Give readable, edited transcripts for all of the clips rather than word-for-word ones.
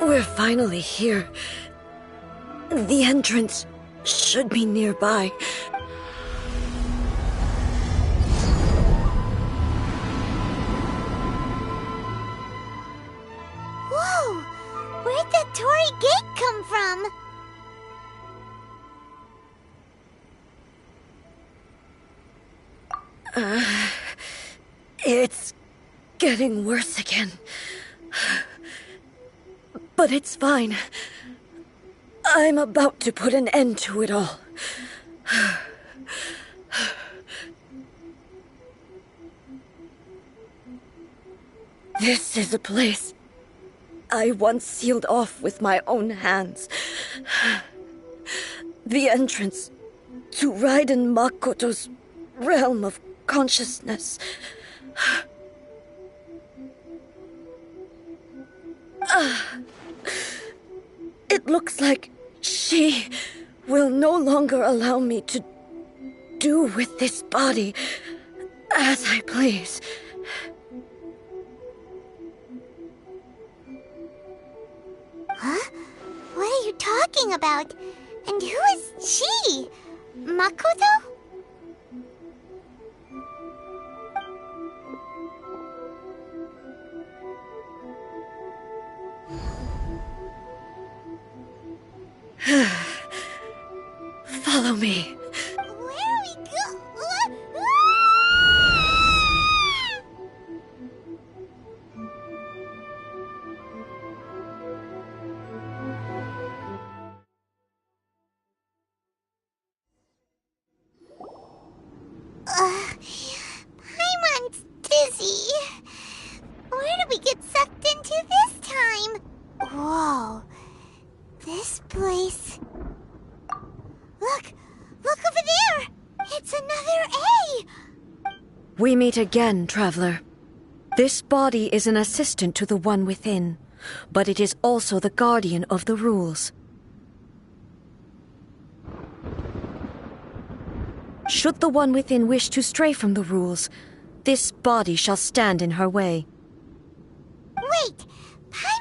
We're finally here. The entrance should be nearby. Whoa! Where'd the Torii Gate come from? It's getting worse again. But it's fine. I'm about to put an end to it all. This is a place I once sealed off with my own hands. The entrance to Raiden Makoto's realm of consciousness. It looks like she will no longer allow me to do with this body as I please. Huh? What are you talking about? And who is she? Makoto? Follow me. Where are we go? Paimon's dizzy. Where did we get sucked into this time? Whoa. This place... Look over there! It's another A! We meet again, traveler. This body is an assistant to the one within, but it is also the guardian of the rules. Should the one within wish to stray from the rules, this body shall stand in her way. Wait! Paimon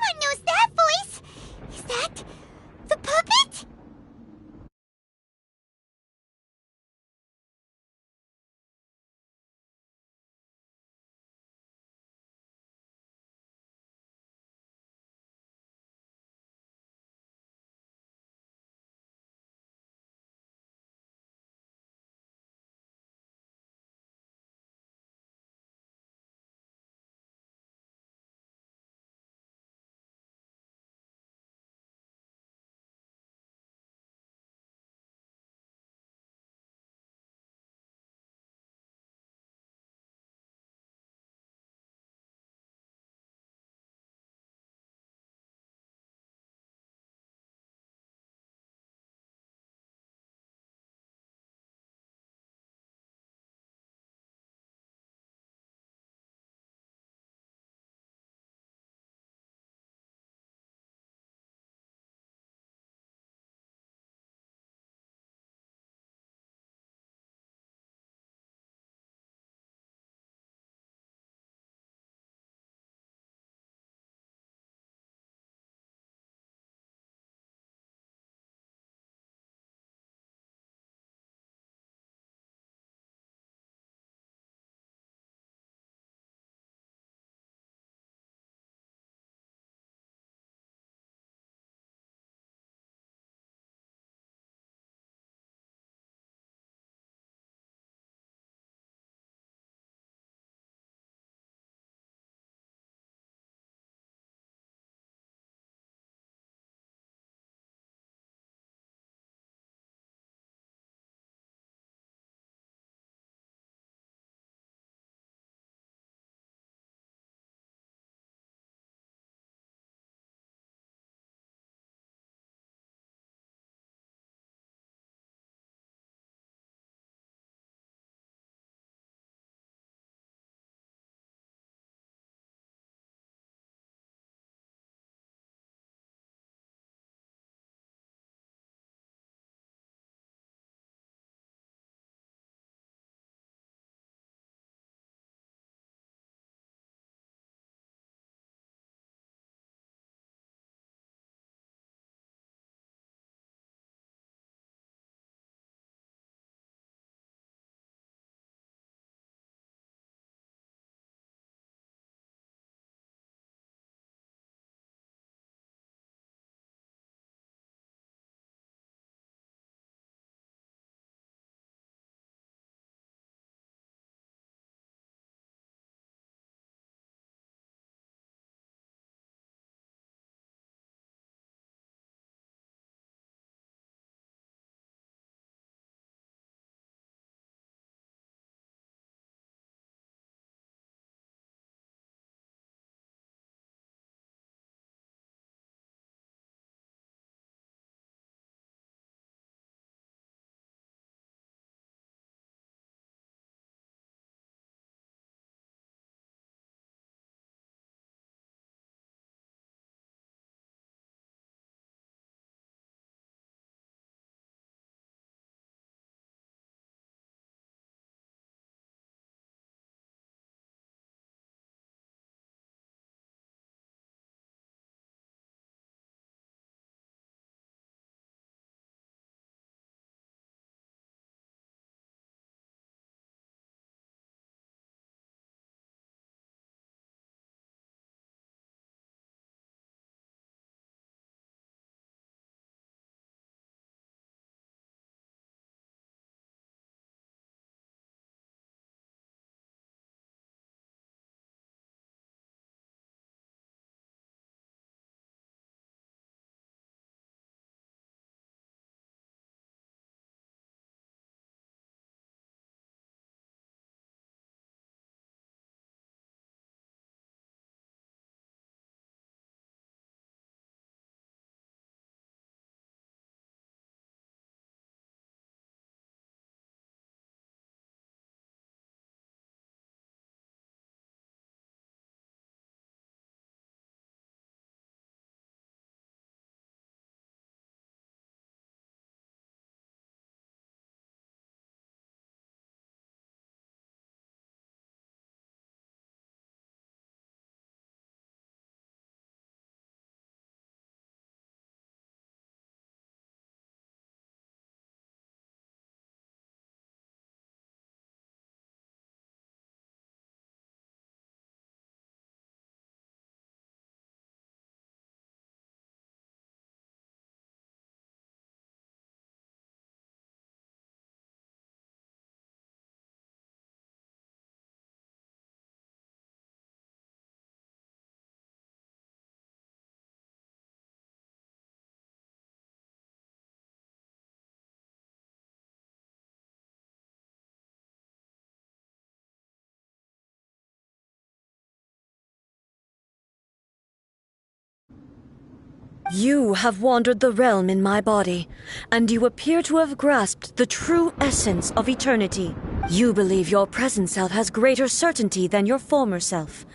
You have wandered the realm in my body, and you appear to have grasped the true essence of eternity. You believe your present self has greater certainty than your former self.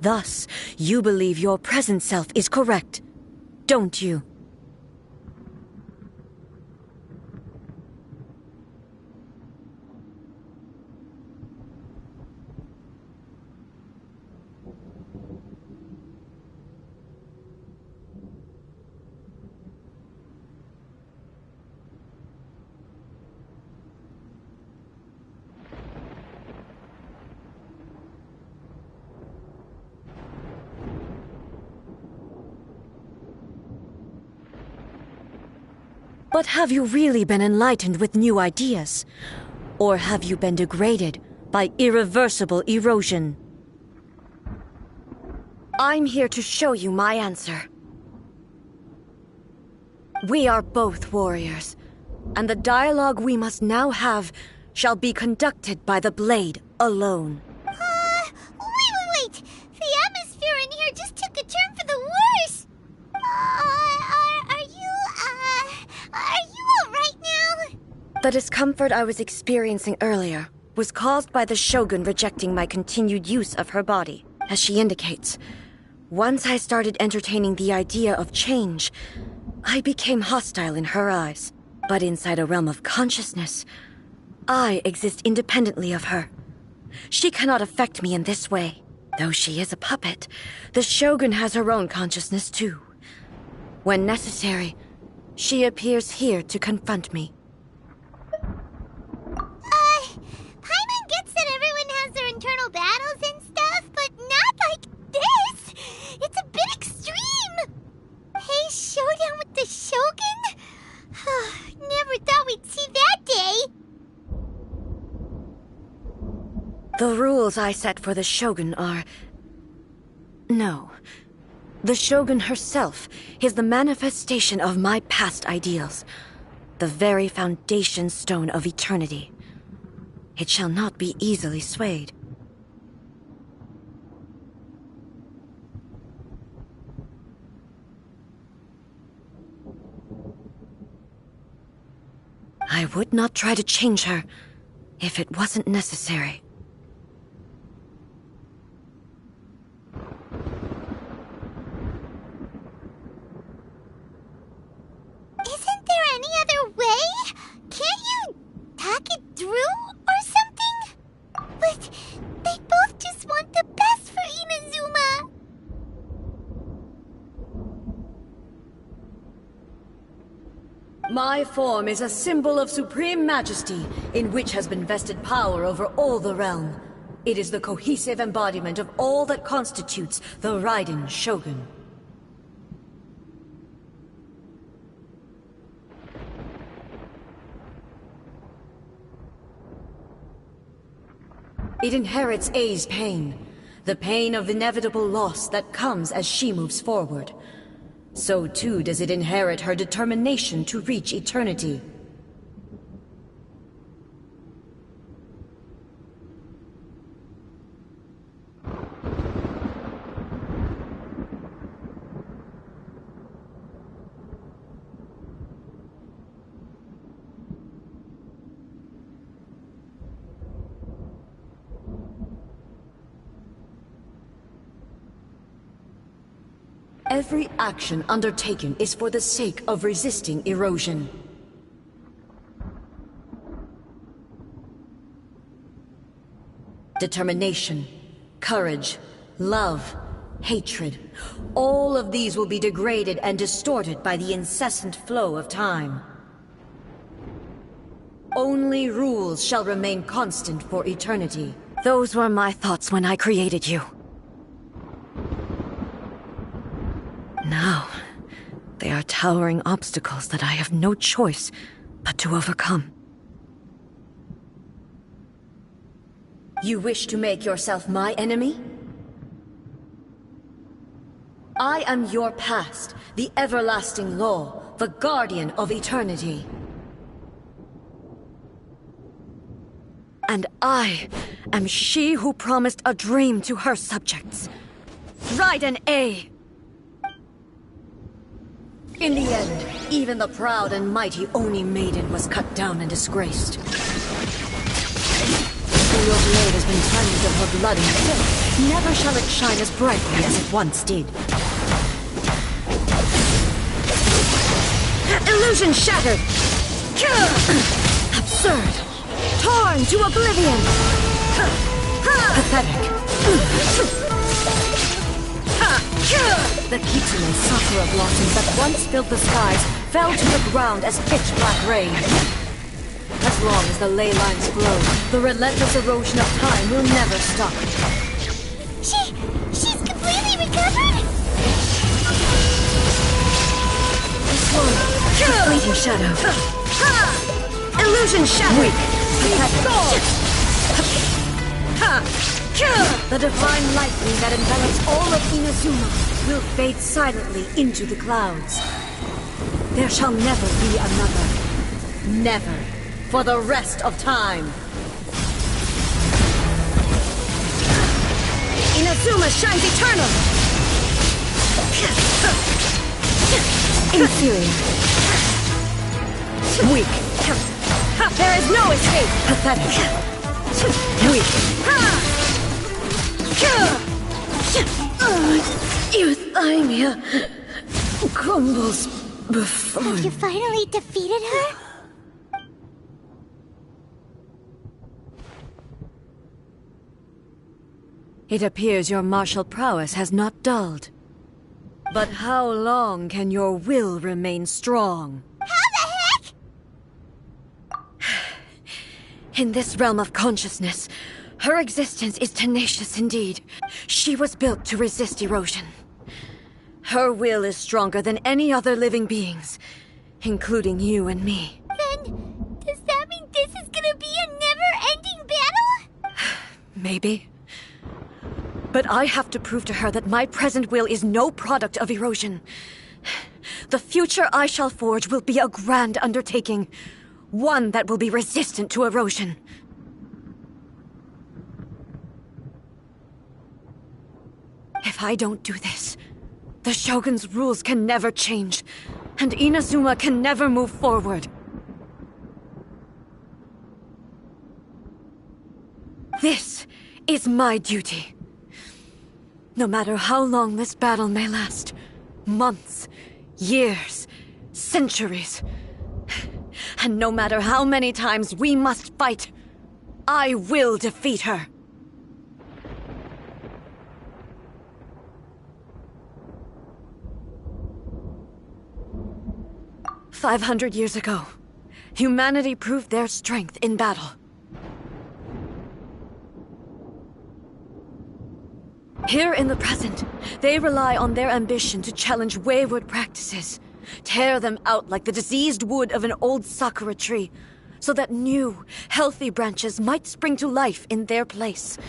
Thus, you believe your present self is correct, don't you? But have you really been enlightened with new ideas? Or have you been degraded by irreversible erosion? I'm here to show you my answer. We are both warriors, and the dialogue we must now have shall be conducted by the blade alone. Wait! The atmosphere in here just took a turn for the worse! Are you alright now? The discomfort I was experiencing earlier was caused by the Shogun rejecting my continued use of her body. As she indicates, once I started entertaining the idea of change, I became hostile in her eyes. But inside a realm of consciousness, I exist independently of her. She cannot affect me in this way. Though she is a puppet, the Shogun has her own consciousness too. When necessary, she appears here to confront me. Paimon gets that everyone has their internal battles and stuff, but not like this! It's a bit extreme! Hey, showdown with the Shogun? Never thought we'd see that day! The rules I set for the Shogun are... No. The Shogun herself is the manifestation of my past ideals. The very foundation stone of eternity. It shall not be easily swayed. I would not try to change her if it wasn't necessary. Isn't there any other way? Can't you talk it through or something? But they both just want the best for Inazuma. My form is a symbol of supreme majesty, in which has been vested power over all the realm. It is the cohesive embodiment of all that constitutes the Raiden Shogun. It inherits A's pain, the pain of inevitable loss that comes as she moves forward. So too does it inherit her determination to reach eternity. Every action undertaken is for the sake of resisting erosion. Determination, courage, love, hatred, all of these will be degraded and distorted by the incessant flow of time. Only rules shall remain constant for eternity. Those were my thoughts when I created you. Now, they are towering obstacles that I have no choice but to overcome. You wish to make yourself my enemy? I am your past, the everlasting law, the guardian of eternity. And I am she who promised a dream to her subjects. Raiden A. In the end, even the proud and mighty Oni Maiden was cut down and disgraced. Though your blade has been cleansed of her blood and filth, never shall it shine as brightly as it once did. Illusion shattered! Absurd! Torn to oblivion! Pathetic! The Kitsune sakura blossoms that once filled the skies fell to the ground as pitch-black rain. As long as the ley lines flow, the relentless erosion of time will never stop. She's completely recovered? This one, the fleeting shadow. Illusion shattered! The divine lightning that envelops all of Inazuma will fade silently into the clouds. There shall never be another. Never. For the rest of time. Inazuma shines eternal! Inferior. Weak. There is no escape! Pathetic. Weak. Euthymia crumbles before... Have you finally defeated her? It appears your martial prowess has not dulled. But how long can your will remain strong? How the heck? In this realm of consciousness, her existence is tenacious indeed. She was built to resist erosion. Her will is stronger than any other living being's, including you and me. Then, does that mean this is gonna be a never-ending battle? Maybe. But I have to prove to her that my present will is no product of erosion. The future I shall forge will be a grand undertaking. One that will be resistant to erosion. If I don't do this, the Shogun's rules can never change, and Inazuma can never move forward. This is my duty. No matter how long this battle may last, months, years, centuries, and no matter how many times we must fight, I will defeat her. "500 years ago, humanity proved their strength in battle. Here in the present, they rely on their ambition to challenge wayward practices, tear them out like the diseased wood of an old sakura tree, so that new, healthy branches might spring to life in their place.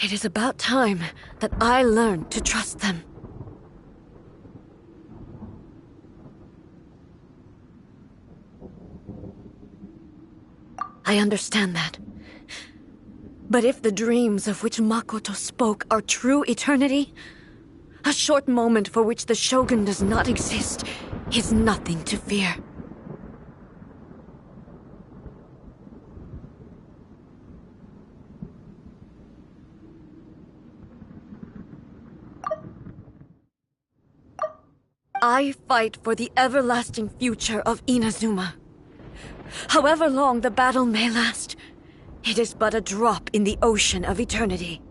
It is about time that I learned to trust them. I understand that. But if the dreams of which Makoto spoke are true eternity, a short moment for which the Shogun does not exist is nothing to fear. I fight for the everlasting future of Inazuma. However long the battle may last, it is but a drop in the ocean of eternity.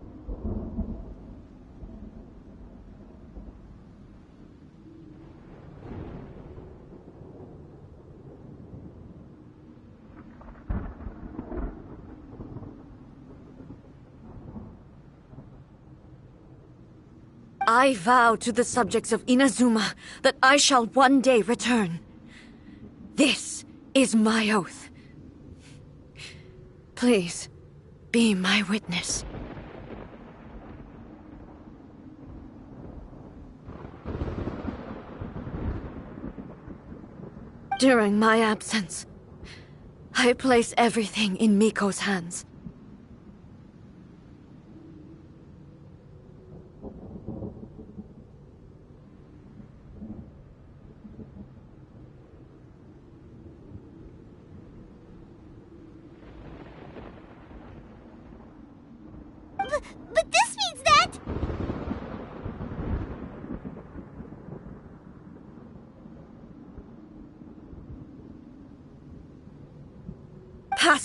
I vow to the subjects of Inazuma that I shall one day return. This is my oath. Please, be my witness. During my absence, I place everything in Miko's hands.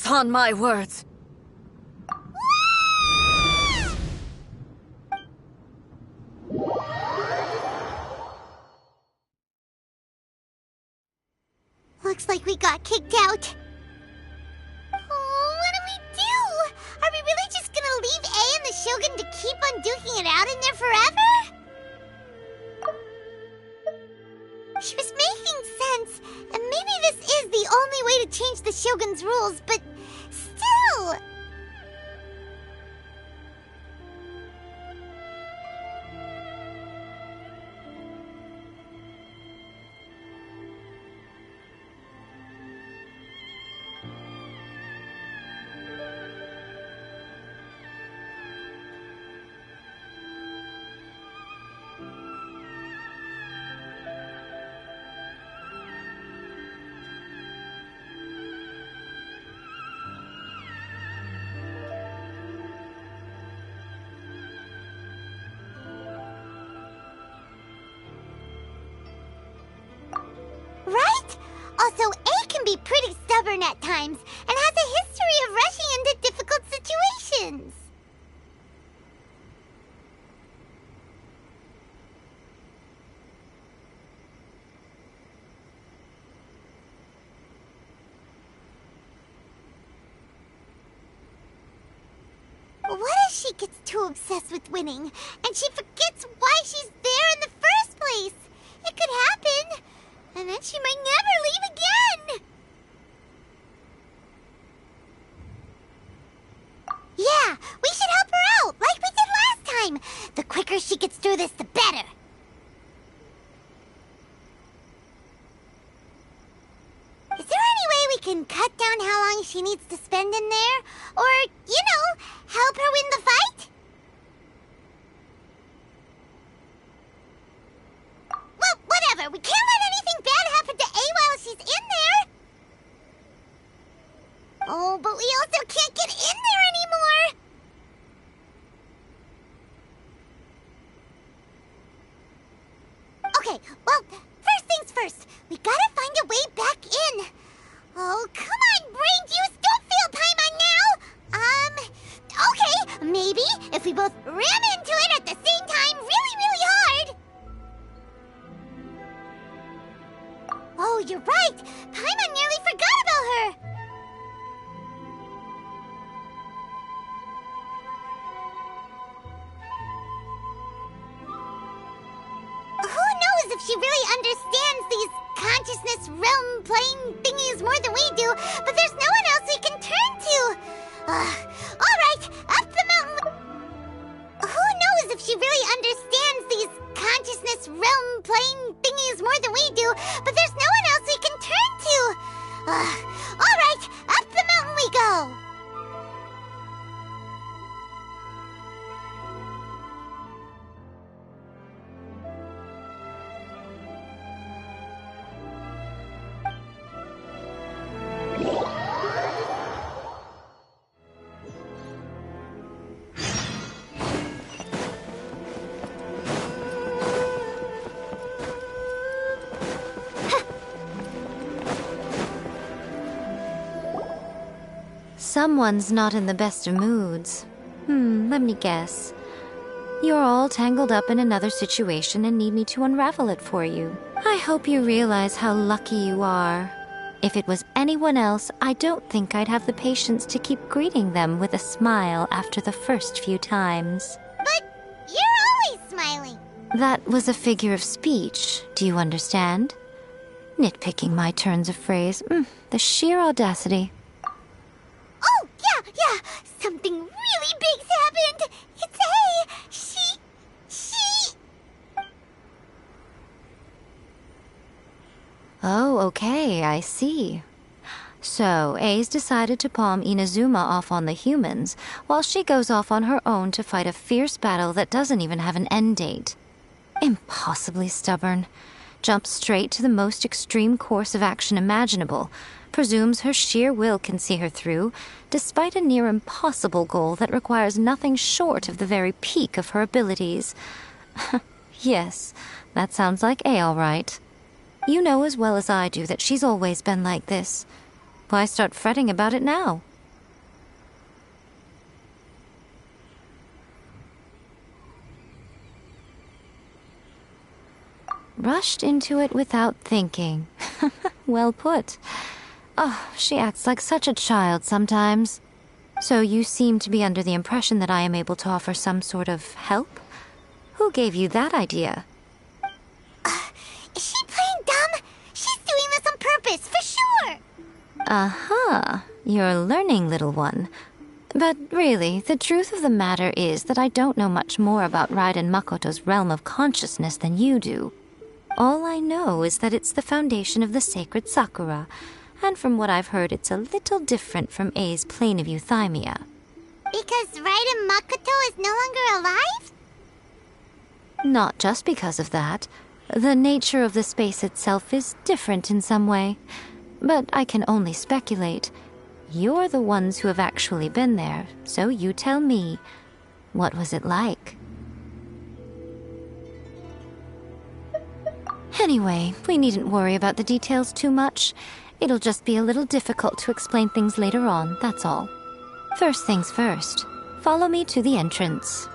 pass on my words. Looks like we got kicked out. Oh, what do we do? Are we really just gonna leave A and the Shogun to keep on duking it out in there forever? She was making sense, and maybe this is the only way to change the Shogun's rules, but still... Right? Also, A can be pretty stubborn at times and has a history of rushing into difficult situations. What if she gets too obsessed with winning and she forgets why she's there in the first place? It could happen. And then she might never leave again! Yeah, we should help her out, like we did last time! The quicker she gets through this, the better! Is there any way we can cut down how long she needs to spend in there? Or, you know, help her win the fight? Well, whatever, we can't let anything bad happen to A while she's in there! Oh, but we also can't get in there anymore! Okay, well, first things first. We gotta find a way back in. Oh, come on, brain juice, don't feel Paimon now! Okay, maybe if we both ram into it at the same time really, really hard. Oh, you're right! Paimon nearly forgot about her! Who knows if she really understands these consciousness realm playing thingies more than we do, but there's no one else we can turn to! Alright, up the mountain! Who knows if she really understands these consciousness realm playing thingies more than we do, but there's no one else we can turn to! Alright, up the mountain we go! Someone's not in the best of moods. Let me guess. You're all tangled up in another situation and need me to unravel it for you. I hope you realize how lucky you are. If it was anyone else, I don't think I'd have the patience to keep greeting them with a smile after the first few times. But you're always smiling. That was a figure of speech, do you understand? Nitpicking my turns of phrase. The sheer audacity. Oh, yeah, something really big's happened. It's A. She... Oh, okay, I see. So, A's decided to palm Inazuma off on the humans, while she goes off on her own to fight a fierce battle that doesn't even have an end date. Impossibly stubborn. Jumps straight to the most extreme course of action imaginable, presumes her sheer will can see her through, despite a near impossible goal that requires nothing short of the very peak of her abilities. Yes, that sounds like A all right. You know as well as I do that she's always been like this. Why start fretting about it now? Rushed into it without thinking. Well put. Oh, she acts like such a child sometimes. So you seem to be under the impression that I am able to offer some sort of help? Who gave you that idea? Is she playing dumb? She's doing this on purpose, for sure! Aha, you're learning, little one. But really, the truth of the matter is that I don't know much more about Raiden Makoto's realm of consciousness than you do. All I know is that it's the foundation of the sacred Sakura, and from what I've heard, it's a little different from A's plane of euthymia. Because Raiden Makoto is no longer alive? Not just because of that. The nature of the space itself is different in some way. But I can only speculate. You're the ones who have actually been there, so you tell me. What was it like? Anyway, we needn't worry about the details too much. It'll just be a little difficult to explain things later on, that's all. First things first. Follow me to the entrance.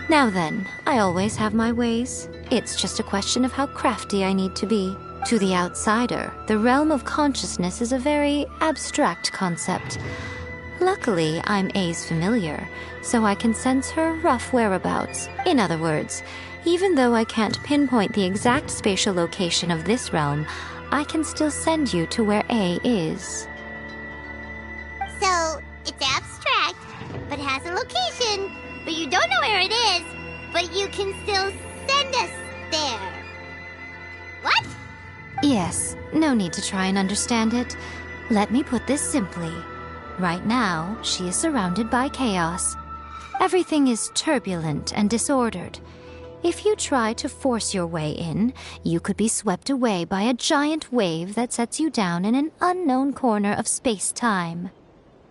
Now then, I always have my ways. It's just a question of how crafty I need to be. To the outsider, the realm of consciousness is a very abstract concept. Luckily, I'm A's familiar, so I can sense her rough whereabouts. In other words, even though I can't pinpoint the exact spatial location of this realm, I can still send you to where A is. So, it's abstract, but has a location. But you don't know where it is, but you can still send us there. What? Yes, no need to try and understand it. Let me put this simply. Right now, she is surrounded by chaos. Everything is turbulent and disordered. If you try to force your way in, you could be swept away by a giant wave that sets you down in an unknown corner of space-time.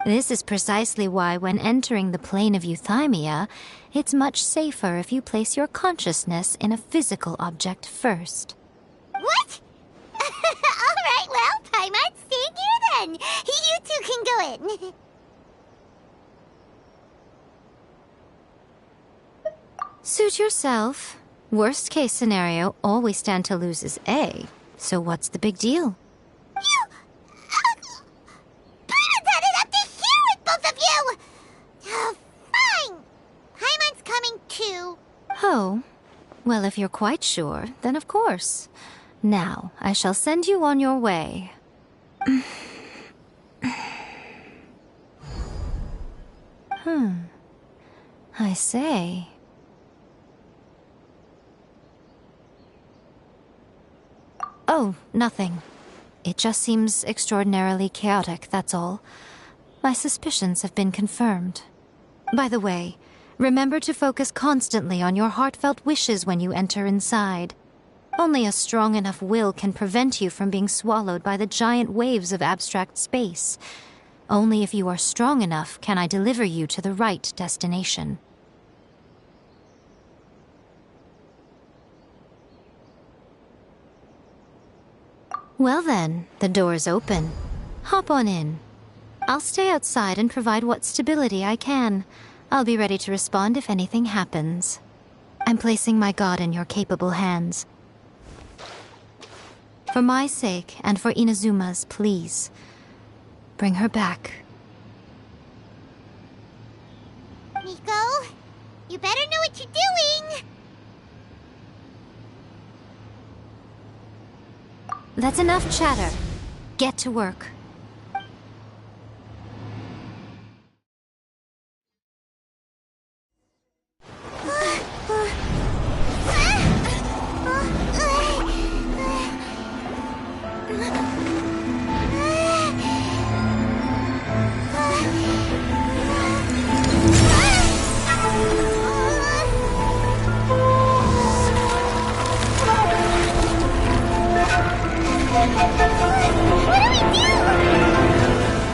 This is precisely why when entering the plane of euthymia, it's much safer if you place your consciousness in a physical object first. What? Alright, well, Paimon, stay here then. You two can go in. Suit yourself. Worst case scenario, all we stand to lose is A. So what's the big deal? You... Paimon's had it up to here with both of you! Fine. Paimon's coming too. Oh, well, if you're quite sure, then of course. Now, I shall send you on your way. I say. Oh, nothing. It just seems extraordinarily chaotic, that's all. My suspicions have been confirmed. By the way, remember to focus constantly on your heartfelt wishes when you enter inside. Only a strong enough will can prevent you from being swallowed by the giant waves of abstract space. Only if you are strong enough can I deliver you to the right destination. Well then, the door's open. Hop on in. I'll stay outside and provide what stability I can. I'll be ready to respond if anything happens. I'm placing my god in your capable hands. For my sake, and for Inazuma's, please. Bring her back. Miko, you better know what you're doing! That's enough chatter. Get to work.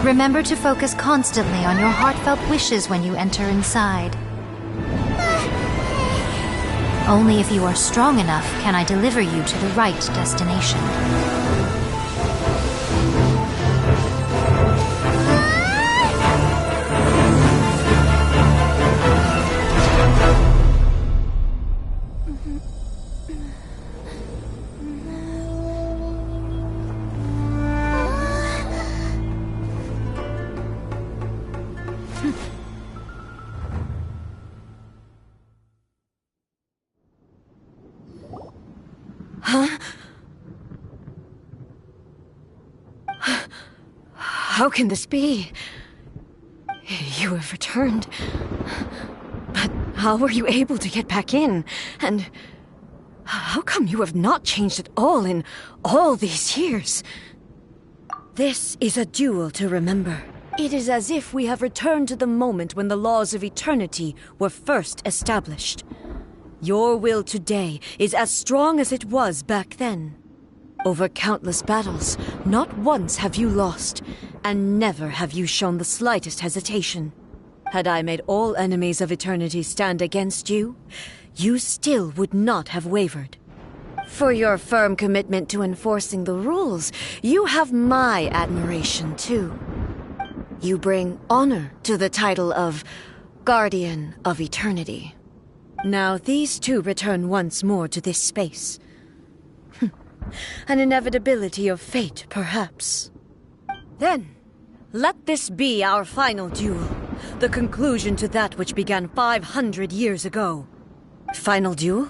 Remember to focus constantly on your heartfelt wishes when you enter inside. Only if you are strong enough can I deliver you to the right destination. How can this be? You have returned. But how were you able to get back in? And how come you have not changed at all in all these years? This is a duel to remember. It is as if we have returned to the moment when the laws of eternity were first established. Your will today is as strong as it was back then. Over countless battles, not once have you lost, and never have you shown the slightest hesitation. Had I made all enemies of eternity stand against you, you still would not have wavered. For your firm commitment to enforcing the rules, you have my admiration too. You bring honor to the title of Guardian of Eternity. Now these two return once more to this space. An inevitability of fate, perhaps. Then, let this be our final duel, the conclusion to that which began 500 years ago. Final duel?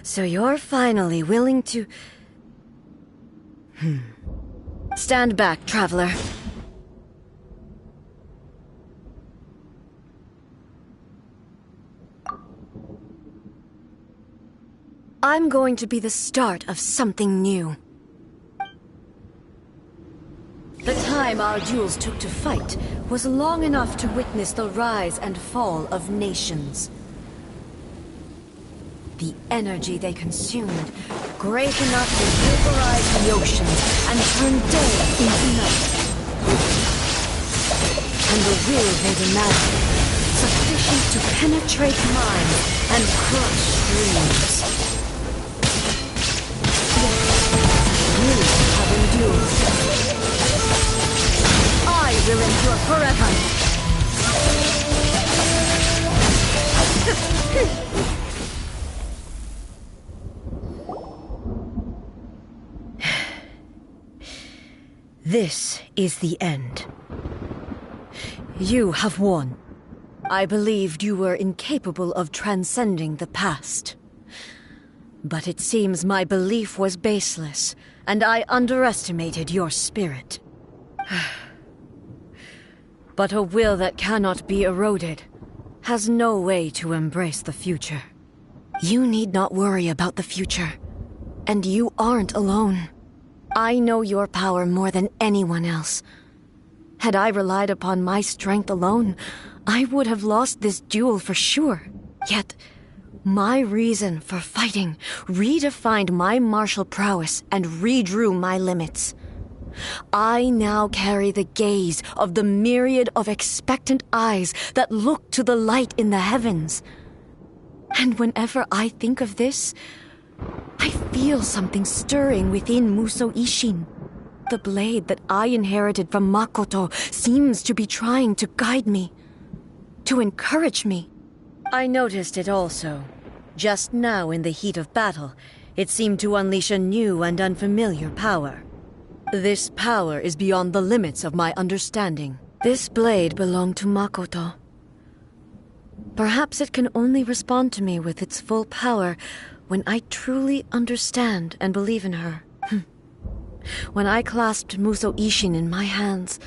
So you're finally willing to... Stand back, traveler. I'm going to be the start of something new. The time our duels took to fight was long enough to witness the rise and fall of nations. The energy they consumed, great enough to vaporize the oceans and turn day into night. And the will they demanded, sufficient to penetrate minds and crush dreams. You have endured. I will endure forever. This is the end. You have won. I believed you were incapable of transcending the past. But it seems my belief was baseless, and I underestimated your spirit. But a will that cannot be eroded has no way to embrace the future. You need not worry about the future, and you aren't alone. I know your power more than anyone else. Had I relied upon my strength alone, I would have lost this duel for sure. Yet, my reason for fighting redefined my martial prowess and redrew my limits. I now carry the gaze of the myriad of expectant eyes that look to the light in the heavens. And whenever I think of this, I feel something stirring within Muso Ishin. The blade that I inherited from Makoto seems to be trying to guide me, to encourage me. I noticed it also. Just now in the heat of battle, it seemed to unleash a new and unfamiliar power. This power is beyond the limits of my understanding. This blade belonged to Makoto. Perhaps it can only respond to me with its full power when I truly understand and believe in her. When I clasped Muso Ishin in my hands,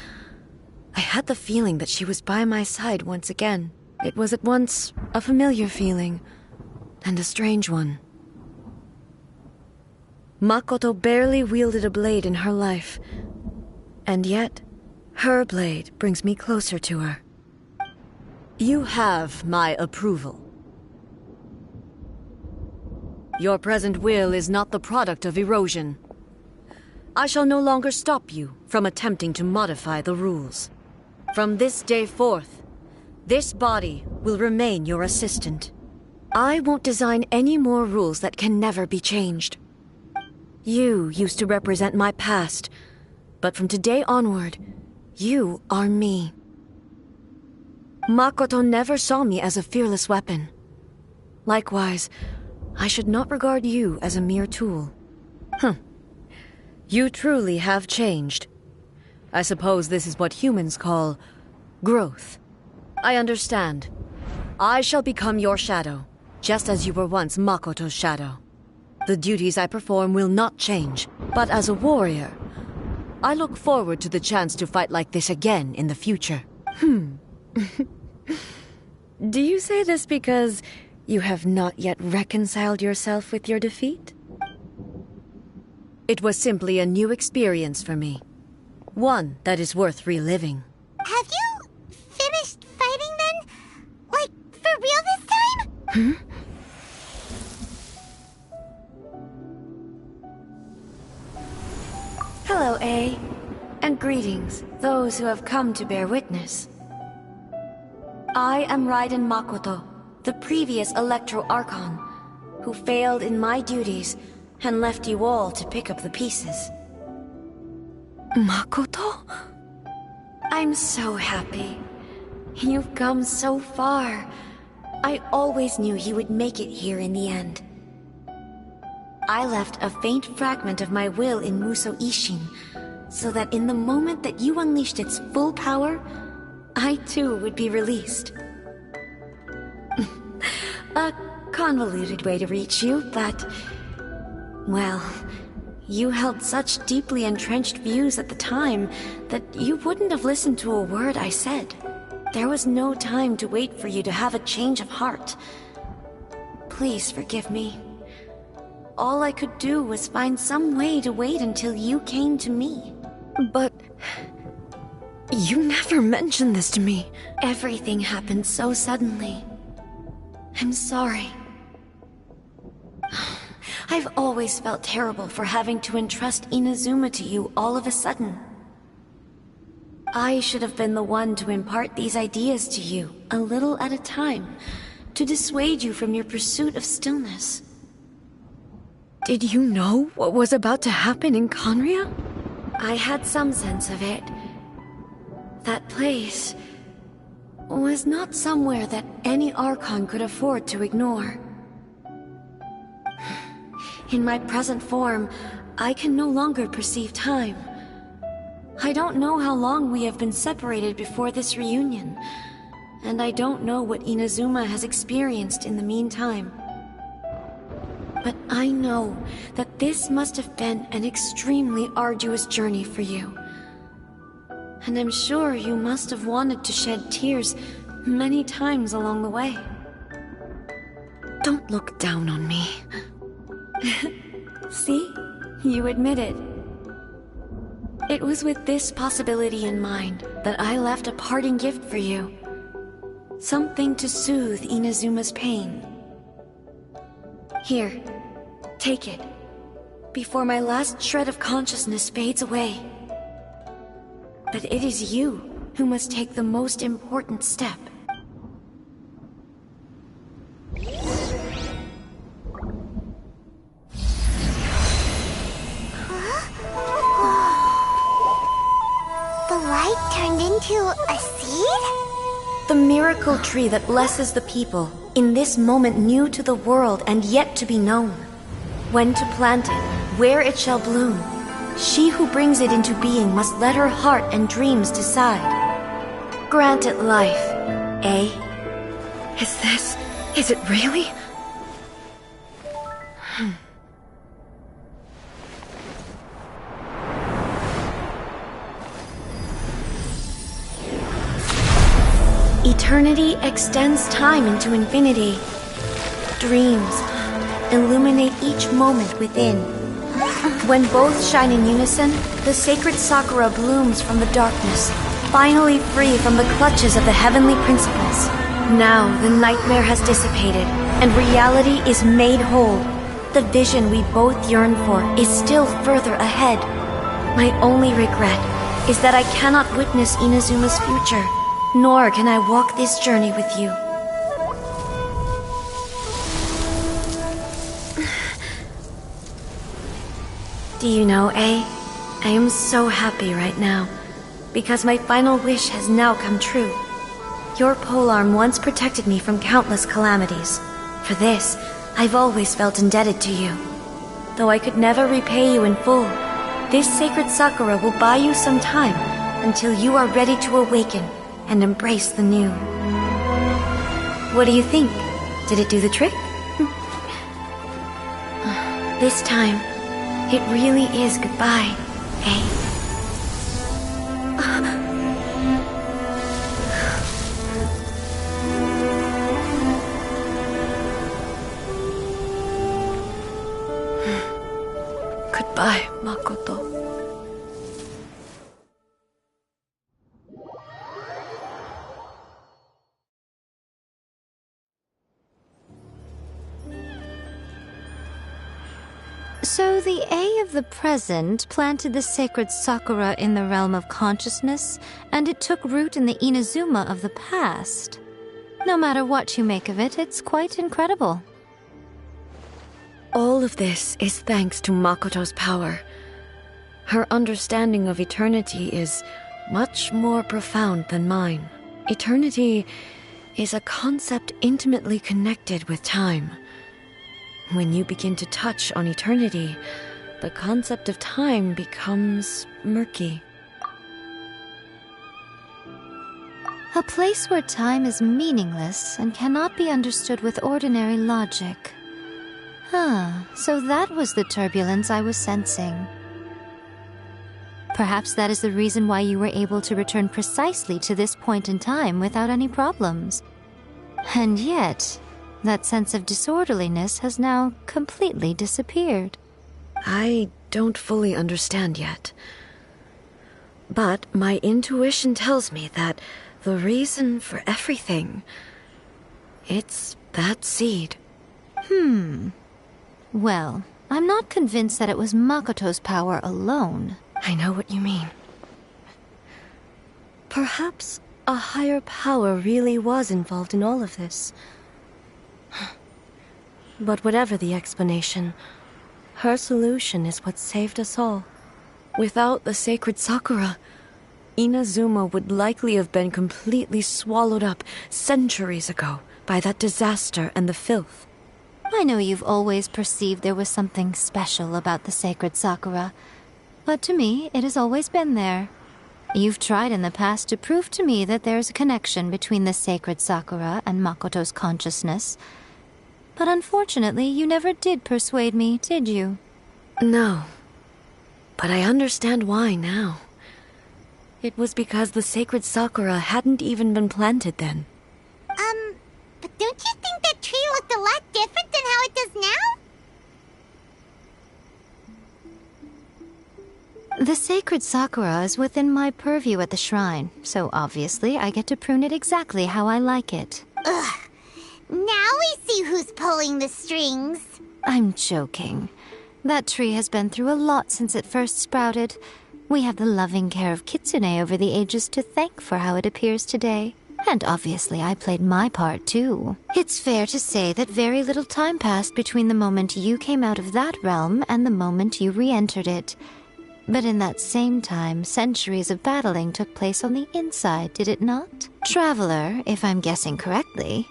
I had the feeling that she was by my side once again. It was at once a familiar feeling and a strange one. Makoto barely wielded a blade in her life, and yet her blade brings me closer to her. You have my approval. Your present will is not the product of erosion. I shall no longer stop you from attempting to modify the rules. From this day forth, this body will remain your assistant. I won't design any more rules that can never be changed. You used to represent my past, but from today onward, you are me. Makoto never saw me as a fearless weapon. Likewise, I should not regard you as a mere tool. You truly have changed. I suppose this is what humans call growth. I understand. I shall become your shadow, just as you were once Makoto's shadow. The duties I perform will not change, but as a warrior, I look forward to the chance to fight like this again in the future. Do you say this because you have not yet reconciled yourself with your defeat? It was simply a new experience for me. One that is worth reliving. Have you finished fighting then? Like, for real this time? Hello, A. And greetings, those who have come to bear witness. I am Raiden Makoto, the previous Electro Archon, who failed in my duties and left you all to pick up the pieces. Makoto? I'm so happy. You've come so far. I always knew you would make it here in the end. I left a faint fragment of my will in Muso Ishin, so that in the moment that you unleashed its full power, I too would be released. A convoluted way to reach you, but... well, you held such deeply entrenched views at the time that you wouldn't have listened to a word I said. There was no time to wait for you to have a change of heart. Please forgive me. All I could do was find some way to wait until you came to me. But... you never mentioned this to me. Everything happened so suddenly. I'm sorry. I've always felt terrible for having to entrust Inazuma to you all of a sudden. I should have been the one to impart these ideas to you, a little at a time, to dissuade you from your pursuit of stillness. Did you know what was about to happen in Conria? I had some sense of it. That place was not somewhere that any Archon could afford to ignore. In my present form, I can no longer perceive time. I don't know how long we have been separated before this reunion, and I don't know what Inazuma has experienced in the meantime. But I know that this must have been an extremely arduous journey for you. And I'm sure you must have wanted to shed tears many times along the way. Don't look down on me. See? You admit it. It was with this possibility in mind that I left a parting gift for you. Something to soothe Inazuma's pain. Here, take it, before my last shred of consciousness fades away. But it is you who must take the most important step. The light turned into a seed? The miracle tree that blesses the people, in this moment new to the world and yet to be known. When to plant it, where it shall bloom, she who brings it into being must let her heart and dreams decide. Grant it life, eh? Is it really? Eternity extends time into infinity. Dreams illuminate each moment within. When both shine in unison, the sacred Sakura blooms from the darkness, finally free from the clutches of the heavenly principles. Now the nightmare has dissipated, and reality is made whole. The vision we both yearn for is still further ahead. My only regret is that I cannot witness Inazuma's future, nor can I walk this journey with you. Do you know, A? I am so happy right now, because my final wish has now come true. Your polearm once protected me from countless calamities. For this, I've always felt indebted to you. Though I could never repay you in full, this sacred Sakura will buy you some time until you are ready to awaken and embrace the new. What do you think? Did it do the trick? This time, it really is goodbye, eh? Goodbye, Makoto. So the A of the present planted the sacred Sakura in the realm of consciousness, and it took root in the Inazuma of the past. No matter what you make of it, it's quite incredible. All of this is thanks to Makoto's power. Her understanding of eternity is much more profound than mine. Eternity is a concept intimately connected with time. When you begin to touch on eternity, the concept of time becomes murky. A place where time is meaningless and cannot be understood with ordinary logic. So that was the turbulence I was sensing. Perhaps that is the reason why you were able to return precisely to this point in time without any problems. And yet, that sense of disorderliness has now completely disappeared. I don't fully understand yet. But my intuition tells me that the reason for everything, it's that seed. Well, I'm not convinced that it was Makoto's power alone. I know what you mean. Perhaps a higher power really was involved in all of this. But whatever the explanation, her solution is what saved us all. Without the sacred Sakura, Inazuma would likely have been completely swallowed up centuries ago by that disaster and the filth. I know you've always perceived there was something special about the sacred Sakura, but to me, it has always been there. You've tried in the past to prove to me that there's a connection between the sacred Sakura and Makoto's consciousness, but unfortunately, you never did persuade me, did you? No, but I understand why now. It was because the sacred Sakura hadn't even been planted then. But don't you think that tree looked a lot different than how it does now? The sacred Sakura is within my purview at the shrine, so obviously I get to prune it exactly how I like it. Ugh. Now we see who's pulling the strings. I'm joking. That tree has been through a lot since it first sprouted. We have the loving care of Kitsune over the ages to thank for how it appears today. And obviously I played my part too. It's fair to say that very little time passed between the moment you came out of that realm and the moment you re-entered it. But in that same time, centuries of battling took place on the inside, did it not? Traveler, if I'm guessing correctly,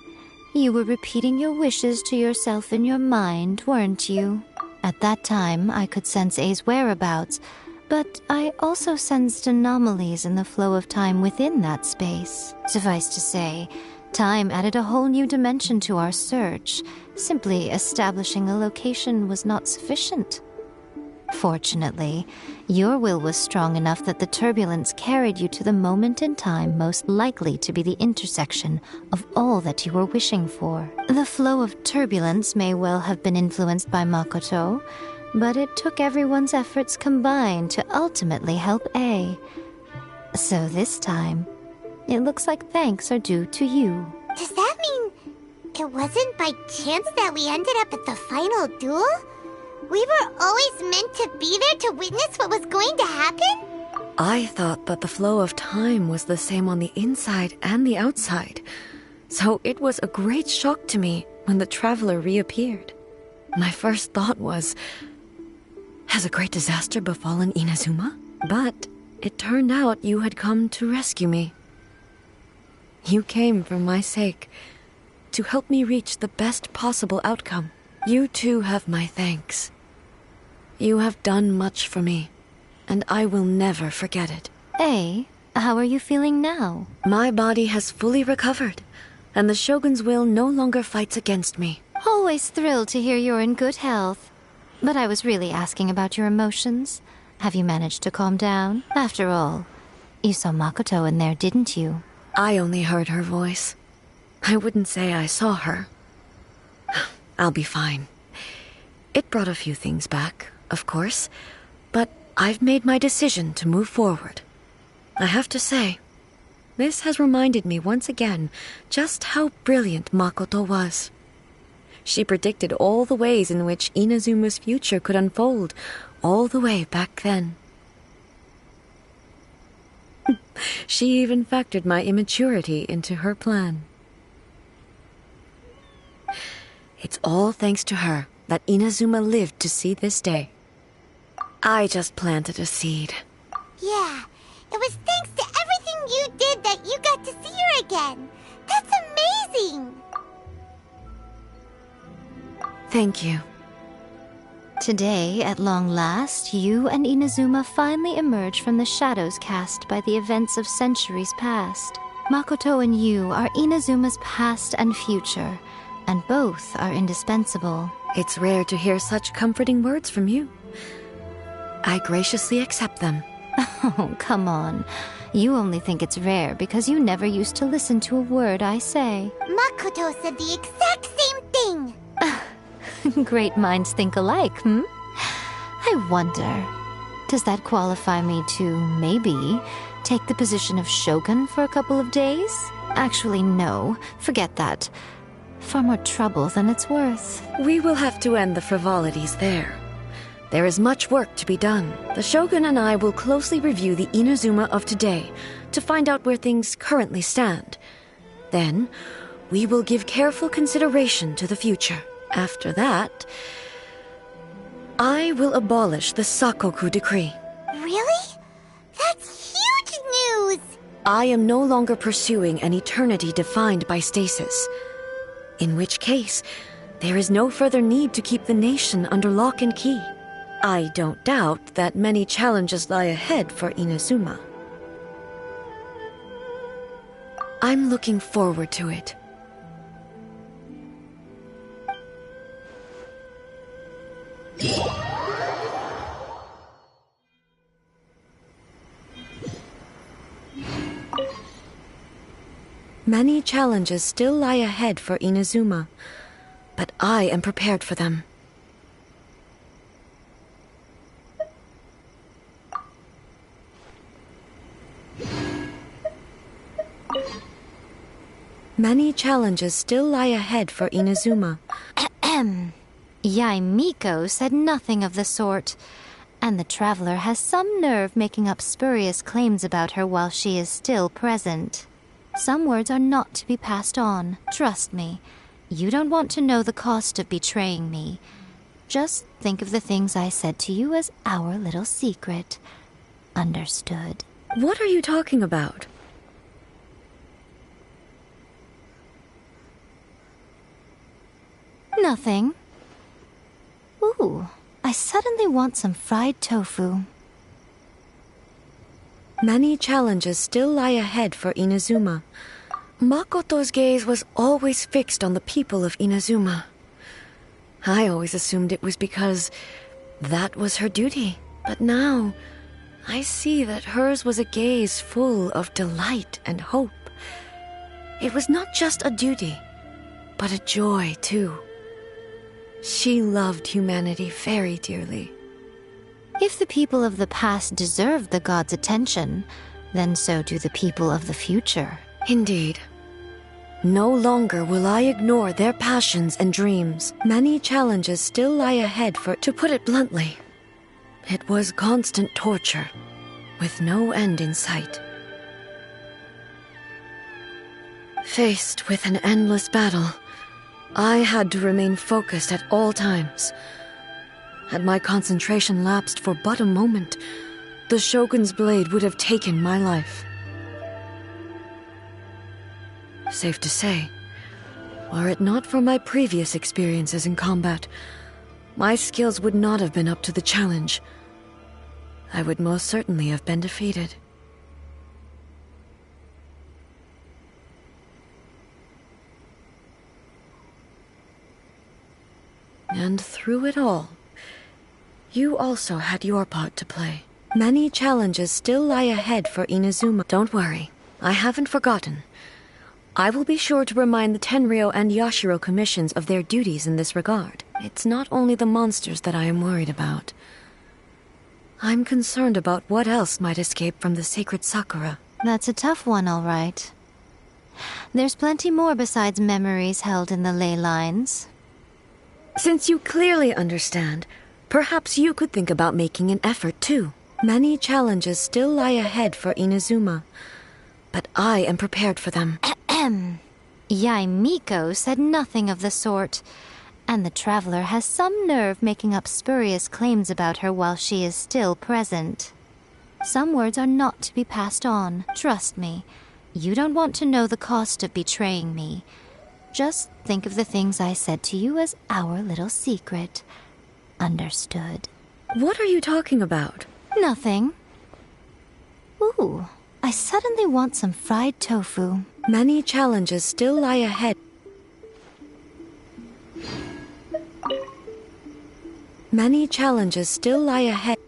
you were repeating your wishes to yourself in your mind, weren't you? At that time, I could sense A's whereabouts, but I also sensed anomalies in the flow of time within that space. Suffice to say, time added a whole new dimension to our search. Simply establishing a location was not sufficient. Fortunately, your will was strong enough that the turbulence carried you to the moment in time most likely to be the intersection of all that you were wishing for. The flow of turbulence may well have been influenced by Makoto, but it took everyone's efforts combined to ultimately help A. So this time, it looks like thanks are due to you. Does that mean it wasn't by chance that we ended up at the final duel? We were always meant to be there to witness what was going to happen? I thought that the flow of time was the same on the inside and the outside. So it was a great shock to me when the traveler reappeared. My first thought was, has a great disaster befallen Inazuma? But it turned out you had come to rescue me. You came for my sake, to help me reach the best possible outcome. You too have my thanks. You have done much for me, and I will never forget it. Hey, how are you feeling now? My body has fully recovered, and the Shogun's will no longer fights against me. Always thrilled to hear you're in good health. But I was really asking about your emotions. Have you managed to calm down? After all, you saw Makoto in there, didn't you? I only heard her voice. I wouldn't say I saw her. I'll be fine. It brought a few things back, of course, but I've made my decision to move forward. I have to say, this has reminded me once again just how brilliant Makoto was. She predicted all the ways in which Inazuma's future could unfold, all the way back then. She even factored my immaturity into her plan. It's all thanks to her that Inazuma lived to see this day. I just planted a seed. Yeah, it was thanks to everything you did that you got to see her again. That's amazing! Thank you. Today, at long last, you and Inazuma finally emerge from the shadows cast by the events of centuries past. Makoto and you are Inazuma's past and future, and both are indispensable. It's rare to hear such comforting words from you. I graciously accept them. Oh, come on. You only think it's rare because you never used to listen to a word I say. Makoto said the exact same thing! Great minds think alike, hmm? I wonder, does that qualify me to, maybe, take the position of Shogun for a couple of days? Actually, no. Forget that. Far more trouble than it's worth. We will have to end the frivolities there. There is much work to be done. The Shogun and I will closely review the Inazuma of today to find out where things currently stand. Then, we will give careful consideration to the future. After that, I will abolish the Sakoku decree. Really? That's huge news! I am no longer pursuing an eternity defined by stasis. In which case, there is no further need to keep the nation under lock and key. I don't doubt that many challenges lie ahead for Inazuma. I'm looking forward to it. Many challenges still lie ahead for Inazuma, but I am prepared for them. Many challenges still lie ahead for Inazuma. Yaimiko said nothing of the sort, and the traveler has some nerve making up spurious claims about her while she is still present. Some words are not to be passed on. Trust me, you don't want to know the cost of betraying me. Just think of the things I said to you as our little secret. Understood? What are you talking about? Nothing. Ooh, I suddenly want some fried tofu. Many challenges still lie ahead for Inazuma. Makoto's gaze was always fixed on the people of Inazuma. I always assumed it was because that was her duty. But now, I see that hers was a gaze full of delight and hope. It was not just a duty, but a joy, too. She loved humanity very dearly. If the people of the past deserve the god's attention, then so do the people of the future. Indeed. No longer will I ignore their passions and dreams. Many challenges still lie ahead for, to put it bluntly, it was constant torture, with no end in sight. Faced with an endless battle, I had to remain focused at all times. Had my concentration lapsed for but a moment, the Shogun's blade would have taken my life. Safe to say, were it not for my previous experiences in combat, my skills would not have been up to the challenge. I would most certainly have been defeated. And through it all, you also had your part to play. Many challenges still lie ahead for Inazuma. Don't worry, I haven't forgotten. I will be sure to remind the Tenryou and Yashiro commissions of their duties in this regard. It's not only the monsters that I am worried about. I'm concerned about what else might escape from the sacred Sakura. That's a tough one, all right. There's plenty more besides memories held in the ley lines. Since you clearly understand, perhaps you could think about making an effort too. Many challenges still lie ahead for Inazuma, but I am prepared for them. Yae Miko said nothing of the sort, and the traveler has some nerve making up spurious claims about her while she is still present. Some words are not to be passed on, trust me. You don't want to know the cost of betraying me. Just think of the things I said to you as our little secret. Understood? What are you talking about? Nothing. Ooh, I suddenly want some fried tofu. Many challenges still lie ahead. Many challenges still lie ahead.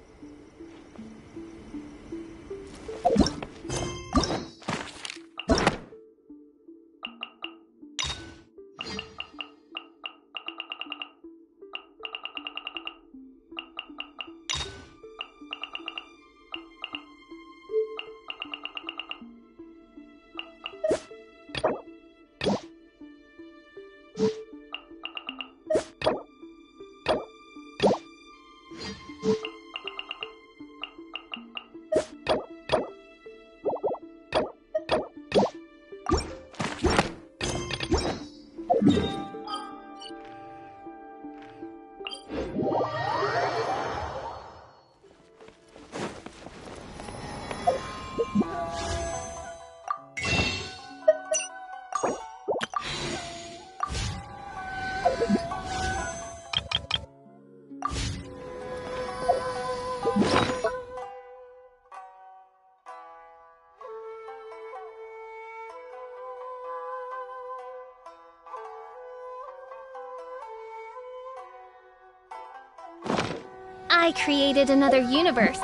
I created another universe.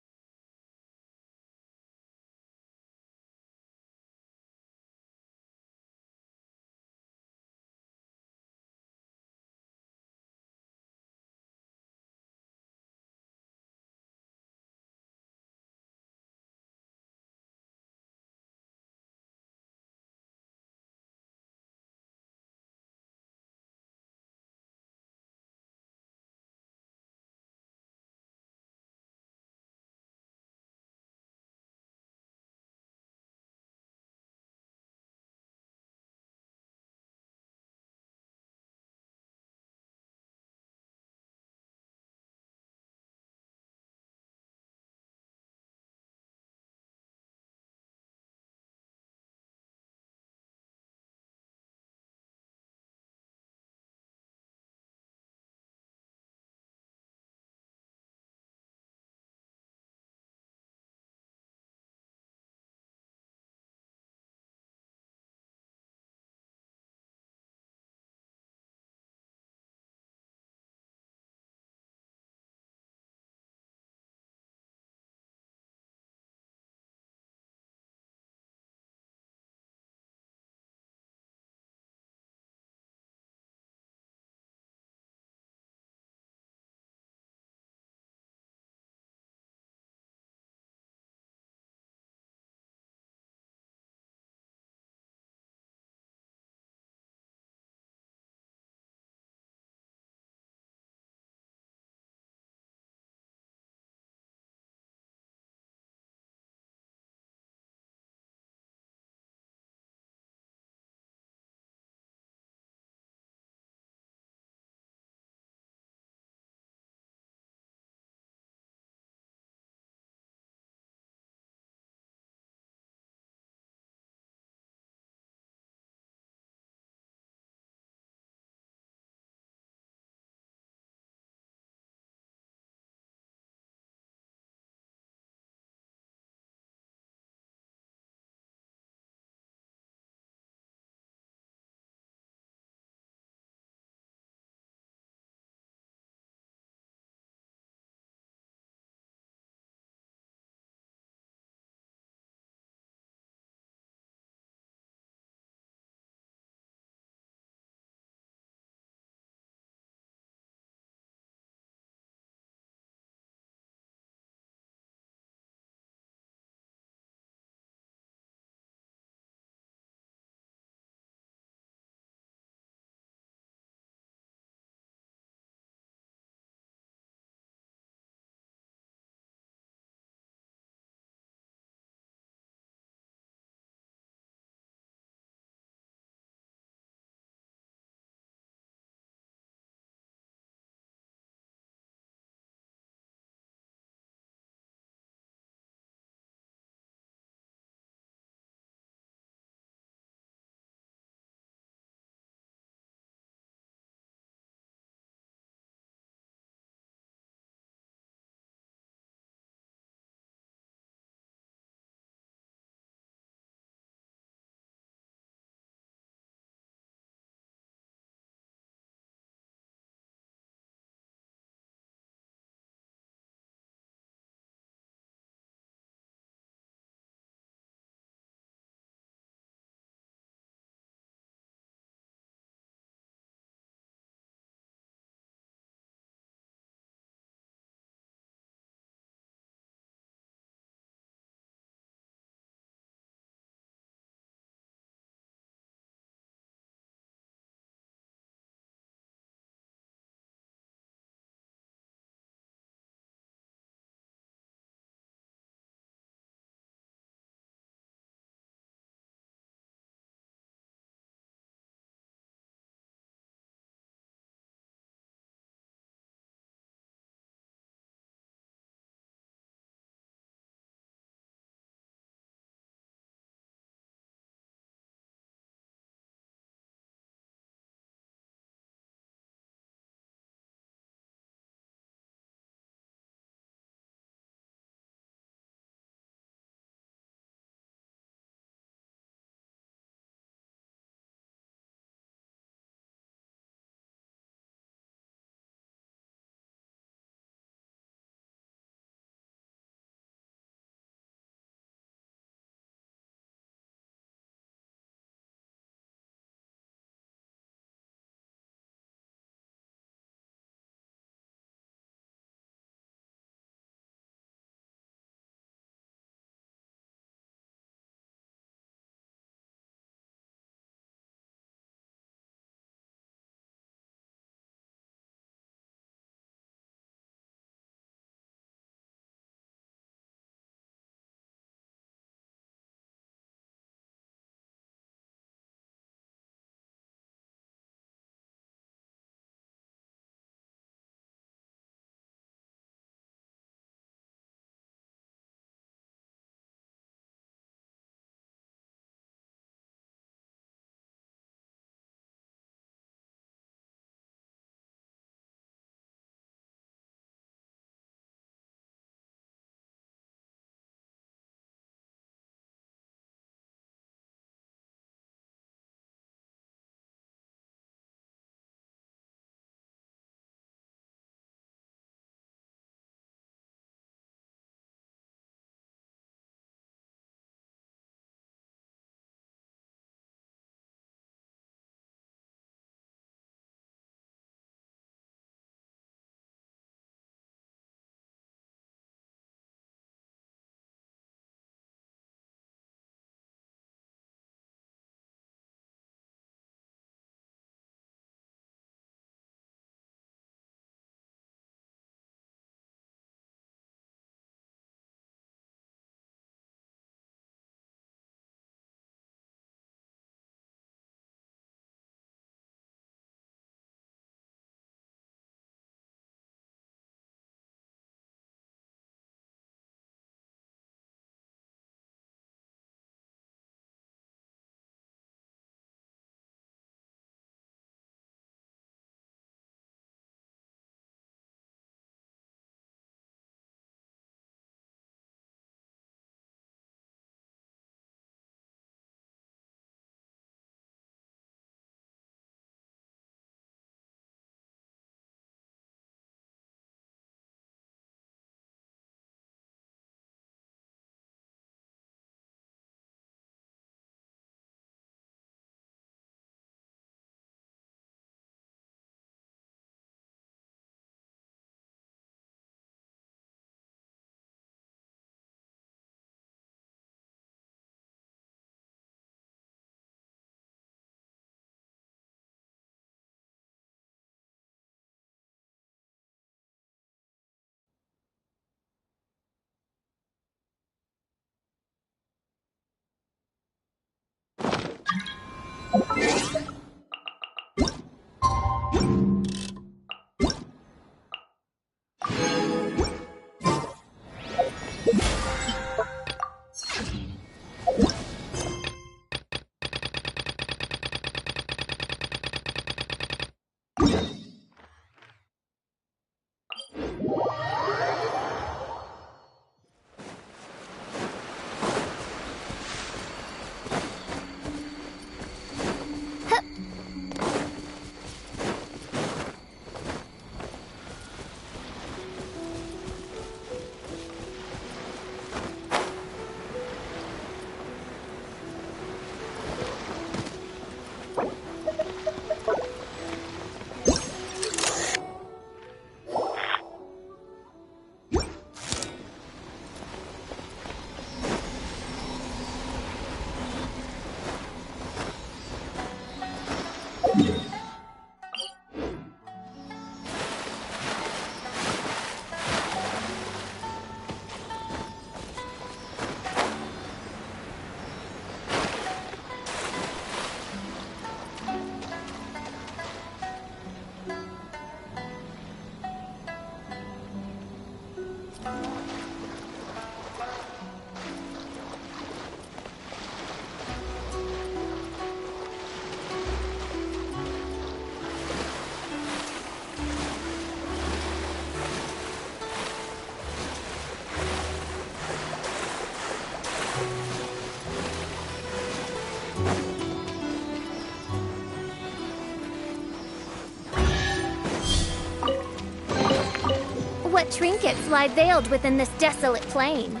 What trinkets lie veiled within this desolate plain?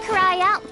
Cry out.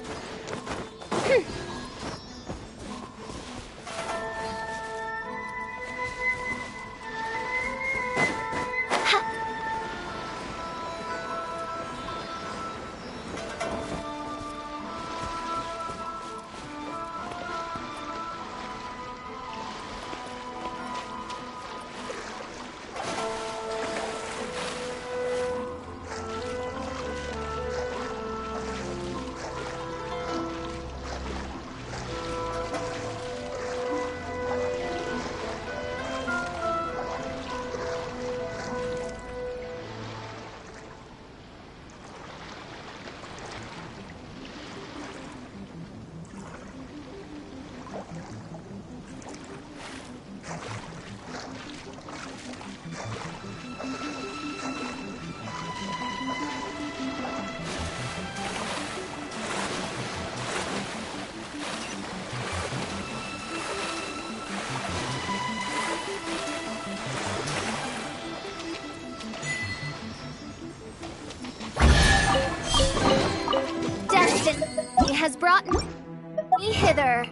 Destiny has brought me hither.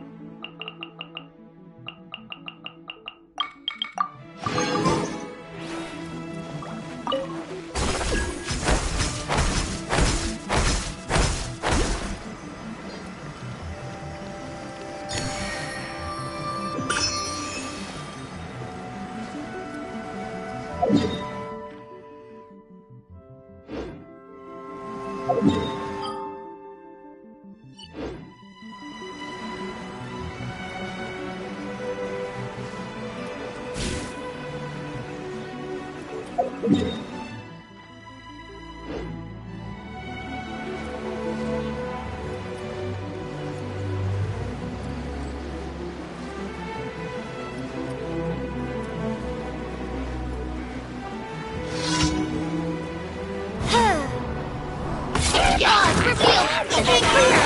It's revealed! Stay clear!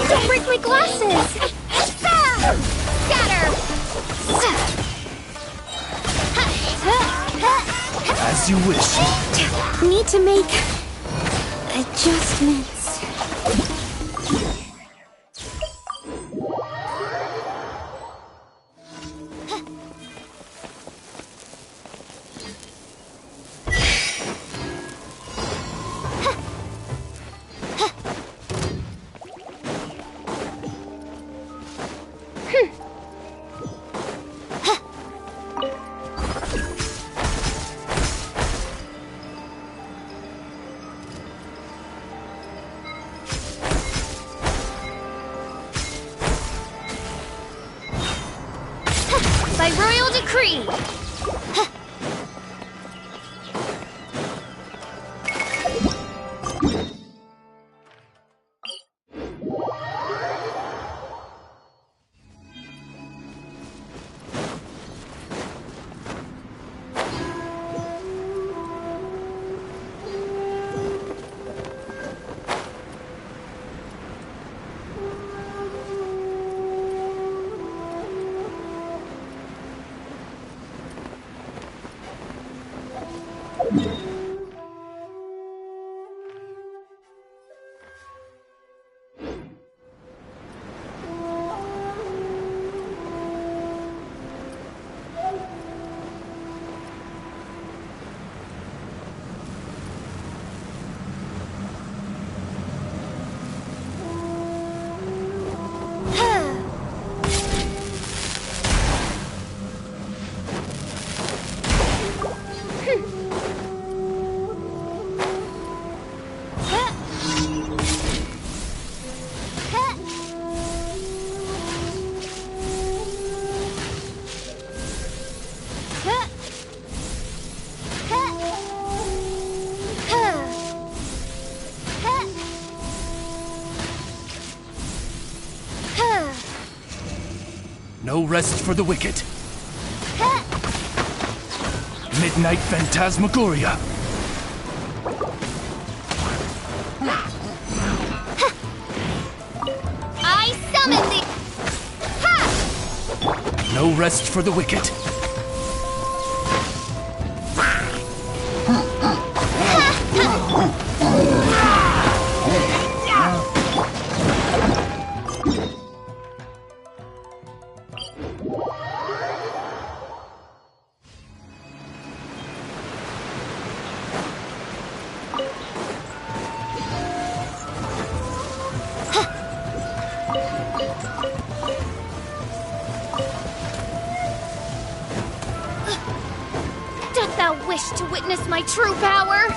Don't break my glasses! Scatter! As you wish. Need to make adjustments. By royal decree! No rest for the wicked. Midnight Phantasmagoria. I summon thee! No rest for the wicked. Dost thou wish to witness my true power?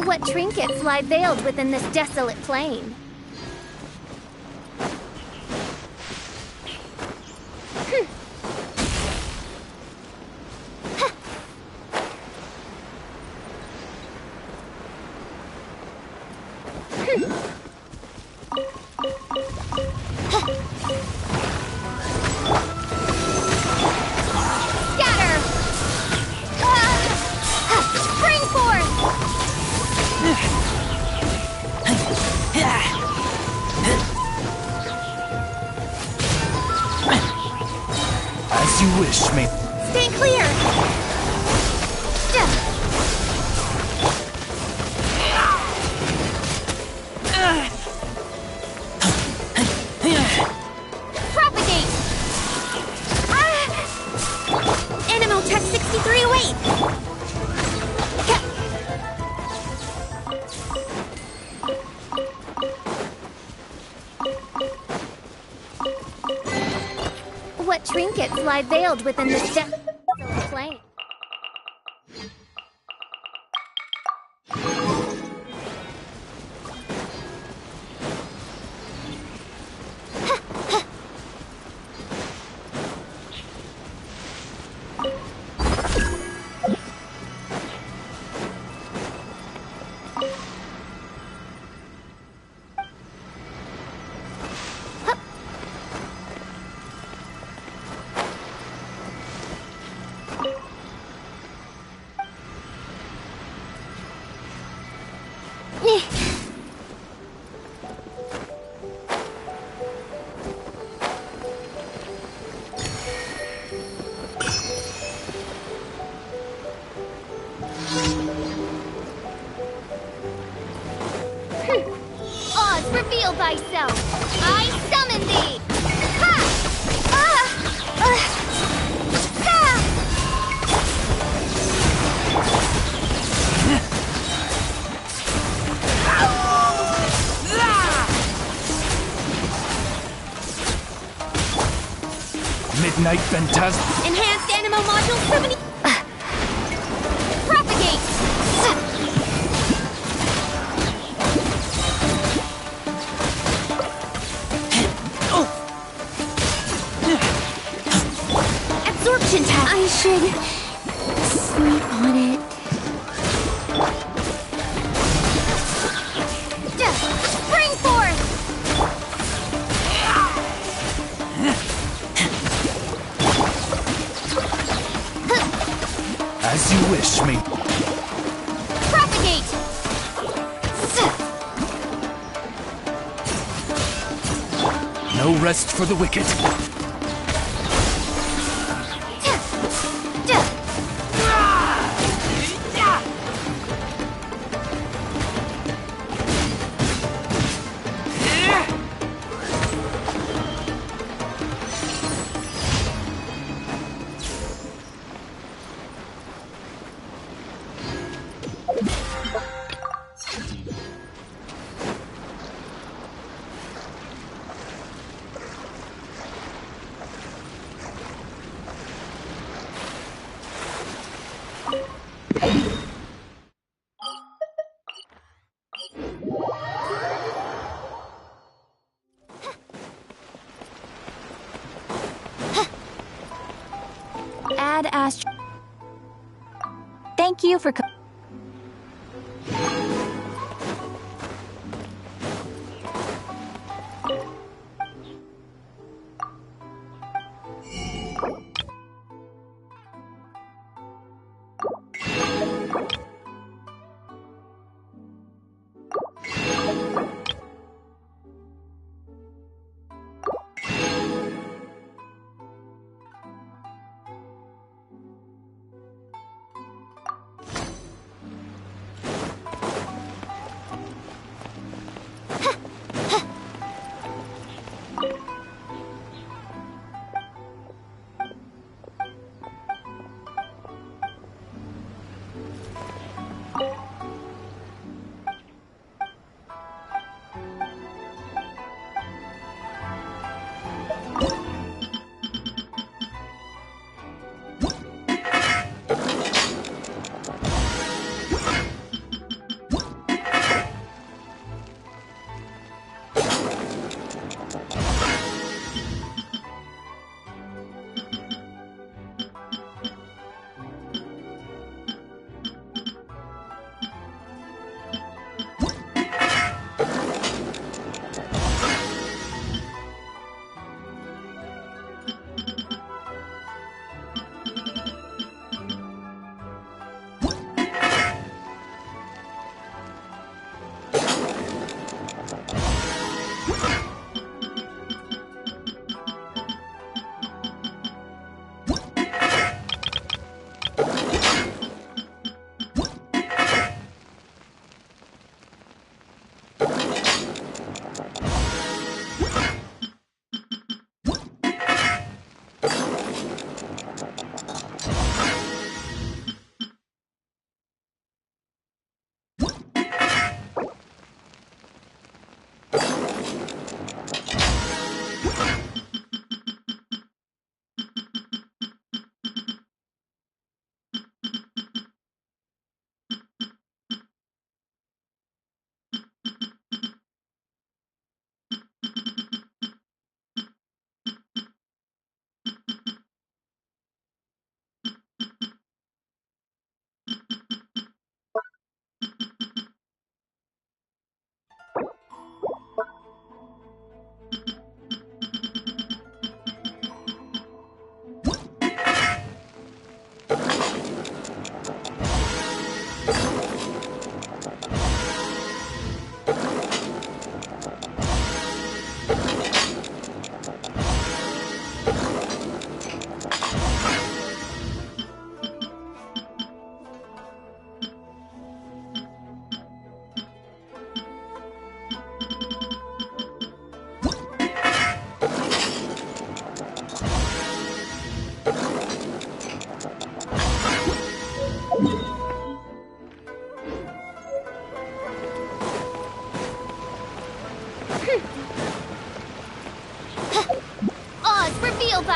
What trinkets lie veiled within this desolate plain? Scatter! Spring forth! As you wish, mate. Stay clear! Propagate! Animotech 6308! What trinkets lie veiled within this desolate plain? Oz, reveal thyself! I summon thee! Ha! Midnight Phantasm. Enhanced Animo Module Primitive... Propagate! Absorption test! I should... sleep on it. Spring forth! As you wish, mate. Propagate! No rest for the wicked. Ad Astra. Thank you for.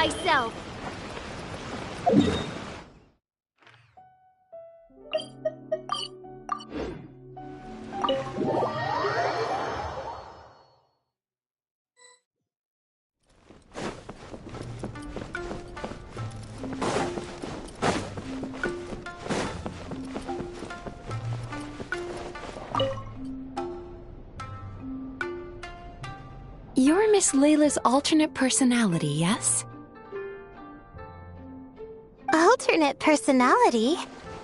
thyself. You're Miss Layla's alternate personality, yes? Alternate personality?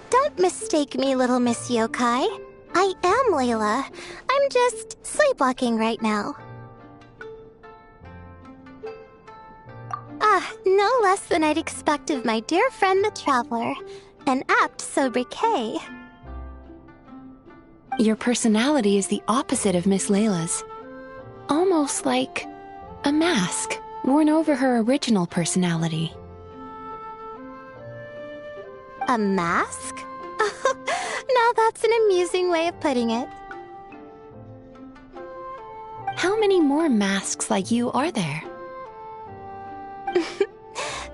Don't mistake me, little Miss Yokai. I am Layla. I'm just sleepwalking right now. No less than I'd expect of my dear friend the Traveler. An apt sobriquet. Your personality is the opposite of Miss Layla's. Almost like a mask worn over her original personality. A mask? Now that's an amusing way of putting it. How many more masks like you are there?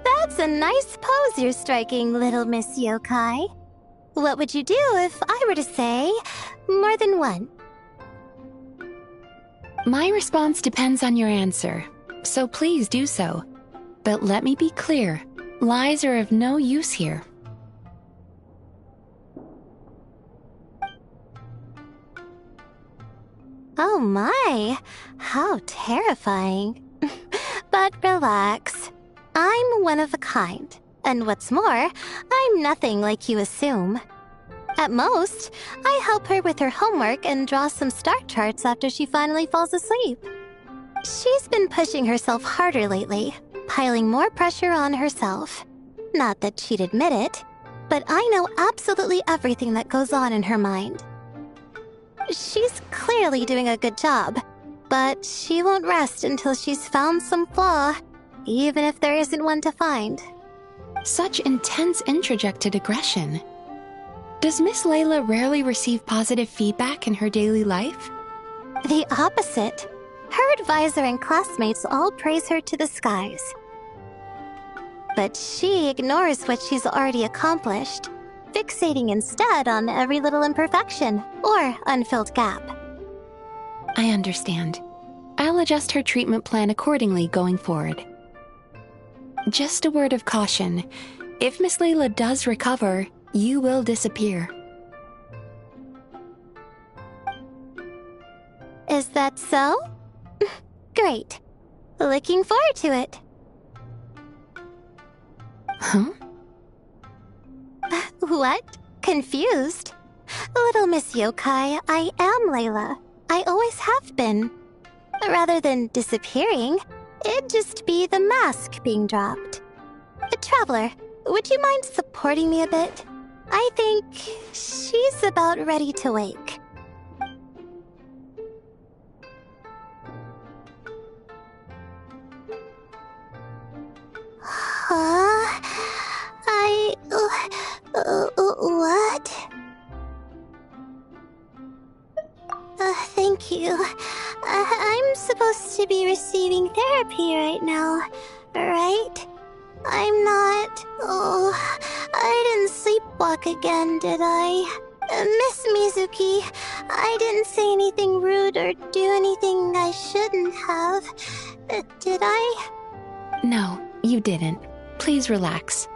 That's a nice pose you're striking, little Miss Yokai. What would you do if I were to say more than one? My response depends on your answer, so please do so. But let me be clear, lies are of no use here. Oh my, how terrifying. But relax. I'm one of a kind. And what's more, I'm nothing like you assume. At most, I help her with her homework and draw some star charts after she finally falls asleep. She's been pushing herself harder lately, piling more pressure on herself. Not that she'd admit it, but I know absolutely everything that goes on in her mind. She's clearly doing a good job, but she won't rest until she's found some flaw, even if there isn't one to find. Such intense introjected aggression. Does Miss Layla rarely receive positive feedback in her daily life? The opposite. Her advisor and classmates all praise her to the skies. But she ignores what she's already accomplished, fixating instead on every little imperfection or unfilled gap. I understand. I'll adjust her treatment plan accordingly going forward. Just a word of caution. If Miss Layla does recover, you will disappear. Is that so? Great. Looking forward to it. Huh? What? Confused? Little Miss Yokai, I am Layla. I always have been. Rather than disappearing, it'd just be the mask being dropped. Traveler, would you mind supporting me a bit? I think she's about ready to wake. Huh? What? Thank you. I'm supposed to be receiving therapy right now, right? I'm not... Oh, I didn't sleepwalk again, did I? Miss Mizuki, I didn't say anything rude or do anything I shouldn't have. Did I? No, you didn't. Please relax.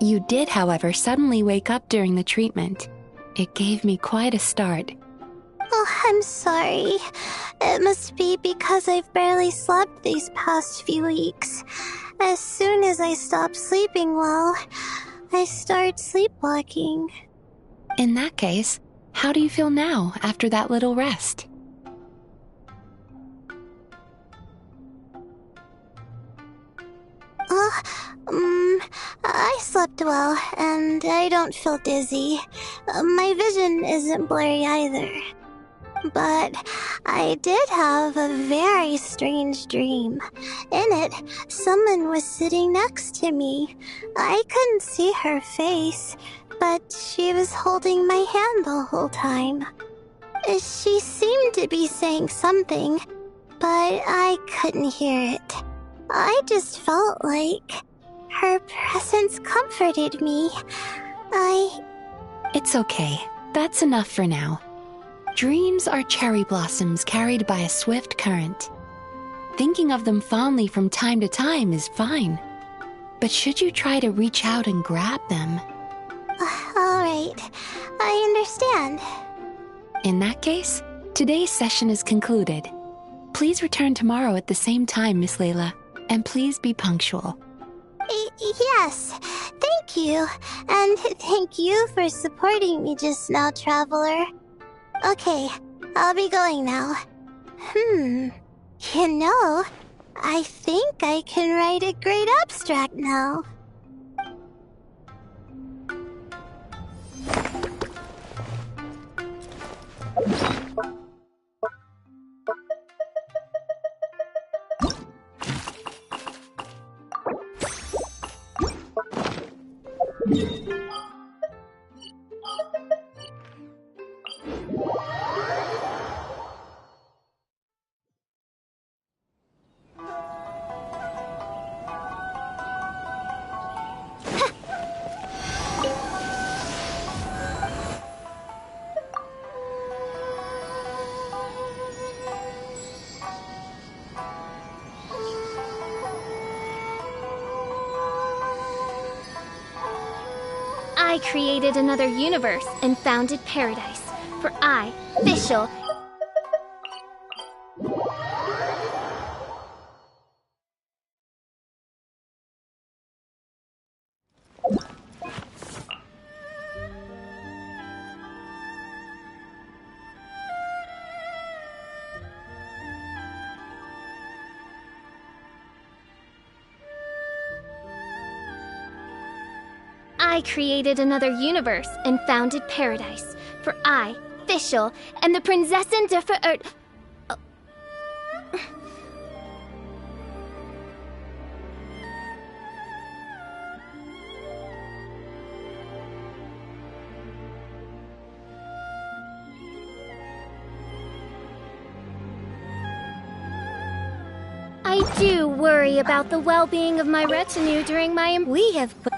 You did, however, suddenly wake up during the treatment. It gave me quite a start. Oh, I'm sorry. It must be because I've barely slept these past few weeks. As soon as I stop sleeping well, I start sleepwalking. In that case, how do you feel now after that little rest? I slept well, and I don't feel dizzy. My vision isn't blurry either. But I did have a very strange dream. In it, someone was sitting next to me. I couldn't see her face, but she was holding my hand the whole time. She seemed to be saying something, but I couldn't hear it. I just felt like her presence comforted me. It's okay. That's enough for now. Dreams are cherry blossoms carried by a swift current. Thinking of them fondly from time to time is fine. But should you try to reach out and grab them? Alright, I understand. In that case, today's session is concluded. Please return tomorrow at the same time, Miss Layla, and please be punctual. Yes, thank you. And thank you for supporting me just now, Traveler. Okay, I'll be going now. You know, I think I can write a great abstract now. I created another universe and founded paradise. For I, Fischl, I created another universe and founded paradise. For I, Fischl, am the Prinzessin der Verirrt. I do worry about the well-being of my retinue during my... We have put...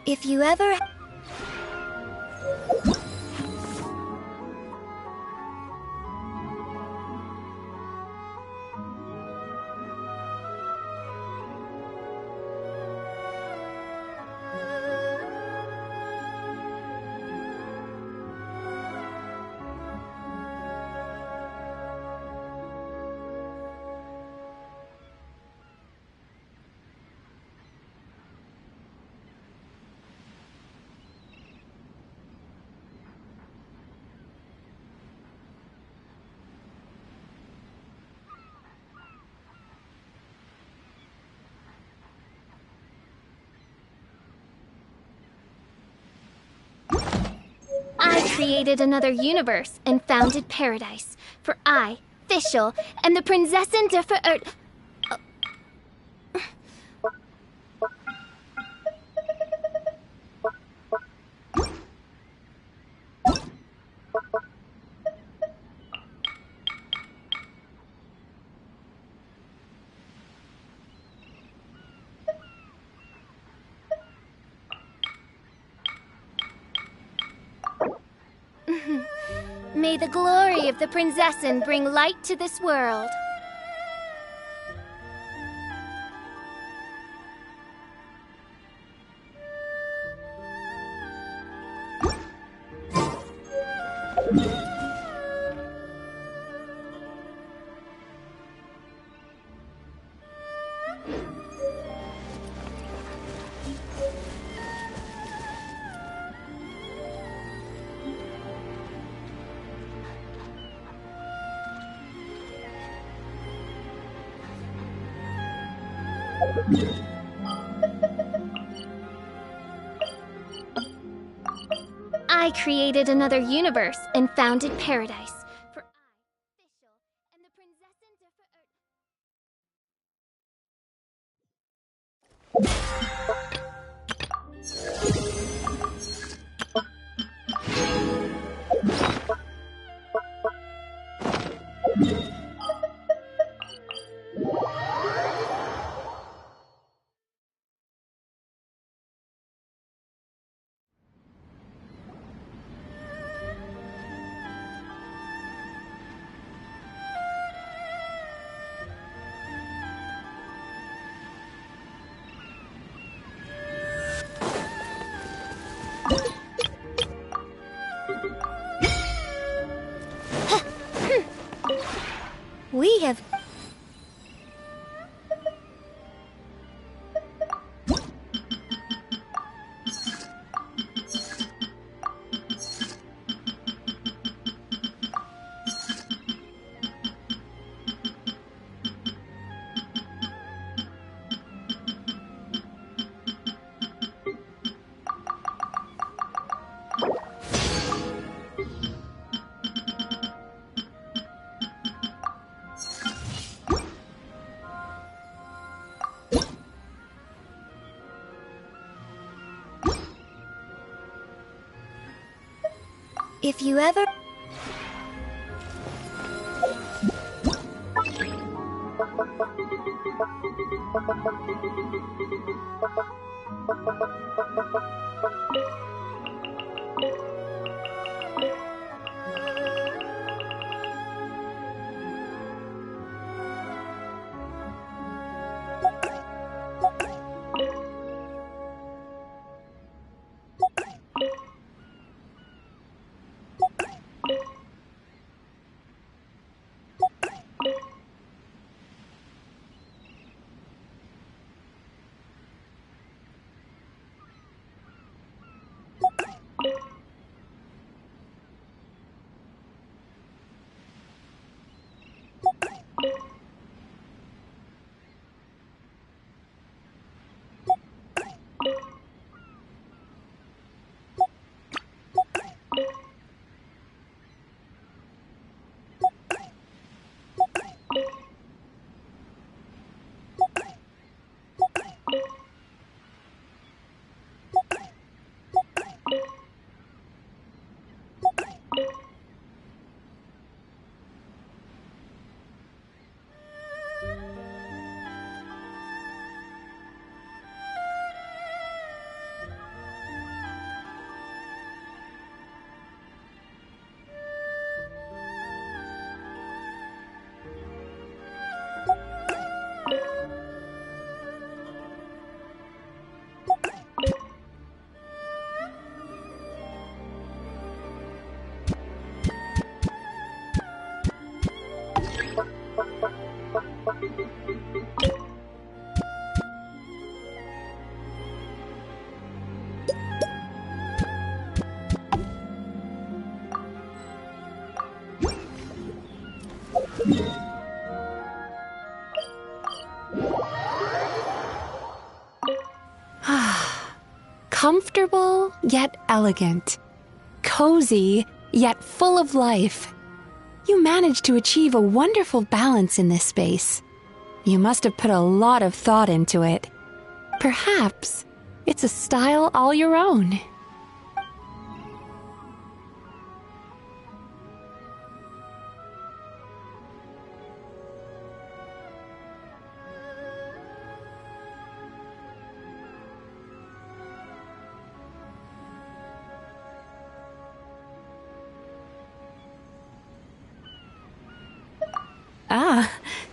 If you ever... I created another universe and founded paradise. For I, Fischl, am the Prinzessin der Verirrt... May the glory of the Prinzessin bring light to this world. I created another universe and founded paradise. For I, Fischl, am the Prinzessin... have... If you ever... Comfortable, yet elegant. Cozy, yet full of life. You managed to achieve a wonderful balance in this space. You must have put a lot of thought into it. Perhaps it's a style all your own.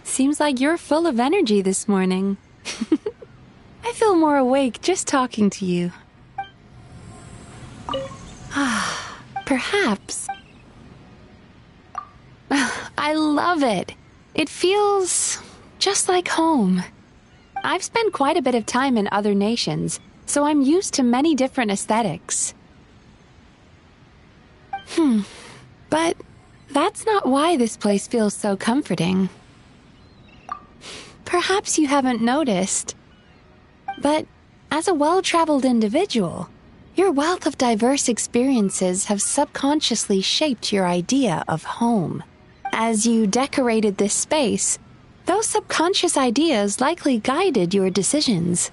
Seems like you're full of energy this morning. I feel more awake just talking to you. Perhaps. I love it. It feels just like home. I've spent quite a bit of time in other nations, so I'm used to many different aesthetics. But that's not why this place feels so comforting. Perhaps you haven't noticed, but as a well-traveled individual, your wealth of diverse experiences have subconsciously shaped your idea of home. As you decorated this space, those subconscious ideas likely guided your decisions.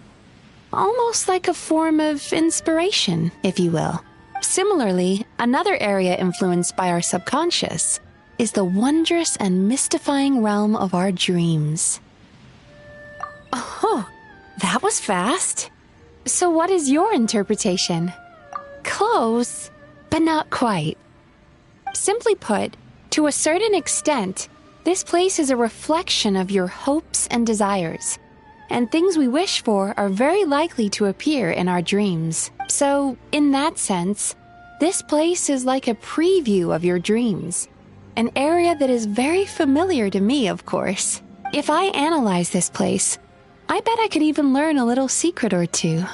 Almost like a form of inspiration, if you will. Similarly, another area influenced by our subconscious is the wondrous and mystifying realm of our dreams. Oh, that was fast. So what is your interpretation? Close, but not quite. Simply put, to a certain extent, this place is a reflection of your hopes and desires, and things we wish for are very likely to appear in our dreams. So, in that sense, this place is like a preview of your dreams. An area that is very familiar to me, of course. If I analyze this place, I bet I could even learn a little secret or two.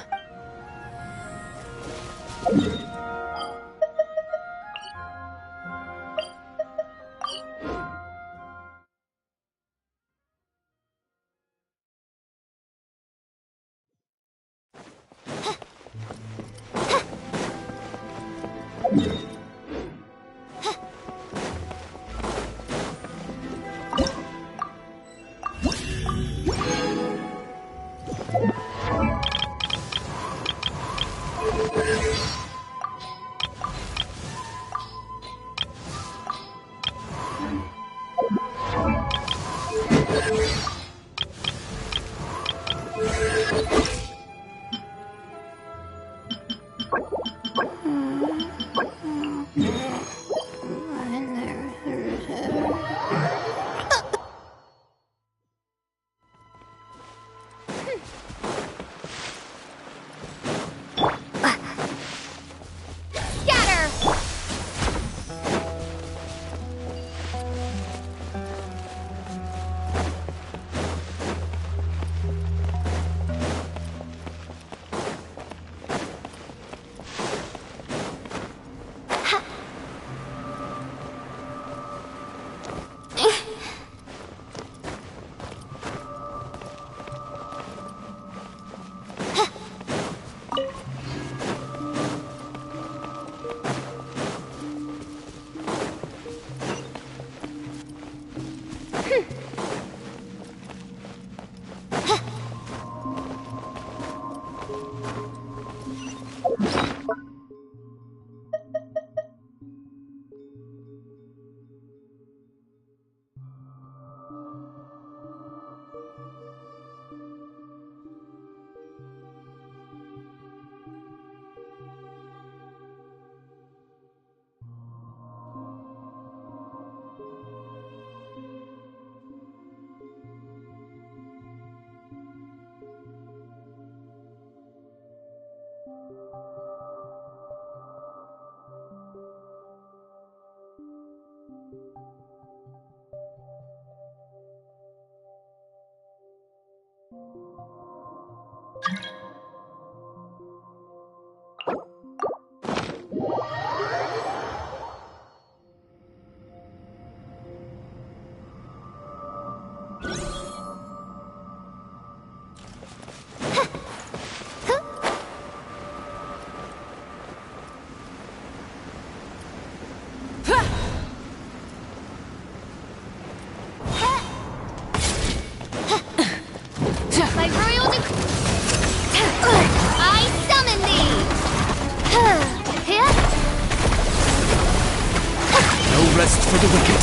rest for the wicked.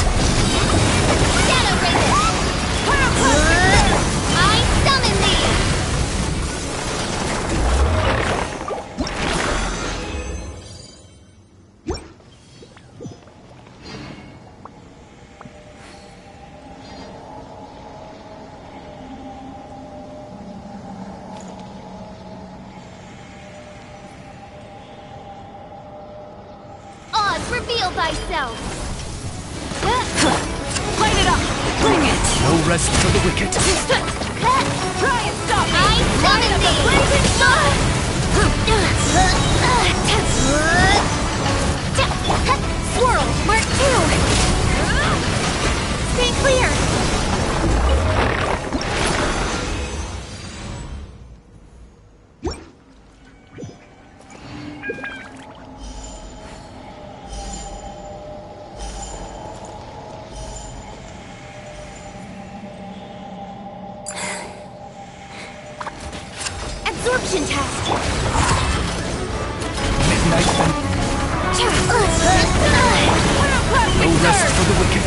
Shadow Raven! I summon thee! Oz, reveal thyself! Light it up! Bring it! No rest for the wicked. Try and stop me! I summon thee! Blazing sun! Swirl, Mark 2! Stay clear! Absorption test! Midnight and no rest for the wicked.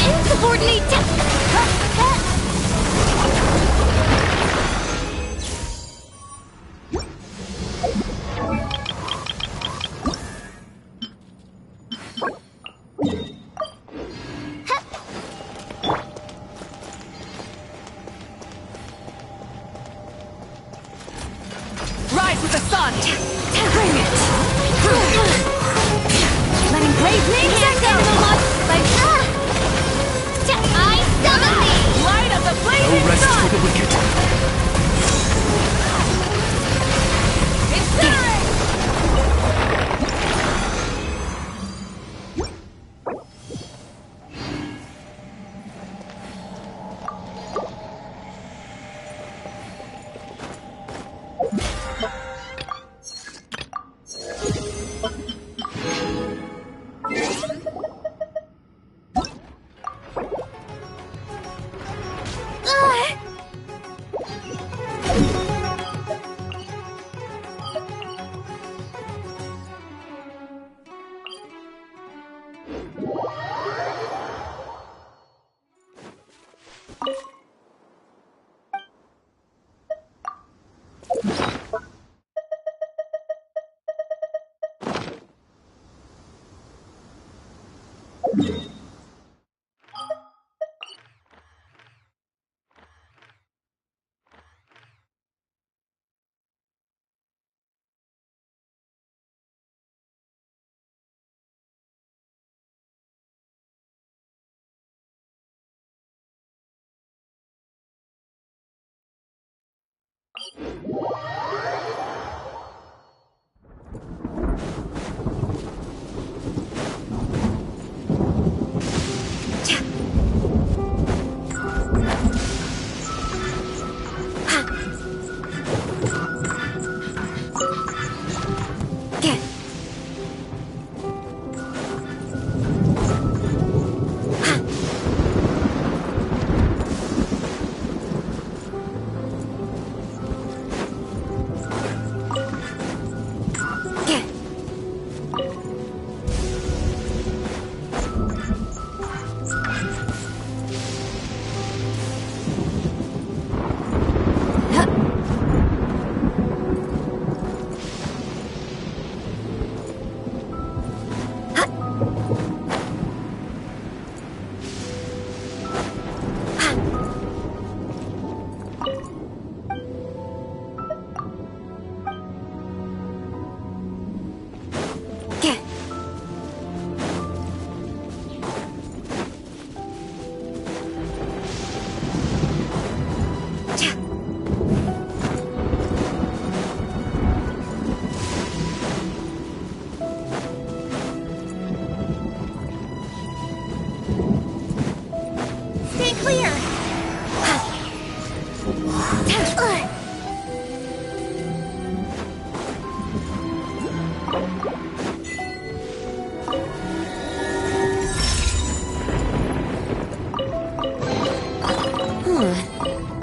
Insubordinate! Rise with the sun! Bring it! Letting go! Can't handle much like I summon thee! Light of the blazing no rest sun. For the wicked. Incinerate!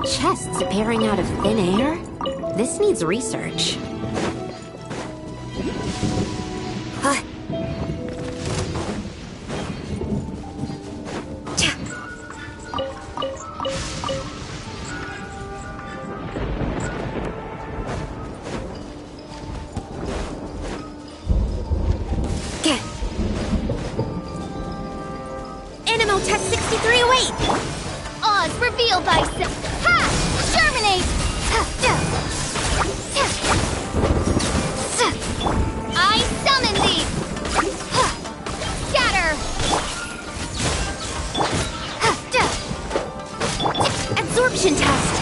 Chests appearing out of thin air? This needs research. Test 6308! Oz revealed thyself! Ha! Germinate! I summon thee! Scatter! Absorption test!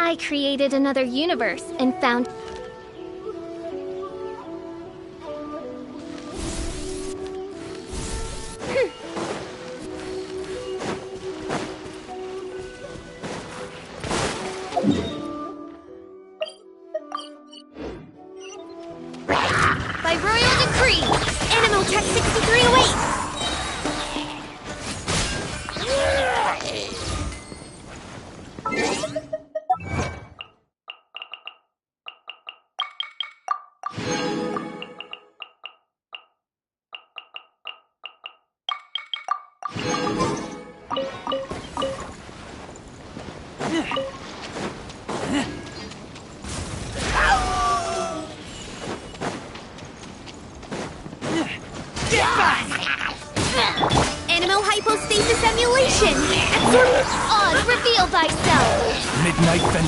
I created another universe and found... By royal decree, Animal Tech 6308! Animal hypostasis emulation! Absorb Oz, reveal thyself! Midnight Ven...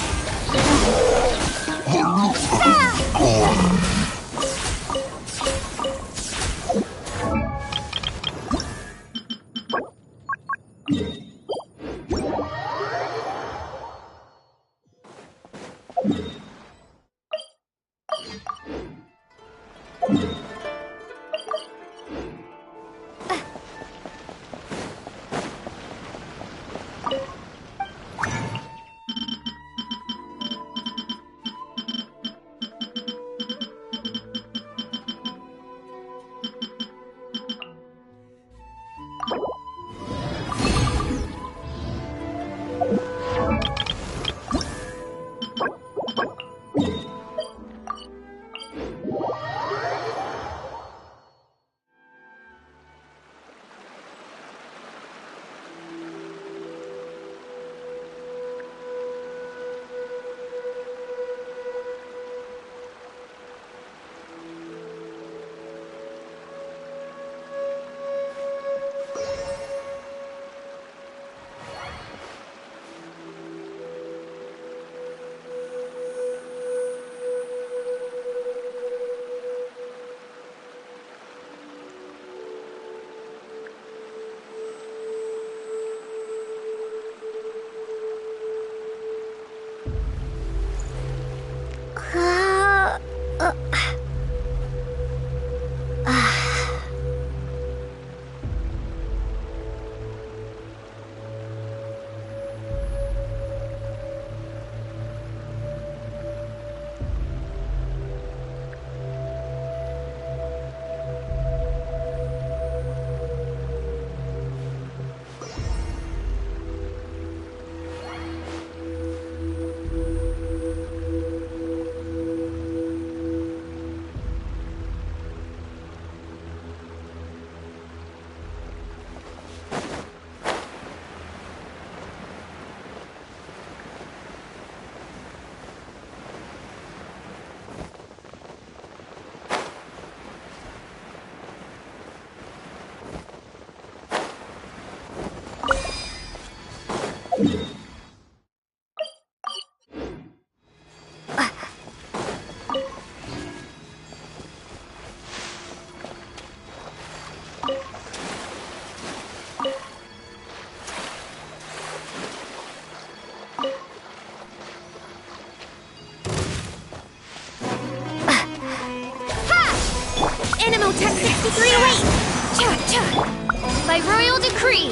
Tech 6308! By royal decree!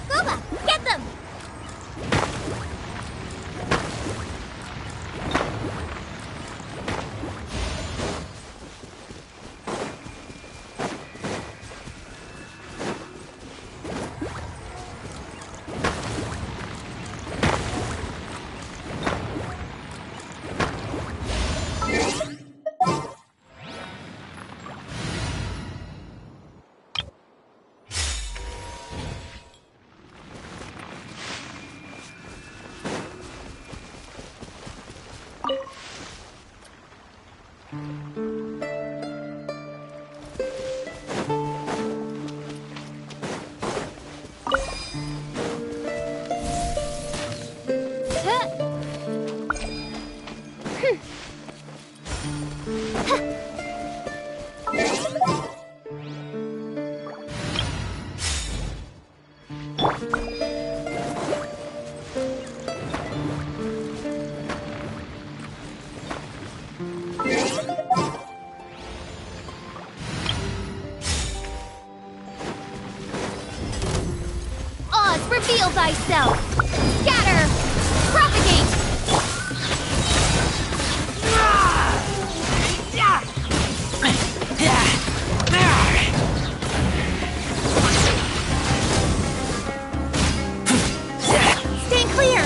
Scuba, get them! reveal thyself! Scatter! Propagate! Stay clear!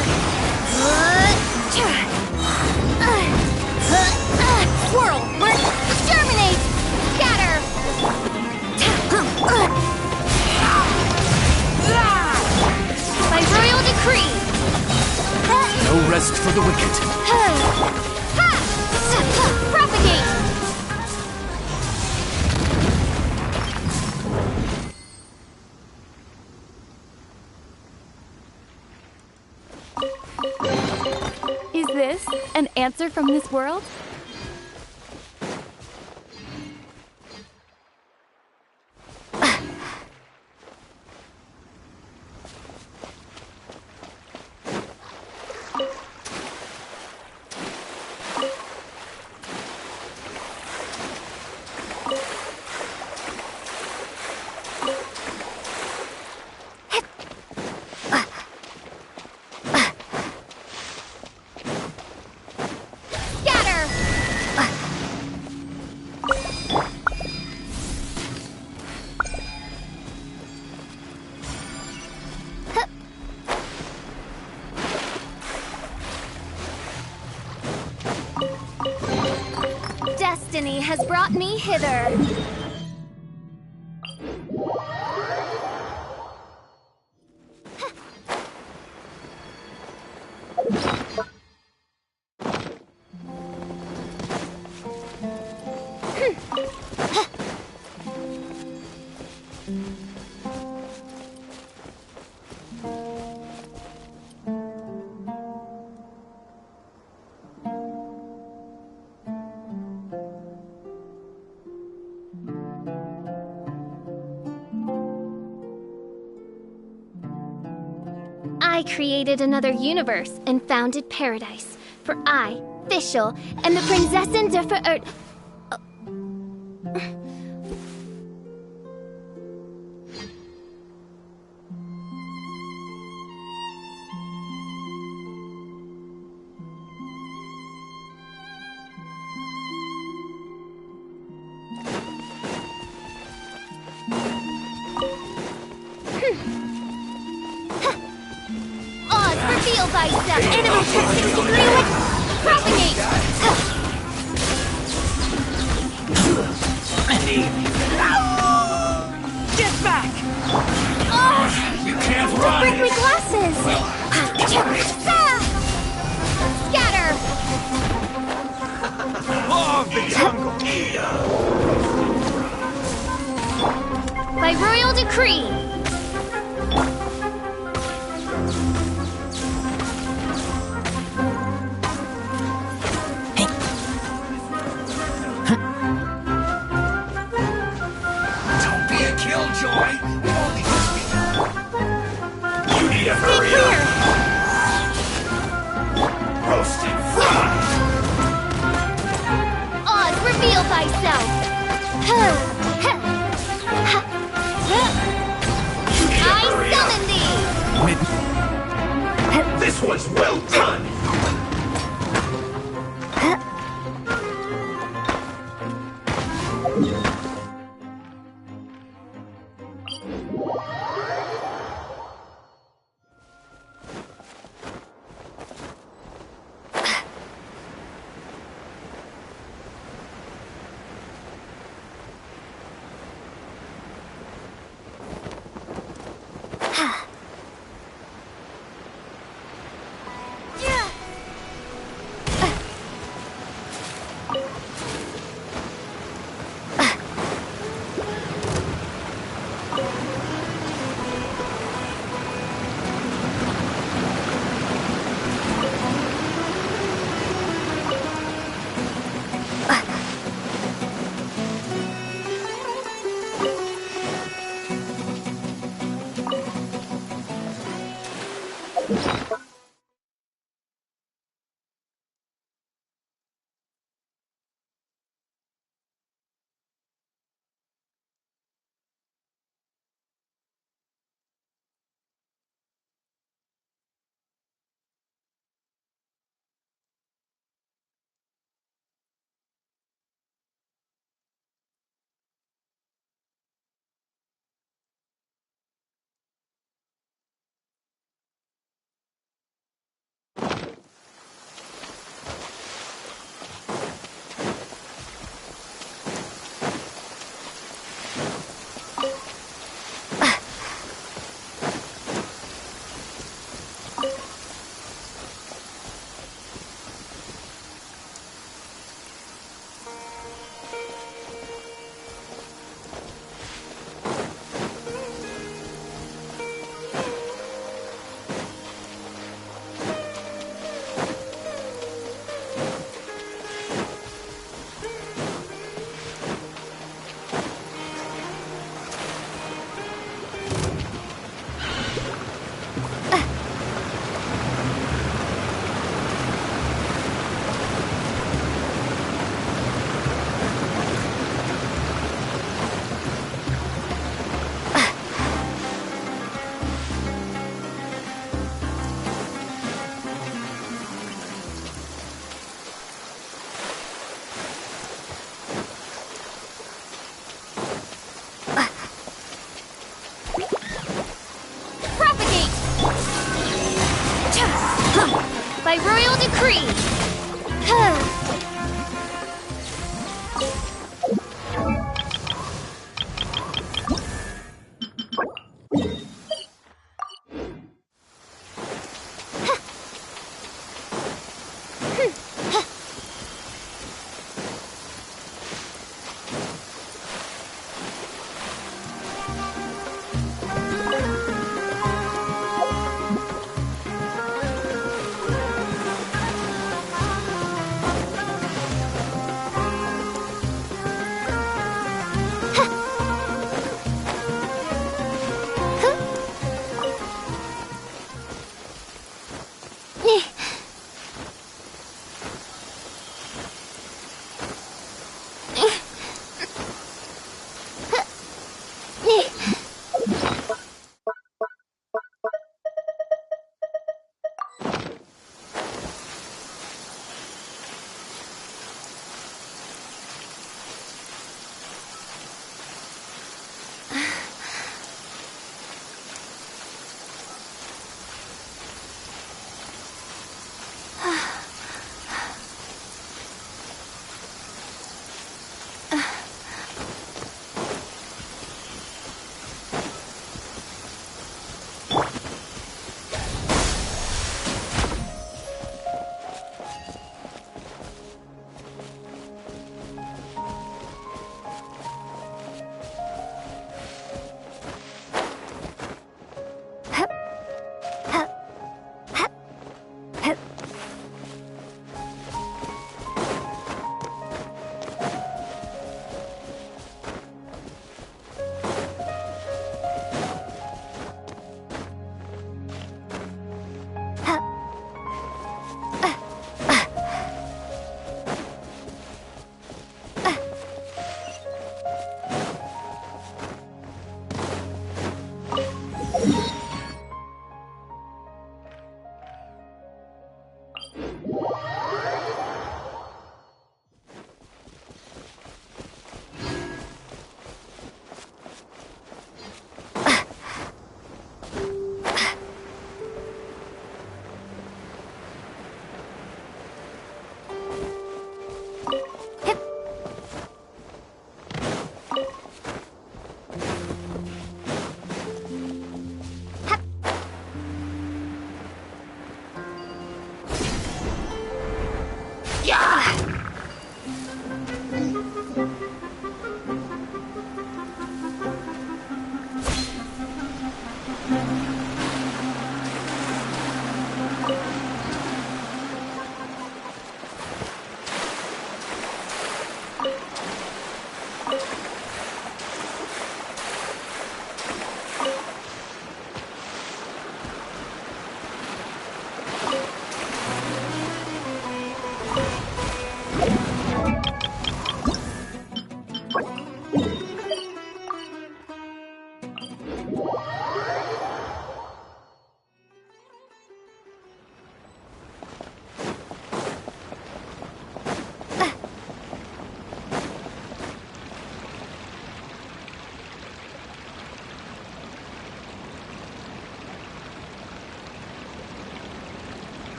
Swirl! Germinate! Scatter! By royal decree! No rest for the wicked. Propagate! Is this an answer from this world? Destiny has brought me hither. I created another universe and founded paradise. For I, Fischl, and the Prinzessin der Reveal thyself! Enemy testing degree with propagate! Get back! You can't Break run! my glasses! Scatter! Law of the jungle! By royal decree! Killjoy! Only must be... You need to Stay hurry clear! up! Roast and fry! Oz, reveal thyself! I summon thee! This was well done! Yeah.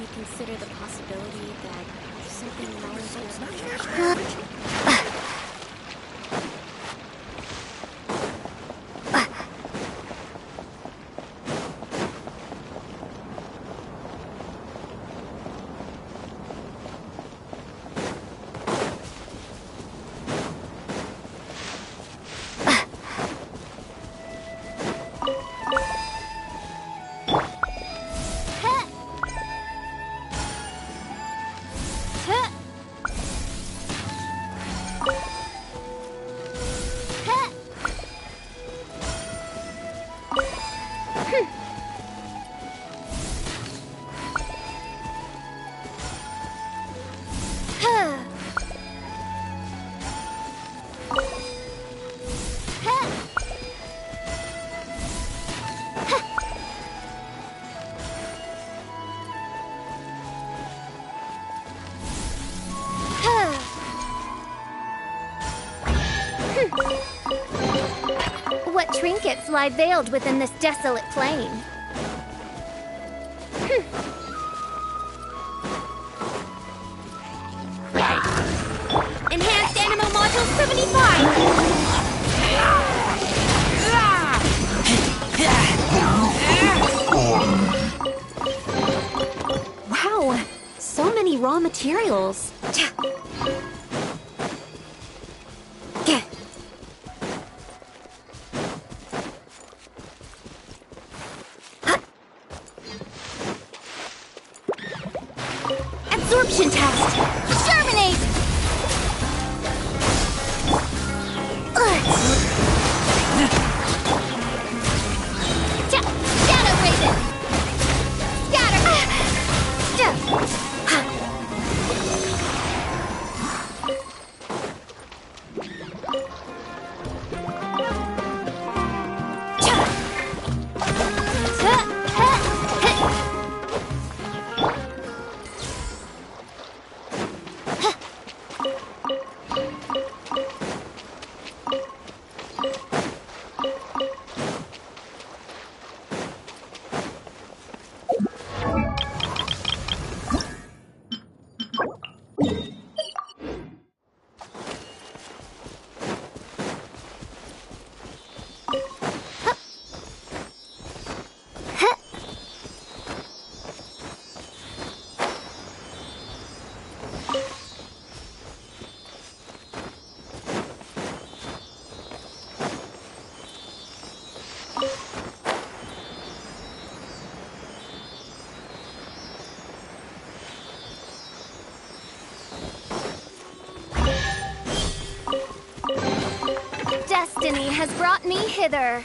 you consider the possibility that something wrong with What trinkets lie veiled within this desolate plain? Enhanced Animo Module 75! Wow, so many raw materials. Absorption test! Germinate! Shadow Raven! Destiny has brought me hither.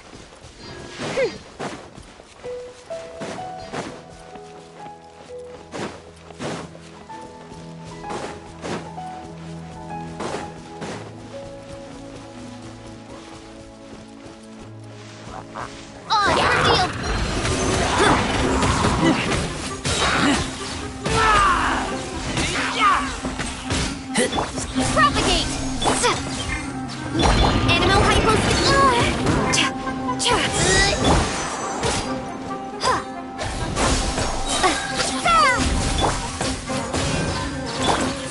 Propagate! Animo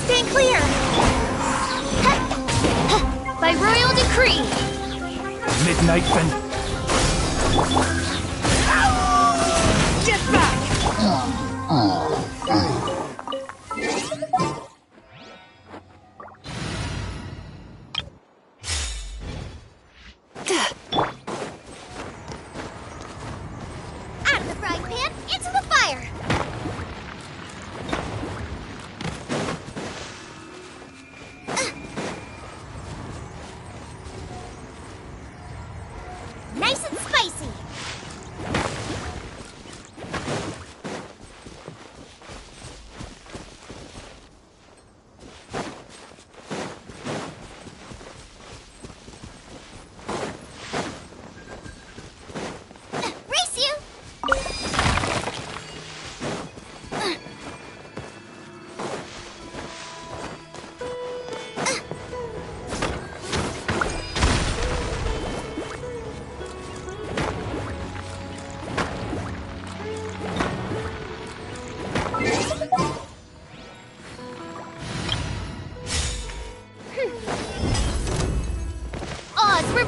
Stand clear! By royal decree! Midnight Fen. Get back! Out of the frying pan, into the fire!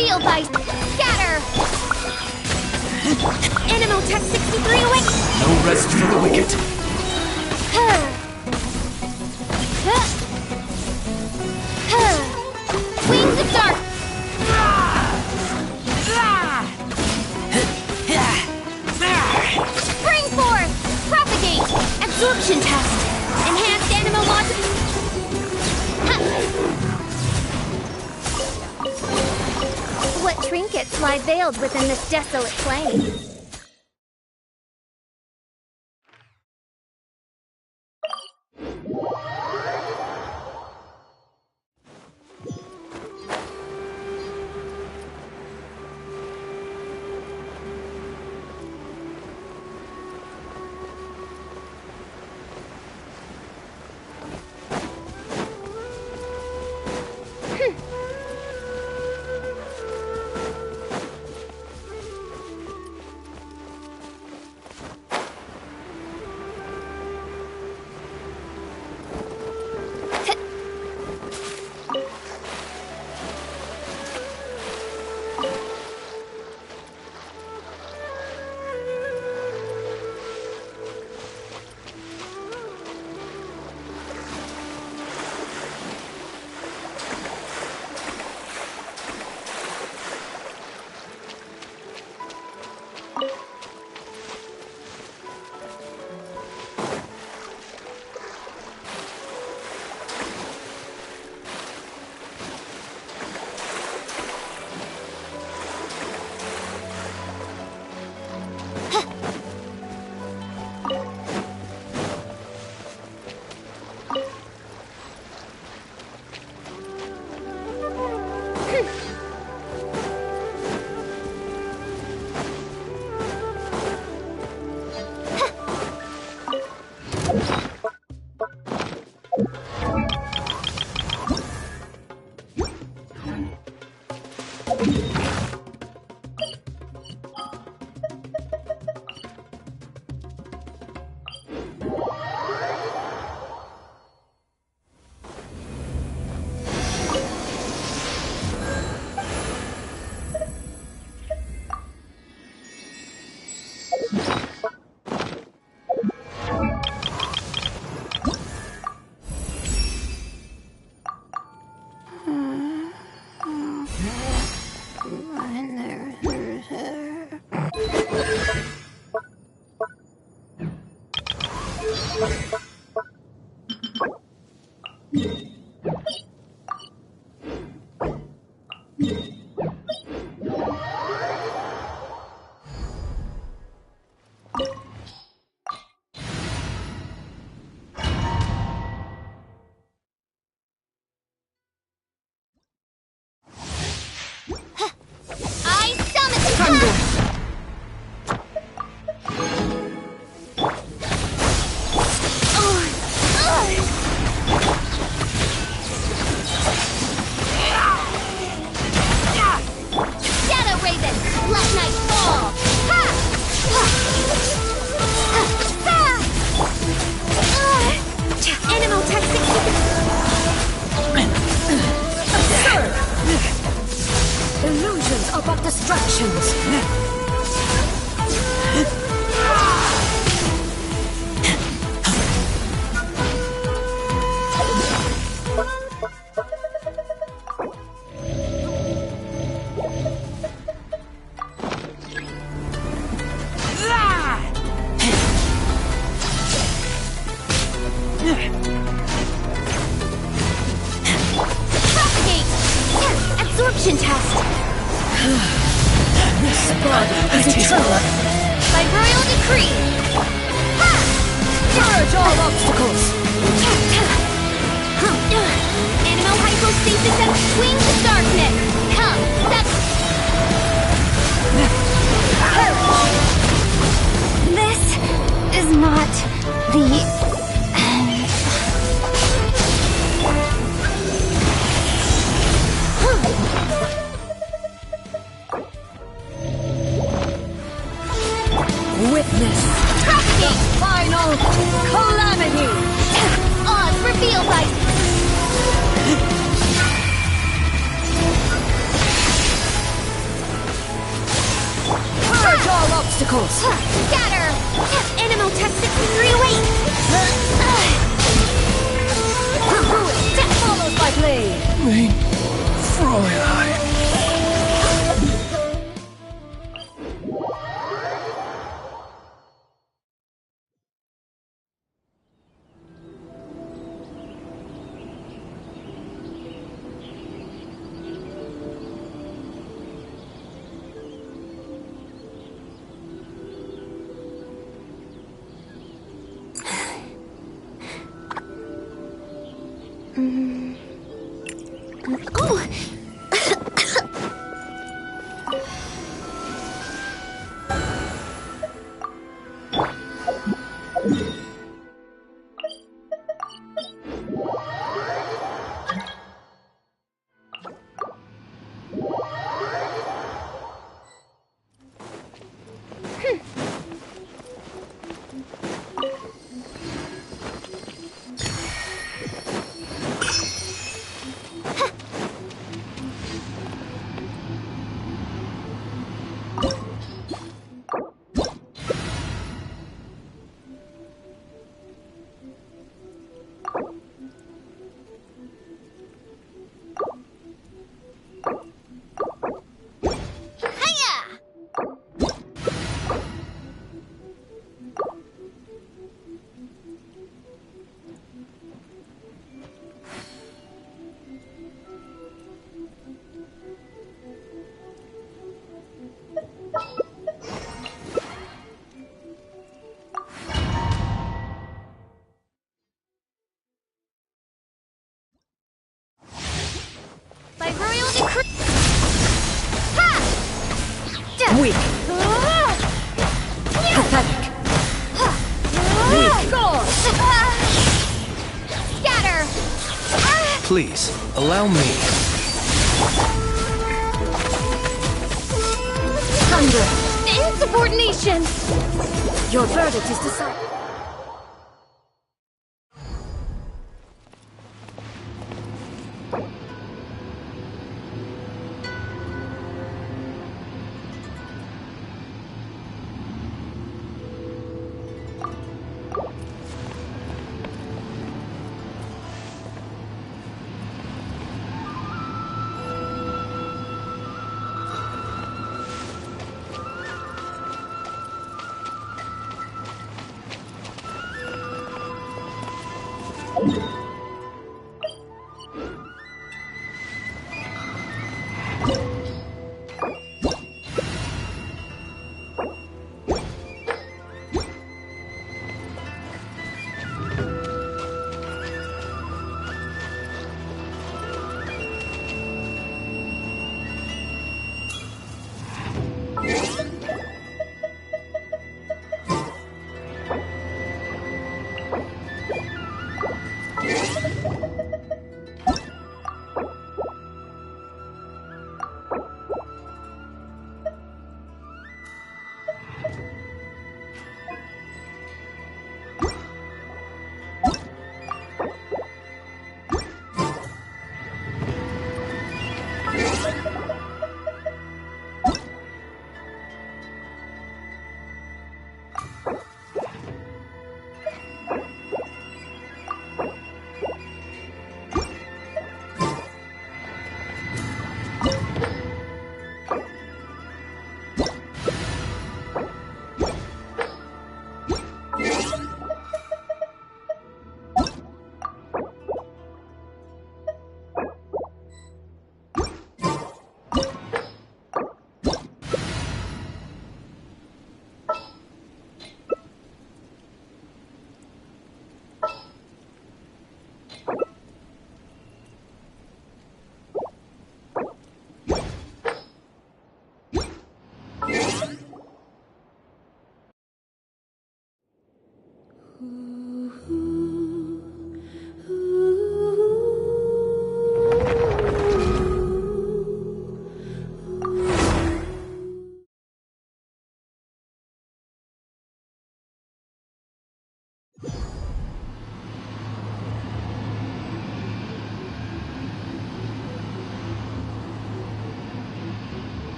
Field Ice! Scatter! Animotech 63 away! No rest for the wicked. Wings of Dark! Spring Force! Propagate! Absorption Test! Enhanced Animal What trinkets lie veiled within this desolate plain? Illusions are but distractions. Absorption test! This body is eternal. By royal decree! Ha! Purge all obstacles. Animal hypostasis and wings of darkness! Come, This is not the... Witness Propagate! final calamity. On for field life! Oh! By royal decree. Weak. Pathetic. Weak. Goal. Scatter. Please, allow me. Thunder. Insubordination. Your verdict is decided.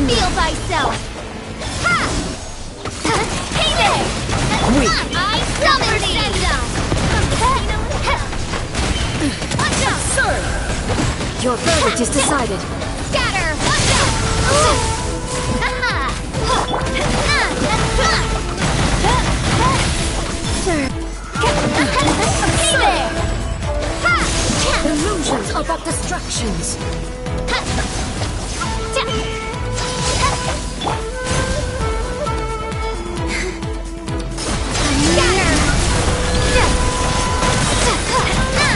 Reveal thyself! Ha! Hey there! I summon thee! Watch out! Sir! Your verdict is decided. Scatter! Watch out! Sir! Hey there! Illusions are but distractions.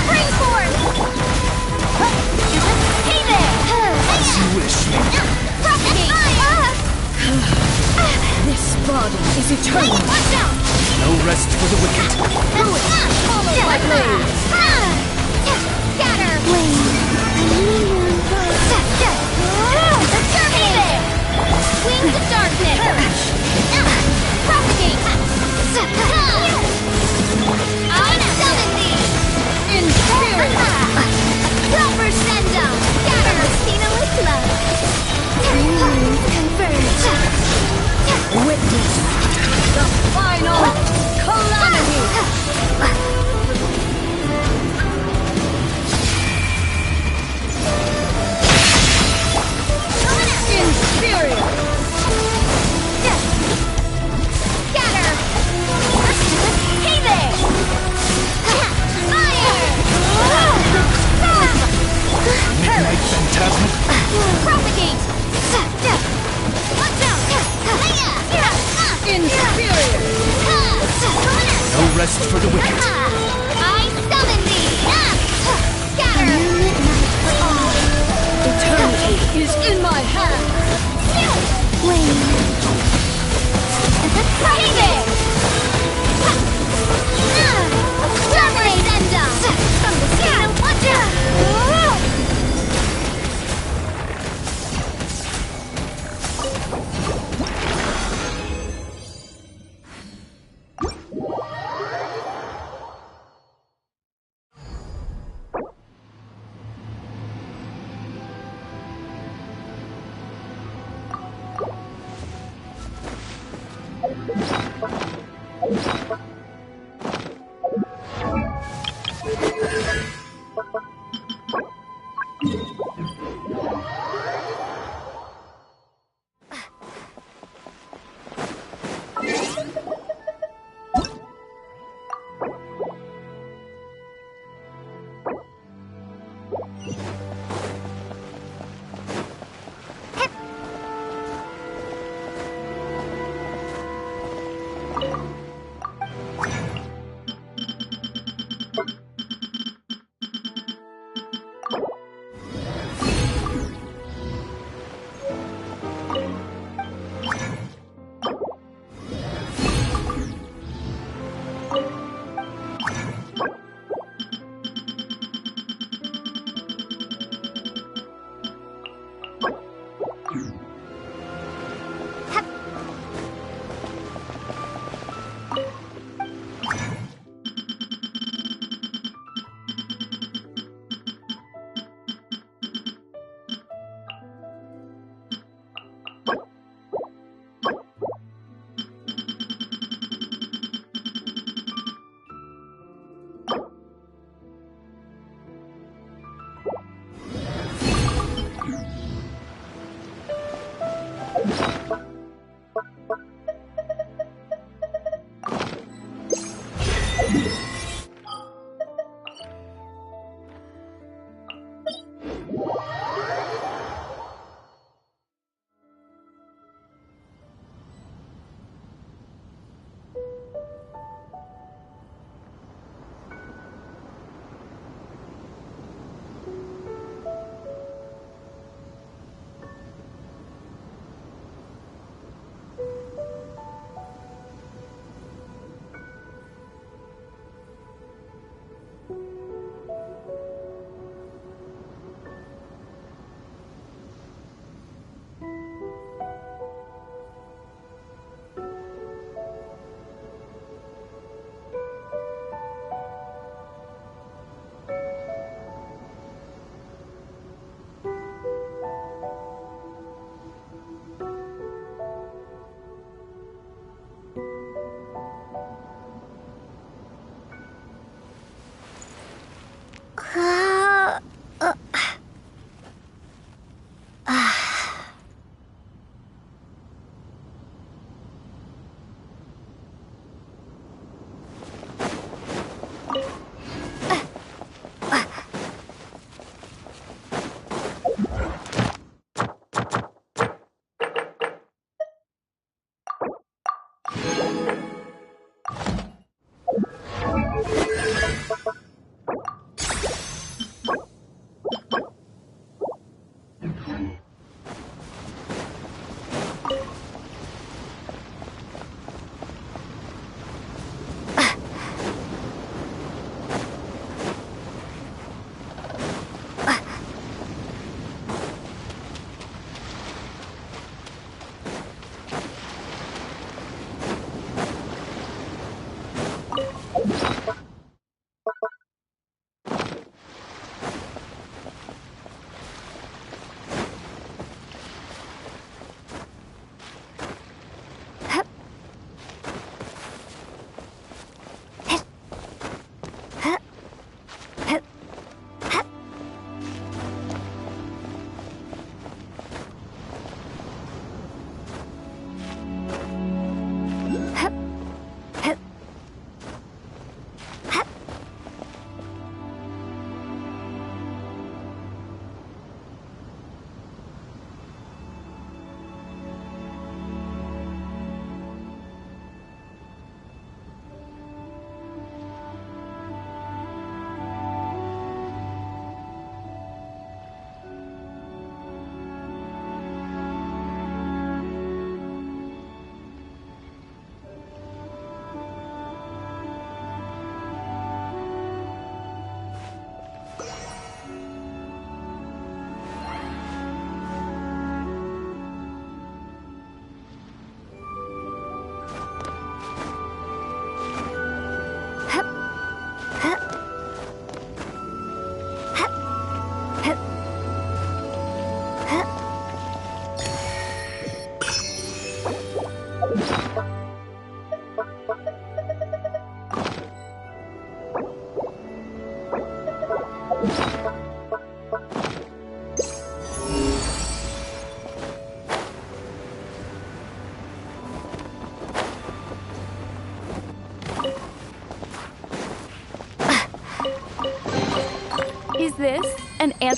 Bring forth! Hey there! As you wish, lady. Propagate! This body is eternal. Watch out! No rest for the wicked. Follow my blade! Scatter! Hey there! Wings of darkness! Propagate! I summon thee! In spirit! Proper send-up! Scatter! Witness the final calamity. Inferior. Scatter! Hey there! Fire! Midnight phantasm. Propagate! Watch out! Inferior. No rest for the wicked. I summon thee! Scatter! Eternity is in my hands. Hey there! Terminate Enda! From the skin, watch out!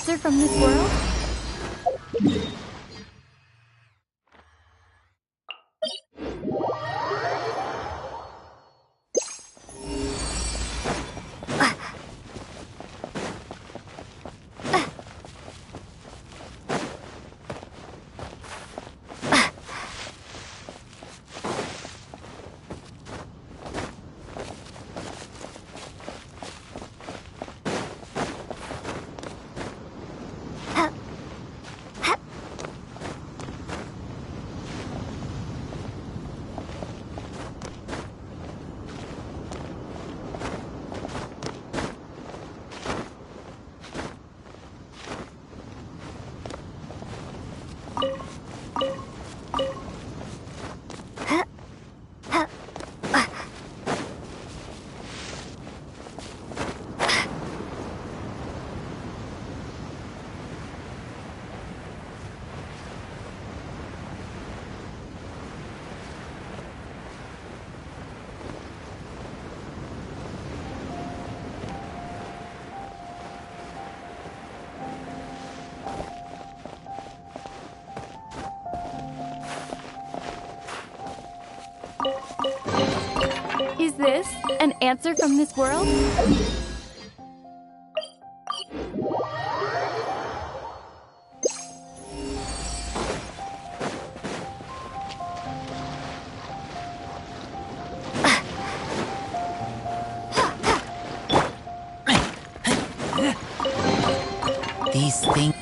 answer from this world? Is this an answer from this world? These things.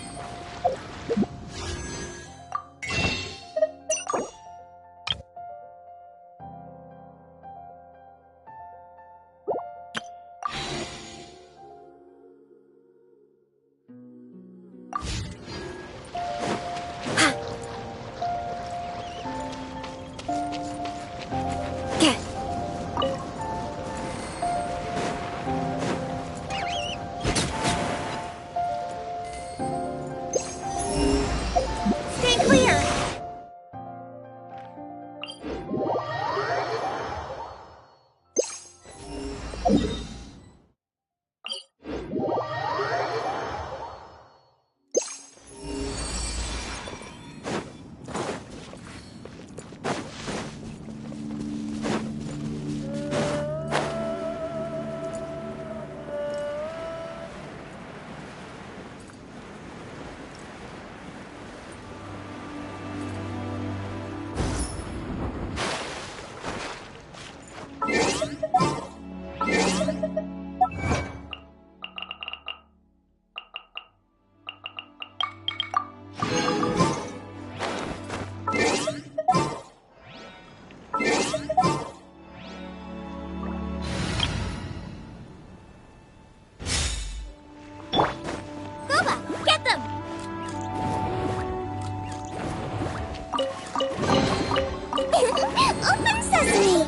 Open sesame!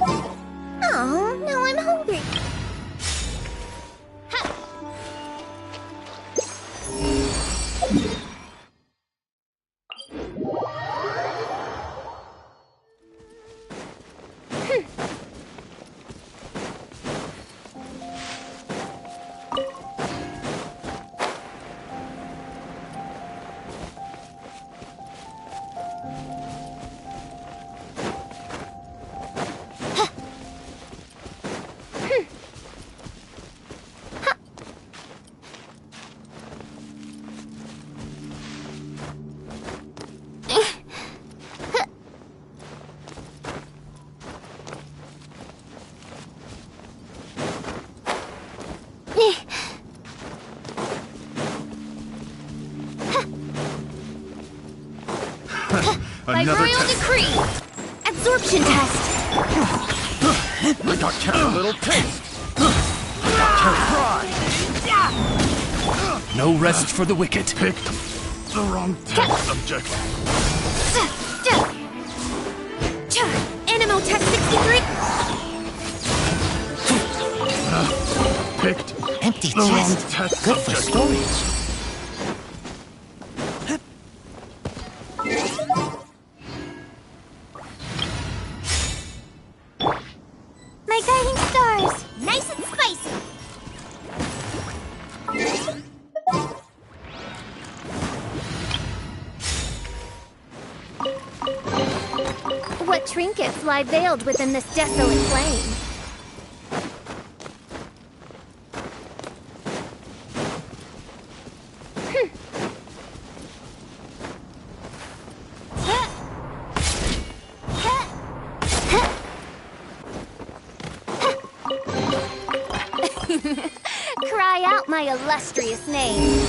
Oh, now I'm hungry. By royal decree! Absorption test! I got Cat a little taste! I got Cat fried! No rest for the wicked. Picked the wrong test subject. Animo test 63! Picked Empty the wrong chest. test Good for subject. storage. My guiding stars! Nice and spicy! What trinkets lie veiled within this desolate plain? Cry out my illustrious name.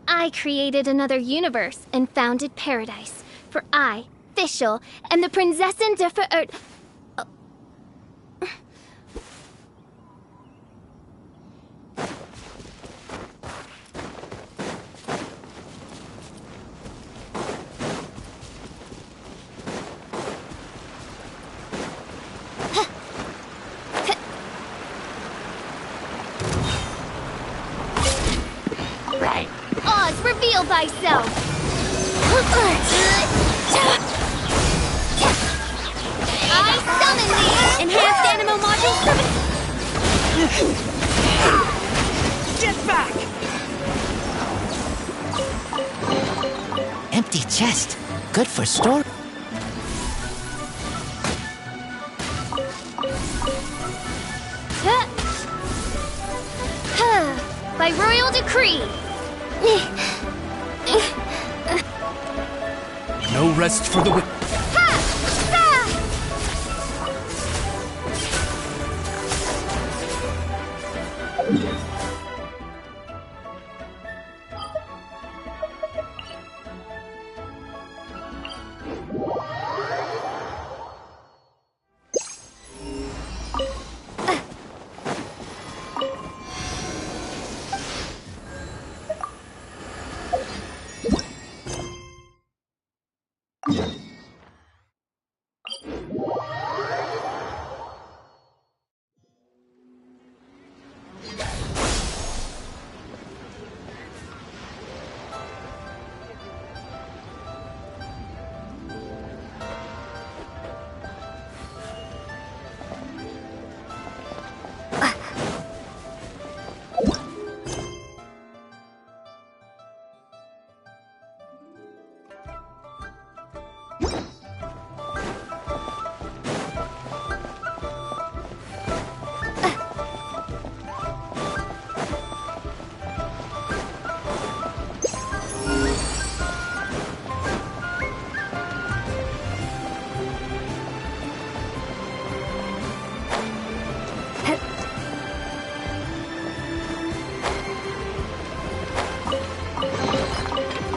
I created another universe and founded paradise. For I, Fischl, am the Prinzessin de Ver... Right. Oz, reveal thyself! I summon thee! Enhanced Animo Module 7... Get back! Empty chest. Good for store. By royal decree! No rest for the wicked.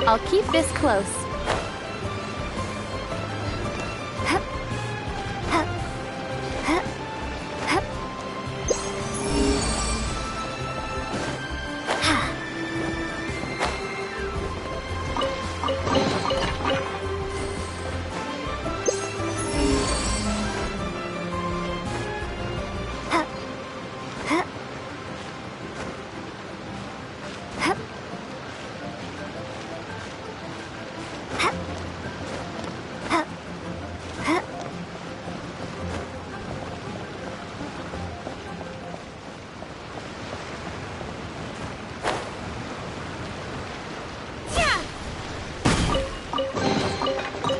I'll keep this close.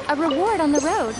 A reward on the road.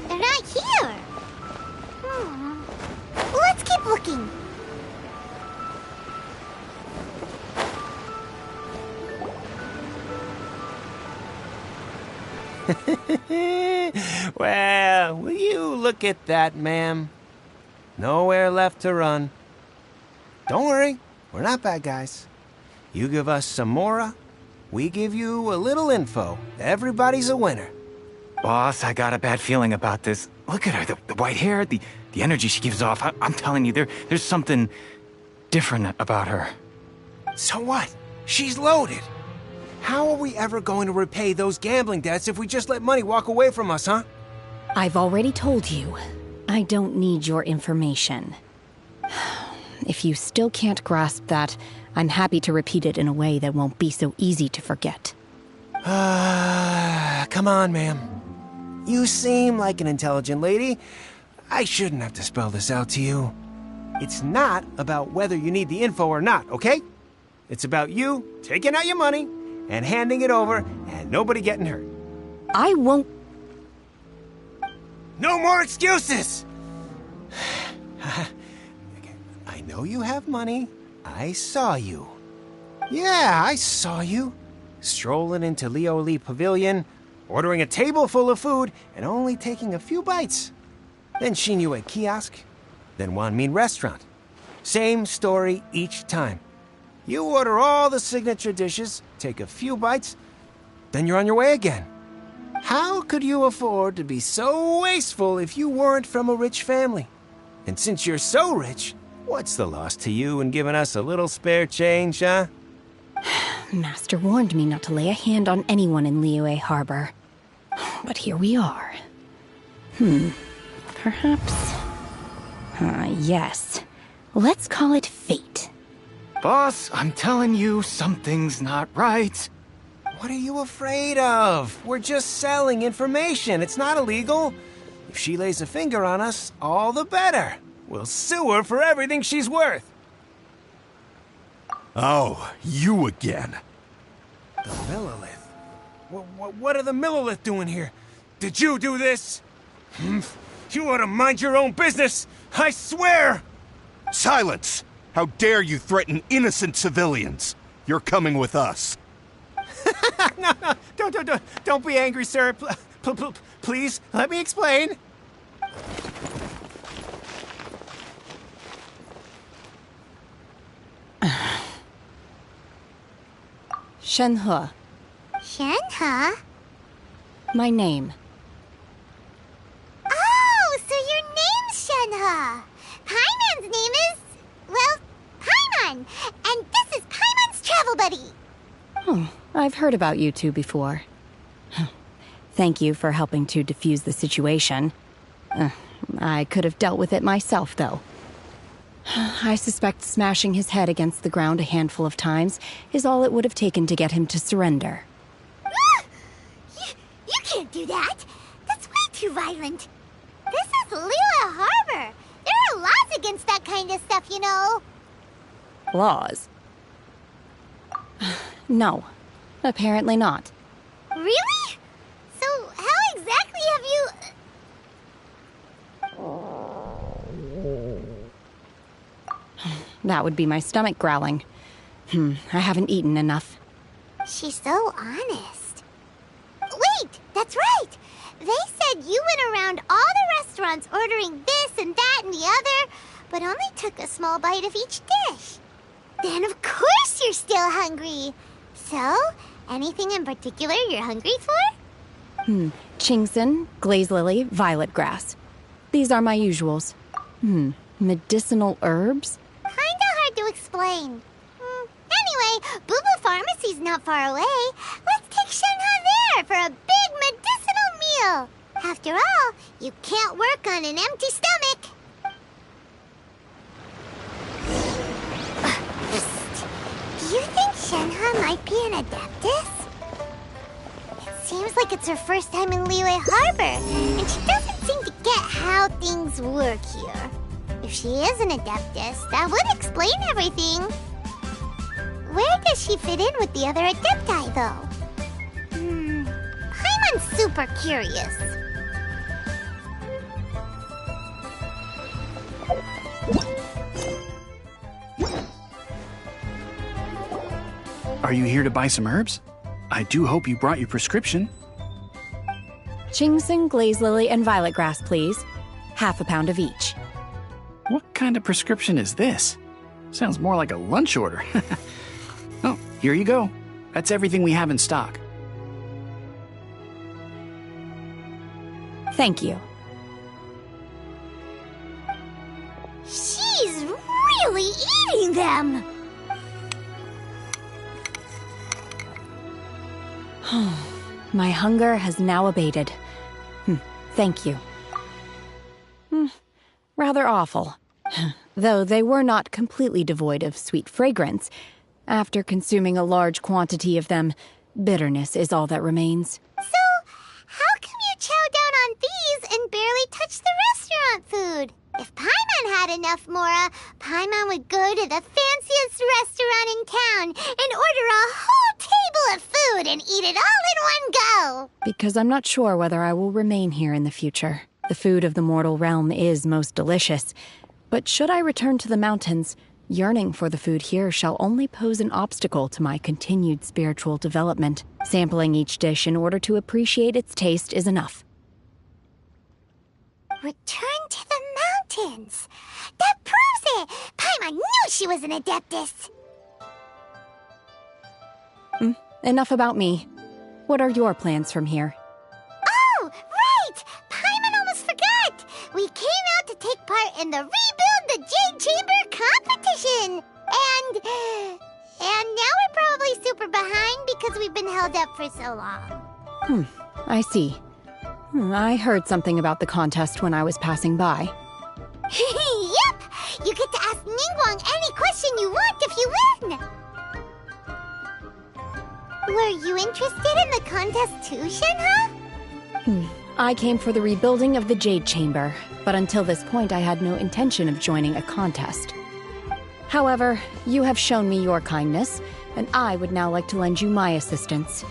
They're not here. Let's keep looking. Well, will you look at that, ma'am? Nowhere left to run. Don't worry, we're not bad guys. You give us some mora, we give you a little info. Everybody's a winner. Boss, I got a bad feeling about this. Look at her, the white hair, the energy she gives off. I'm telling you, there's something different about her. So what? She's loaded. How are we ever going to repay those gambling debts if we just let money walk away from us, huh? I've already told you, I don't need your information. If you still can't grasp that, I'm happy to repeat it in a way that won't be so easy to forget. Come on, ma'am. You seem like an intelligent lady. I shouldn't have to spell this out to you. It's not about whether you need the info or not, okay? It's about you taking out your money and handing it over and nobody getting hurt. I won't... No more excuses! I know you have money. I saw you. Yeah, I saw you. Strolling into Leo Lee Pavilion, ordering a table full of food, and only taking a few bites. Then Shinue Kiosk, then Wanmin Restaurant. Same story each time. You order all the signature dishes, take a few bites, then you're on your way again. How could you afford to be so wasteful if you weren't from a rich family? And since you're so rich, what's the loss to you in giving us a little spare change, huh? Master warned me not to lay a hand on anyone in Liyue Harbor. But here we are. Perhaps... yes. Let's call it fate. Boss, I'm telling you, something's not right. What are you afraid of? We're just selling information. It's not illegal. If she lays a finger on us, all the better. We'll sue her for everything she's worth. Oh, you again. The Millilith? What are the Millilith doing here? Did you do this? You ought to mind your own business, I swear! Silence! How dare you threaten innocent civilians? You're coming with us. No, don't be angry, sir. Please, let me explain. Shenhe. Shenhe? My name. Oh, so your name's Shenhe. Paimon's name is, well, Paimon. And this is Paimon's travel buddy. Oh, I've heard about you two before. Thank you for helping to defuse the situation. I could have dealt with it myself, though. I suspect smashing his head against the ground a handful of times is all it would have taken to get him to surrender. You can't do that. That's way too violent. This is Liyue Harbor. There are laws against that kind of stuff, you know. Laws? No, apparently not. Really? So how exactly have you... That would be my stomach growling. I haven't eaten enough. She's so honest. Wait, that's right. They said you went around all the restaurants ordering this and that and the other, but only took a small bite of each dish. Then of course you're still hungry. So, anything in particular you're hungry for? Chingson, glaze lily, violet grass. These are my usuals. Medicinal herbs? Kinda hard to explain. Anyway, Boo Boo Pharmacy's not far away. Let's take Shenhe there for a big medicinal meal. After all, you can't work on an empty stomach. Do you think Shenhe might be an Adeptus? It seems like it's her first time in Liyue Harbor, and she doesn't seem to get how things work here. If she is an Adeptus, that would explain everything. Where does she fit in with the other Adepti, though? Paimon's super curious. Are you here to buy some herbs? I do hope you brought your prescription. Ginseng, glaze lily, and violet grass, please. Half a pound of each. What kind of prescription is this? Sounds more like a lunch order. Oh, here you go. That's everything we have in stock. Thank you. She's really eating them! My hunger has now abated. Thank you. Rather awful. Though they were not completely devoid of sweet fragrance. After consuming a large quantity of them, bitterness is all that remains. So, how come you chow down on these and barely touch the restaurant food? If Paimon had enough Mora, Paimon would go to the fanciest restaurant in town and order a whole table of food and eat it all in one go. Because I'm not sure whether I will remain here in the future. The food of the mortal realm is most delicious. But should I return to the mountains, yearning for the food here shall only pose an obstacle to my continued spiritual development. Sampling each dish in order to appreciate its taste is enough. Return to the mountains. That proves it. Paimon knew she was an Adeptus. Enough about me. What are your plans from here? Oh, right! Paimon almost forgot. We came out to take part in the Rebuild the Jade Chamber competition. And now we're probably super behind because we've been held up for so long. I see. I heard something about the contest when I was passing by. Yep! You get to ask Ningguang any question you want if you win! Were you interested in the contest too, Shenhe? I came for the rebuilding of the Jade Chamber, but until this point I had no intention of joining a contest. However, you have shown me your kindness, and I would now like to lend you my assistance.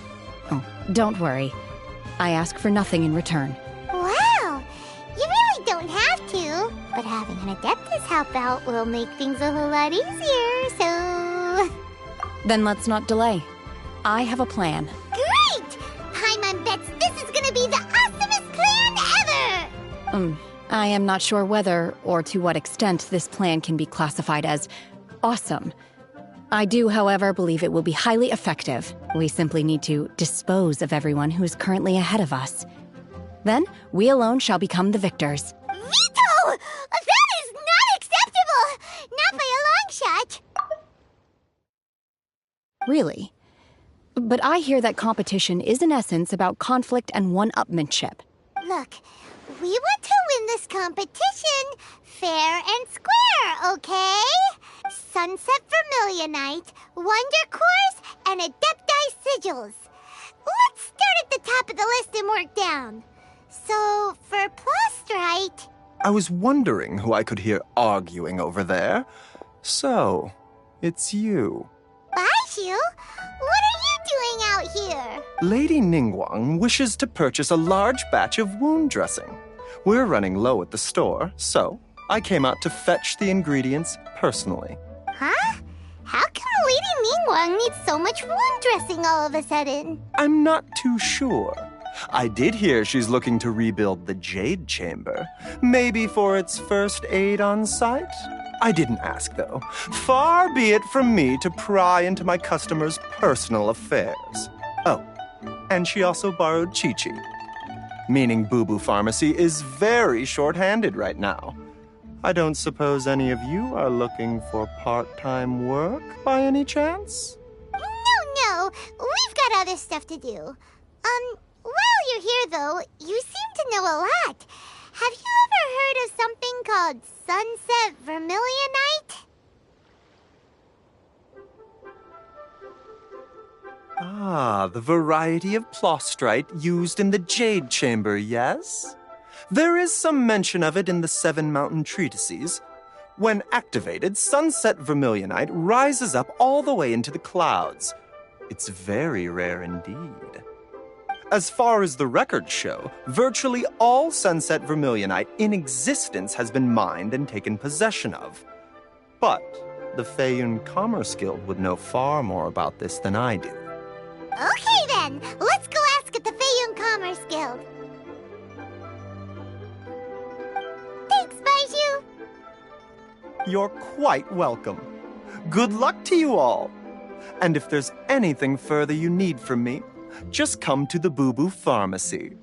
Oh, don't worry. I ask for nothing in return. Wow! You really don't have to, but having an Adeptus help out will make things a whole lot easier, so... Then let's not delay. I have a plan. Great! Paimon bets this is gonna be the awesomest plan ever! I am not sure whether or to what extent this plan can be classified as awesome. I do, however, believe it will be highly effective. We simply need to dispose of everyone who is currently ahead of us. Then, we alone shall become the victors. Veto! That is not acceptable! Not by a long shot! Really? But I hear that competition is in essence about conflict and one-upmanship. Look, we want to win this competition fair and square, okay? Sunset Vermilionite, Wonder Cores, and Adepti Sigils. Let's start at the top of the list and work down. So, for Plastrite... I was wondering who I could hear arguing over there. So, it's you. Baishu? What are you doing out here? Lady Ningguang wishes to purchase a large batch of wound dressing. We're running low at the store, so I came out to fetch the ingredients personally. Huh? How come Lady Ningguang needs so much wound dressing all of a sudden? I'm not too sure. I did hear she's looking to rebuild the Jade Chamber. Maybe for its first aid on site? I didn't ask, though. Far be it from me to pry into my customers' personal affairs. Oh, and she also borrowed Chi-Chi. Meaning Boo Boo Pharmacy is very short-handed right now. I don't suppose any of you are looking for part-time work by any chance? No, we've got other stuff to do. While you're here though, you seem to know a lot. Have you ever heard of something called sunset vermilionite? Ah, the variety of plostrite used in the Jade Chamber, yes? There is some mention of it in the Seven Mountain Treatises. When activated, sunset vermilionite rises up all the way into the clouds. It's very rare indeed. As far as the records show, virtually all sunset vermilionite in existence has been mined and taken possession of. But the Feiyun Commerce Guild would know far more about this than I do. Okay then, let's go ask at the Feiyun Commerce Guild. Thanks, Baiju. You're quite welcome. Good luck to you all. And if there's anything further you need from me, just come to the Boo Boo Pharmacy.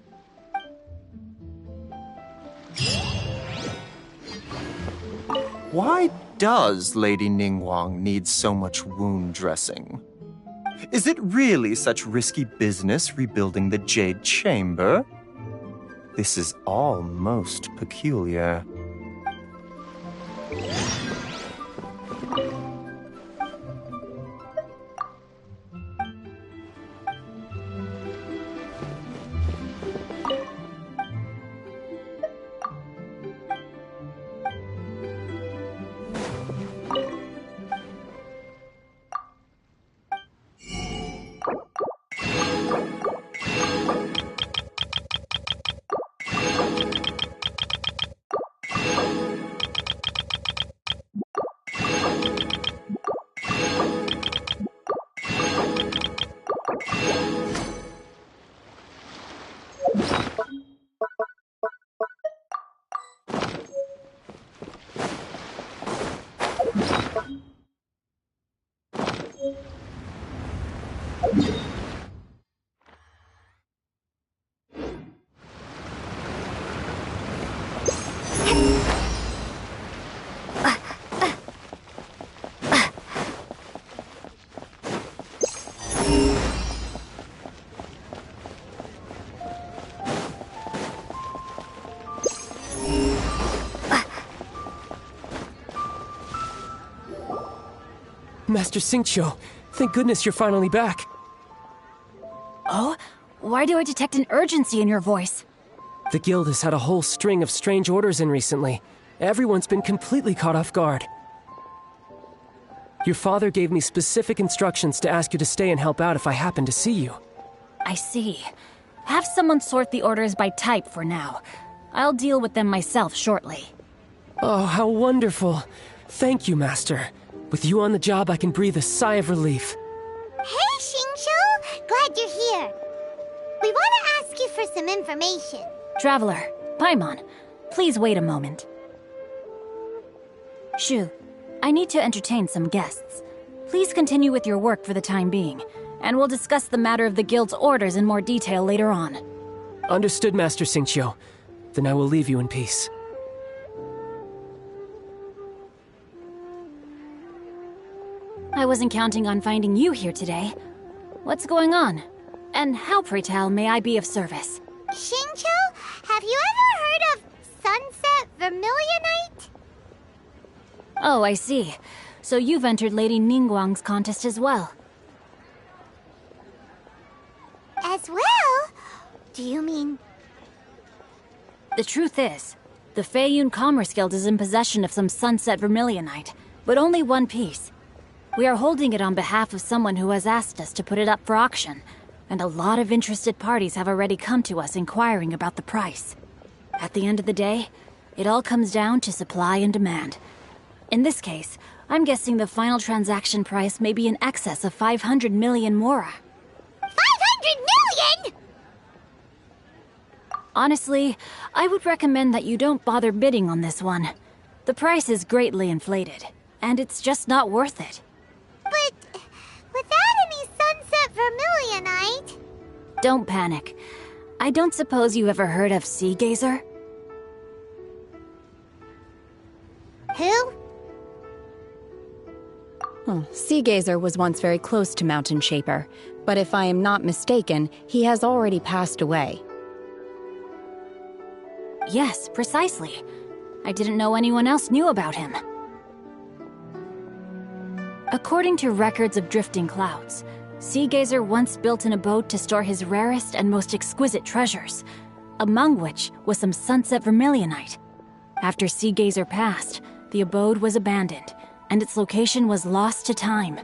Why does Lady Ningguang need so much wound dressing? Is it really such risky business rebuilding the Jade Chamber? This is all most peculiar. Master Xingqiu, thank goodness you're finally back. Oh? Why do I detect an urgency in your voice? The guild has had a whole string of strange orders in recently. Everyone's been completely caught off guard. Your father gave me specific instructions to ask you to stay and help out if I happen to see you. I see. Have someone sort the orders by type for now. I'll deal with them myself shortly. Oh, how wonderful. Thank you, Master. With you on the job, I can breathe a sigh of relief. Hey, Xingqiu! Glad you're here. We want to ask you for some information. Traveler, Paimon, please wait a moment. Shu, I need to entertain some guests. Please continue with your work for the time being, and we'll discuss the matter of the guild's orders in more detail later on. Understood, Master Xingqiu. Then I will leave you in peace. I wasn't counting on finding you here today. What's going on? And how, pray tell, may I be of service? Xingqiu, have you ever heard of sunset vermilionite? Oh, I see. So you've entered Lady Ningguang's contest as well. As well? Do you mean... The truth is, the Feiyun Commerce Guild is in possession of some sunset vermilionite, but only one piece. We are holding it on behalf of someone who has asked us to put it up for auction, and a lot of interested parties have already come to us inquiring about the price. At the end of the day, it all comes down to supply and demand. In this case, I'm guessing the final transaction price may be in excess of 500 million mora. 500 million?! Honestly, I would recommend that you don't bother bidding on this one. The price is greatly inflated, and it's just not worth it. But without any sunset vermilionite... Don't panic. I don't suppose you ever heard of Sea Gazer? Who? Sea Gazer was once very close to Mountain Shaper, but if I am not mistaken, he has already passed away. Yes, precisely. I didn't know anyone else knew about him. According to records of drifting clouds, Sea Gazer once built an abode to store his rarest and most exquisite treasures, among which was some sunset vermilionite. After Sea Gazer passed, the abode was abandoned, and its location was lost to time.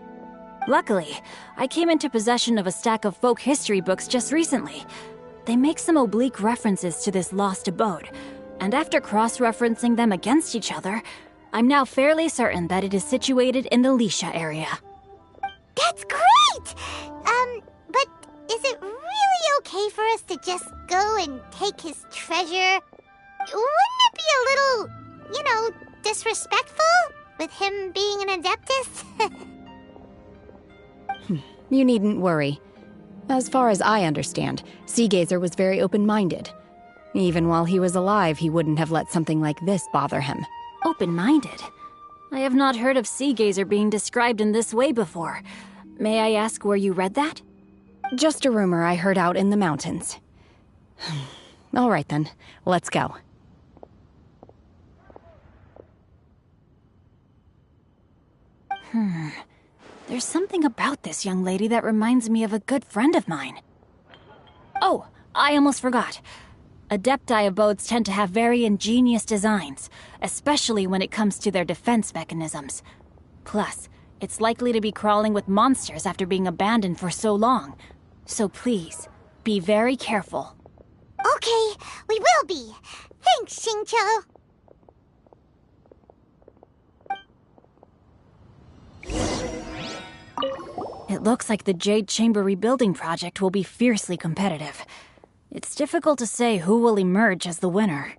Luckily, I came into possession of a stack of folk history books just recently. They make some oblique references to this lost abode, and after cross-referencing them against each other, I'm now fairly certain that it is situated in the Lisha area. That's great! But is it really okay for us to just go and take his treasure? Wouldn't it be a little, disrespectful? With him being an Adeptus? You needn't worry. As far as I understand, Sea Gazer was very open-minded. Even while he was alive, he wouldn't have let something like this bother him. Open-minded? I have not heard of Sea Gazer being described in this way before. May I ask where you read that? Just a rumor I heard out in the mountains. All right then, let's go. There's something about this young lady that reminds me of a good friend of mine. Oh, I almost forgot. Adepti abodes tend to have very ingenious designs, especially when it comes to their defense mechanisms. Plus, it's likely to be crawling with monsters after being abandoned for so long. So please, be very careful. Okay, we will be. Thanks, Xingqiu. It looks like the Jade Chamber rebuilding project will be fiercely competitive. It's difficult to say who will emerge as the winner.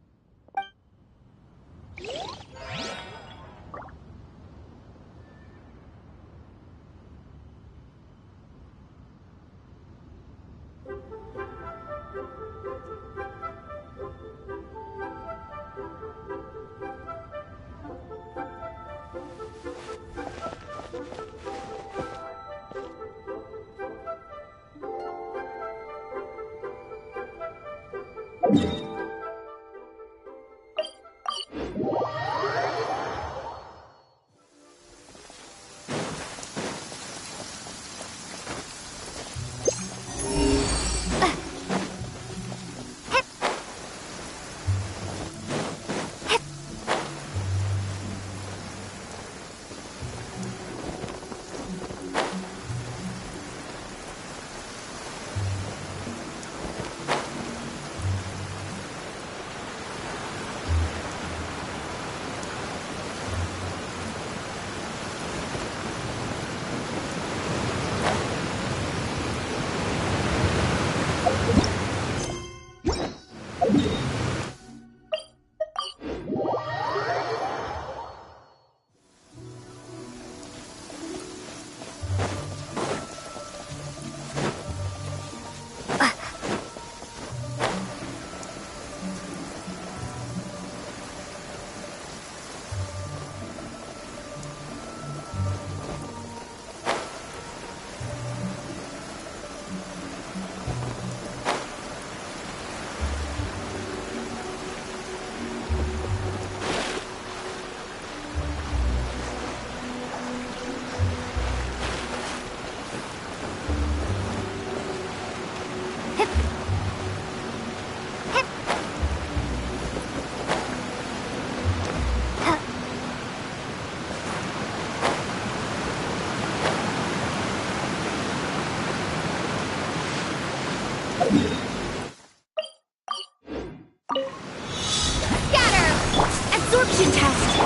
Absorption test!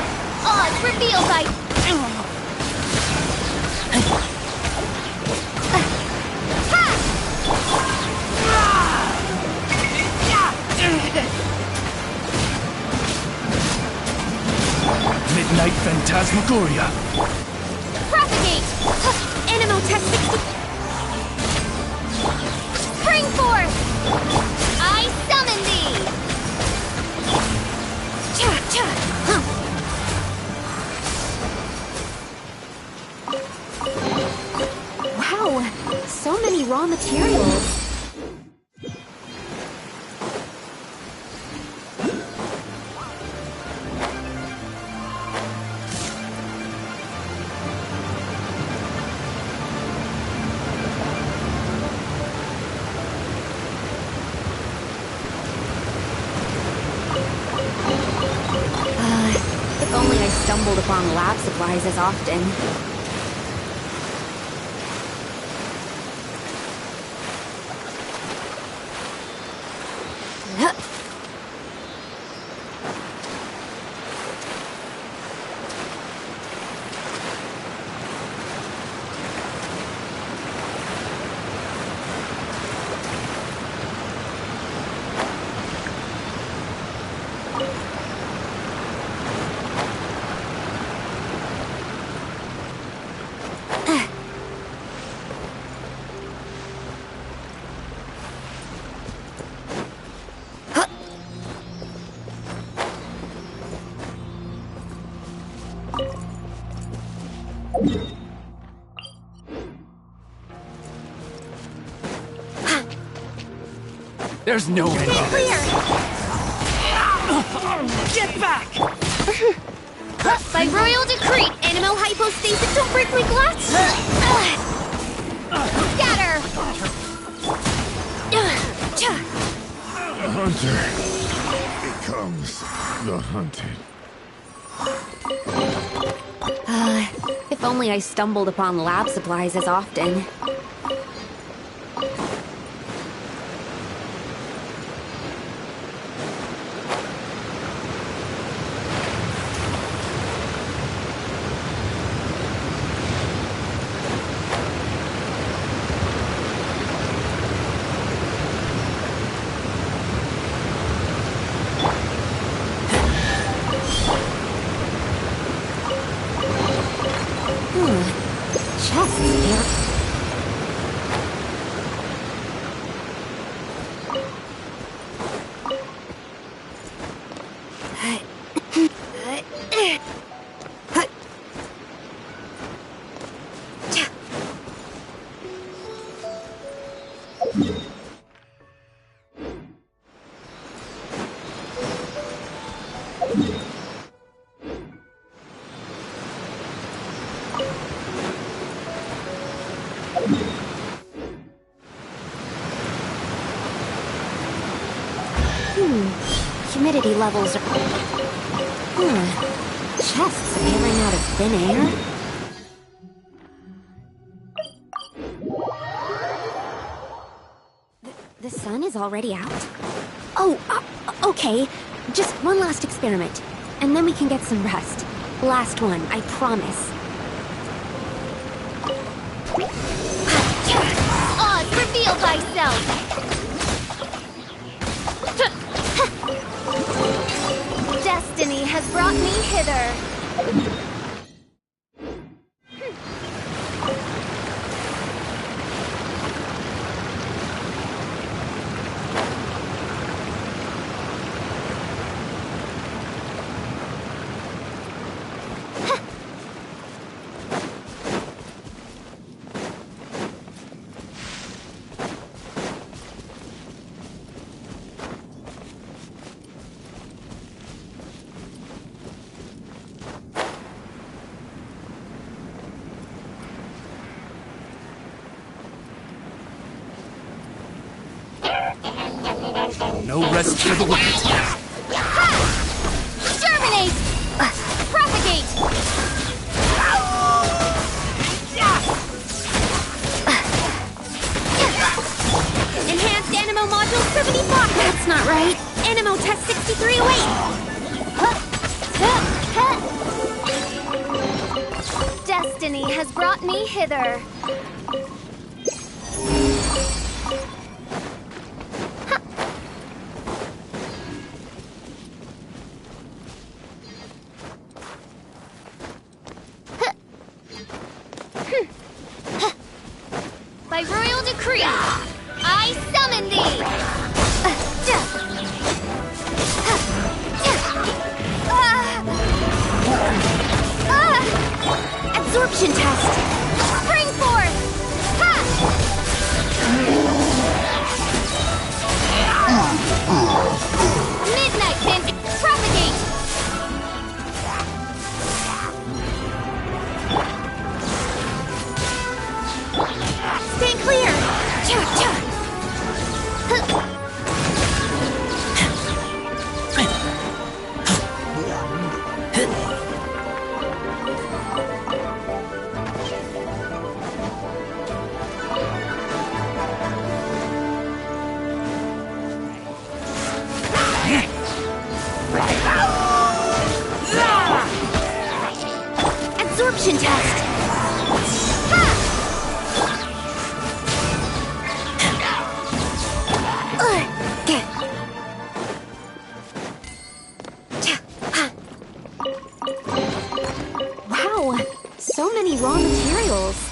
Odds reveal by... Midnight Phantasmagoria. Propagate! Animo test 60... Spring forth! I summon thee! Cha-cha! raw materials. If only I stumbled upon lab supplies as often. There's no way. Clear! Get back! By royal decree, animal hypostasis don't break my glass! Scatter! The hunter becomes the hunted. If only I stumbled upon lab supplies as often. Humidity levels are... Chests appearing out of thin air? The sun is already out? Oh, okay. Just one last experiment, and then we can get some rest. Last one, I promise. Oz, reveal thyself! Destiny has brought me hither. No rest for the wicked. Germinate! Propagate! Enhanced Animo Module 75! That's not right. Animo Test 6308! Destiny has brought me hither. By royal decree, I summon thee! Absorption test! Spring forth! Ha! absorption test! Wow, so many raw materials.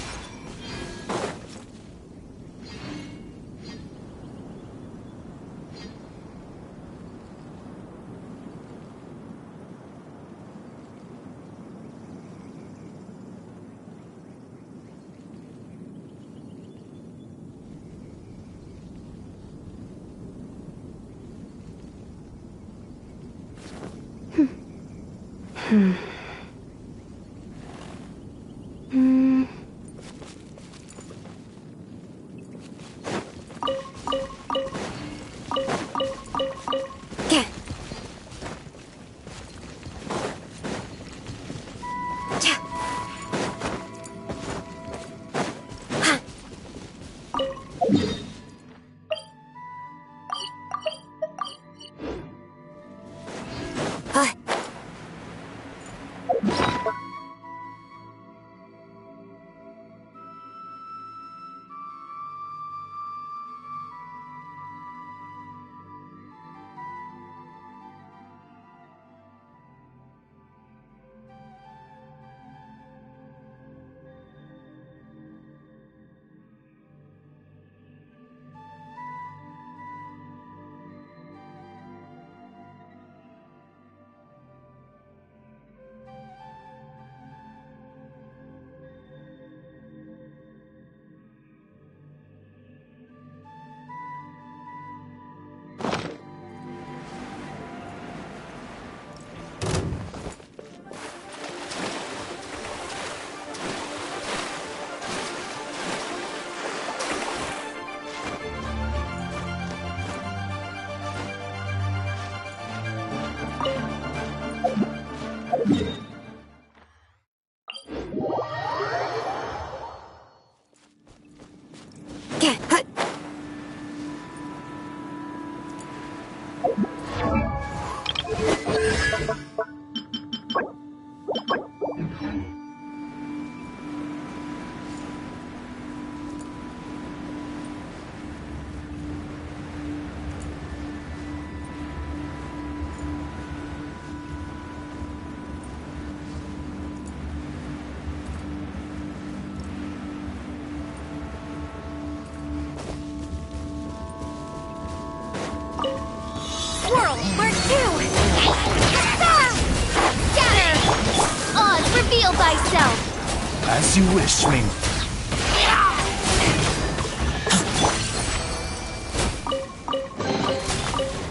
Reveal thyself! As you wish, Ming.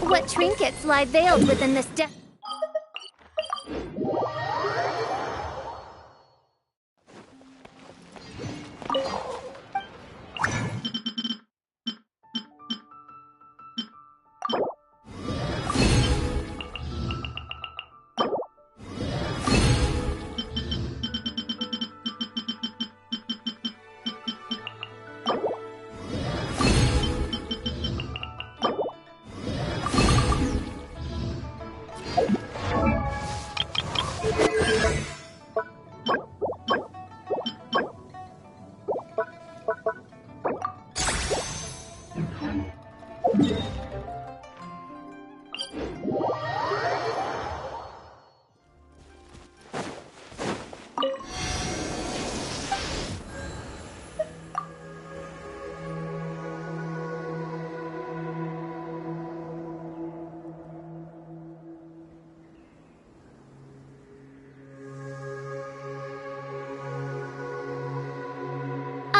What trinkets lie veiled within this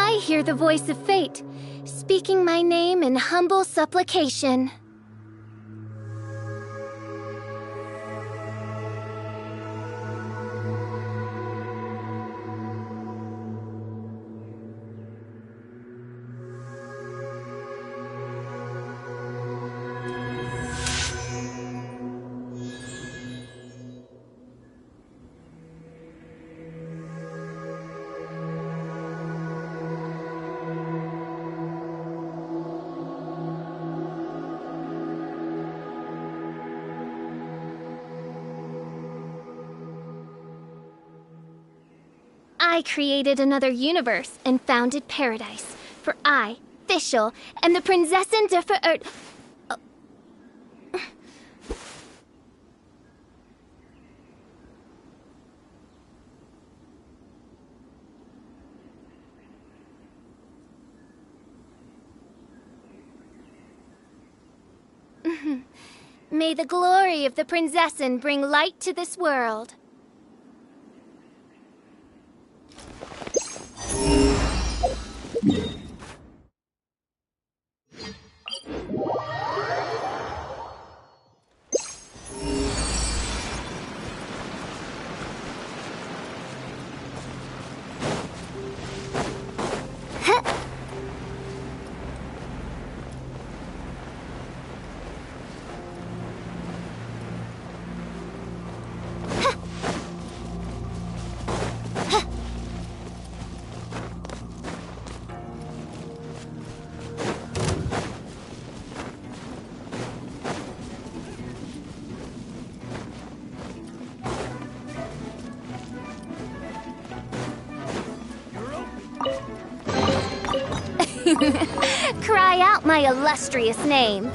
I hear the voice of fate, speaking my name in humble supplication. I created another universe and founded paradise. For I, Fischl, am the Prinzessin der Verirrt... May the glory of the Prinzessin bring light to this world. Cry out my illustrious name.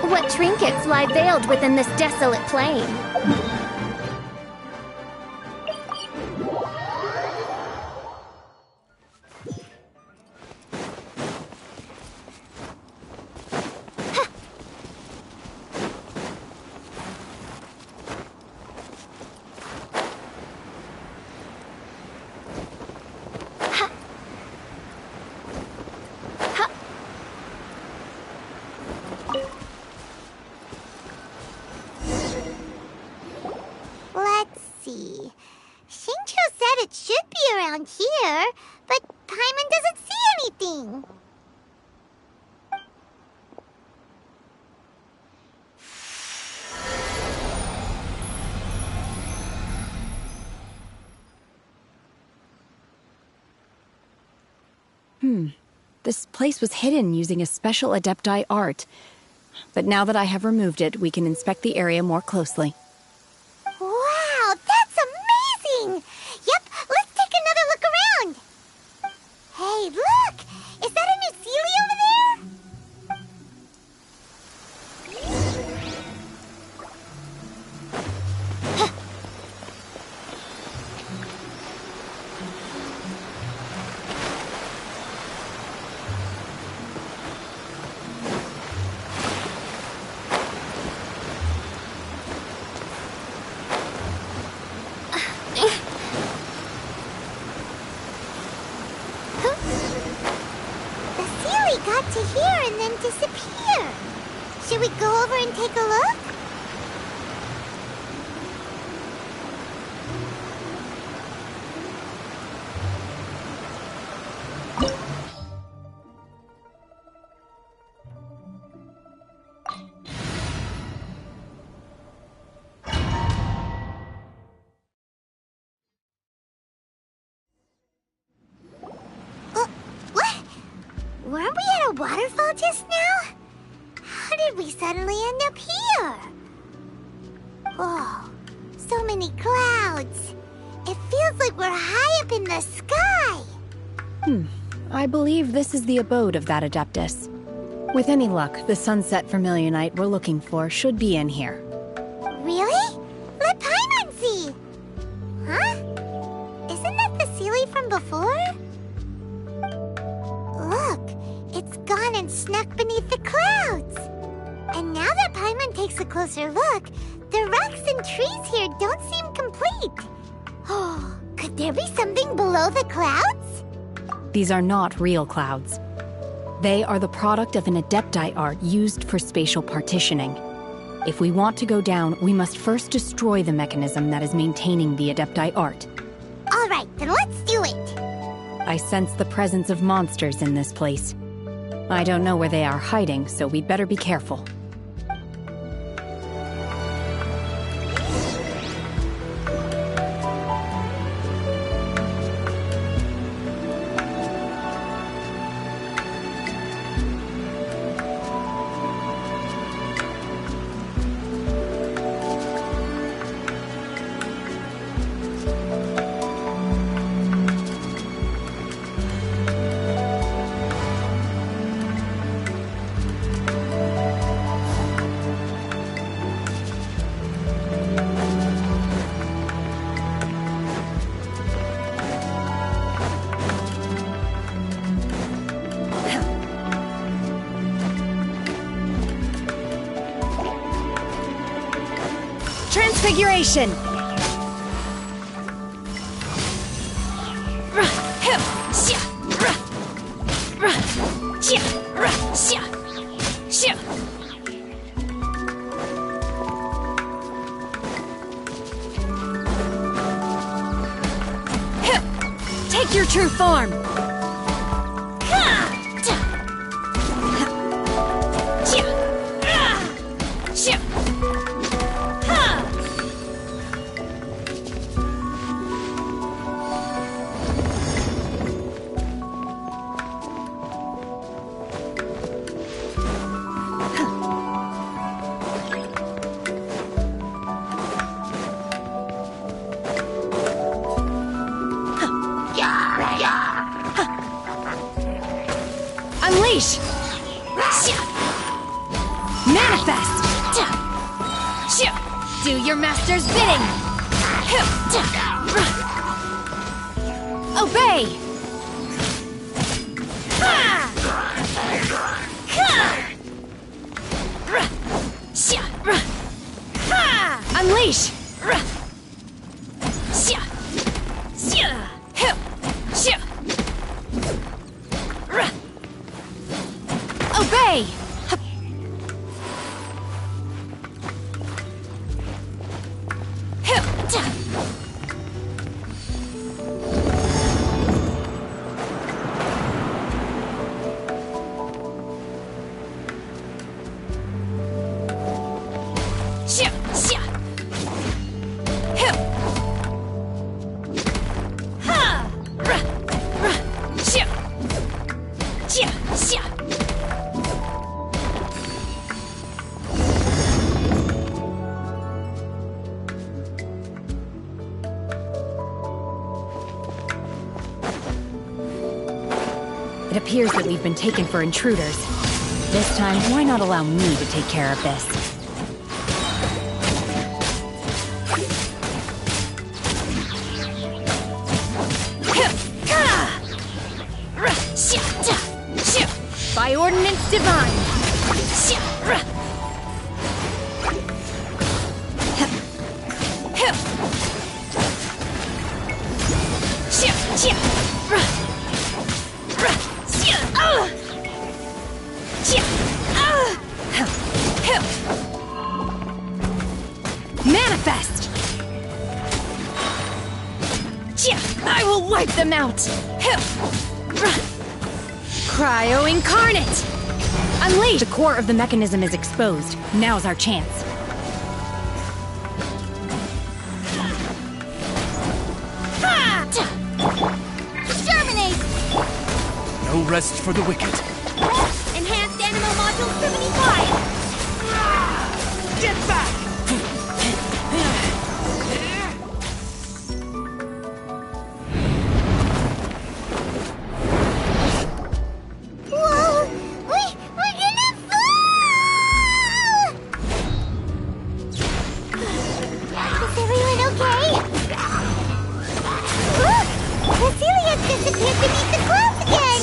What trinkets lie veiled within this desolate plain? Let's see. Shincho said it should be around here, but Paimon doesn't see anything. This place was hidden using a special Adepti art. But now that I have removed it, we can inspect the area more closely. Wow, that's amazing! Yep, let's take another look around. Hey, look! Is that a new Sealy over there? The Sealy got to here and then disappear. Should we go over and take a look? What? Weren't we at a waterfall just now? How did we suddenly end up here? Oh, so many clouds. It feels like we're high up in the sky. I believe this is the abode of that Adeptus. With any luck, the Sunset Vermilionite we're looking for should be in here. Really? Let Paimon see! Huh? Isn't that the Sealy from before? Look, it's gone and snuck beneath the clouds. And now that Paimon takes a closer look, the rocks and trees here don't seem complete. Oh, could there be something below the clouds? These are not real clouds. They are the product of an Adepti art used for spatial partitioning. If we want to go down, we must first destroy the mechanism that is maintaining the Adepti art. All right, then let's do it. I sense the presence of monsters in this place. I don't know where they are hiding, so we'd better be careful. Transfiguration! Take your true form! Unleash! Manifest! Do your master's bidding! Obey! Unleash! Obey! It appears that we've been taken for intruders. This time, why not allow me to take care of this? By ordinance divine! Manifest! I will wipe them out! Cryo incarnate! Unleash! The core of the mechanism is exposed. Now's our chance. Germinate! No rest for the wicked. Enhanced animal module 75! Get back! Cecilia disappeared beneath the clouds again!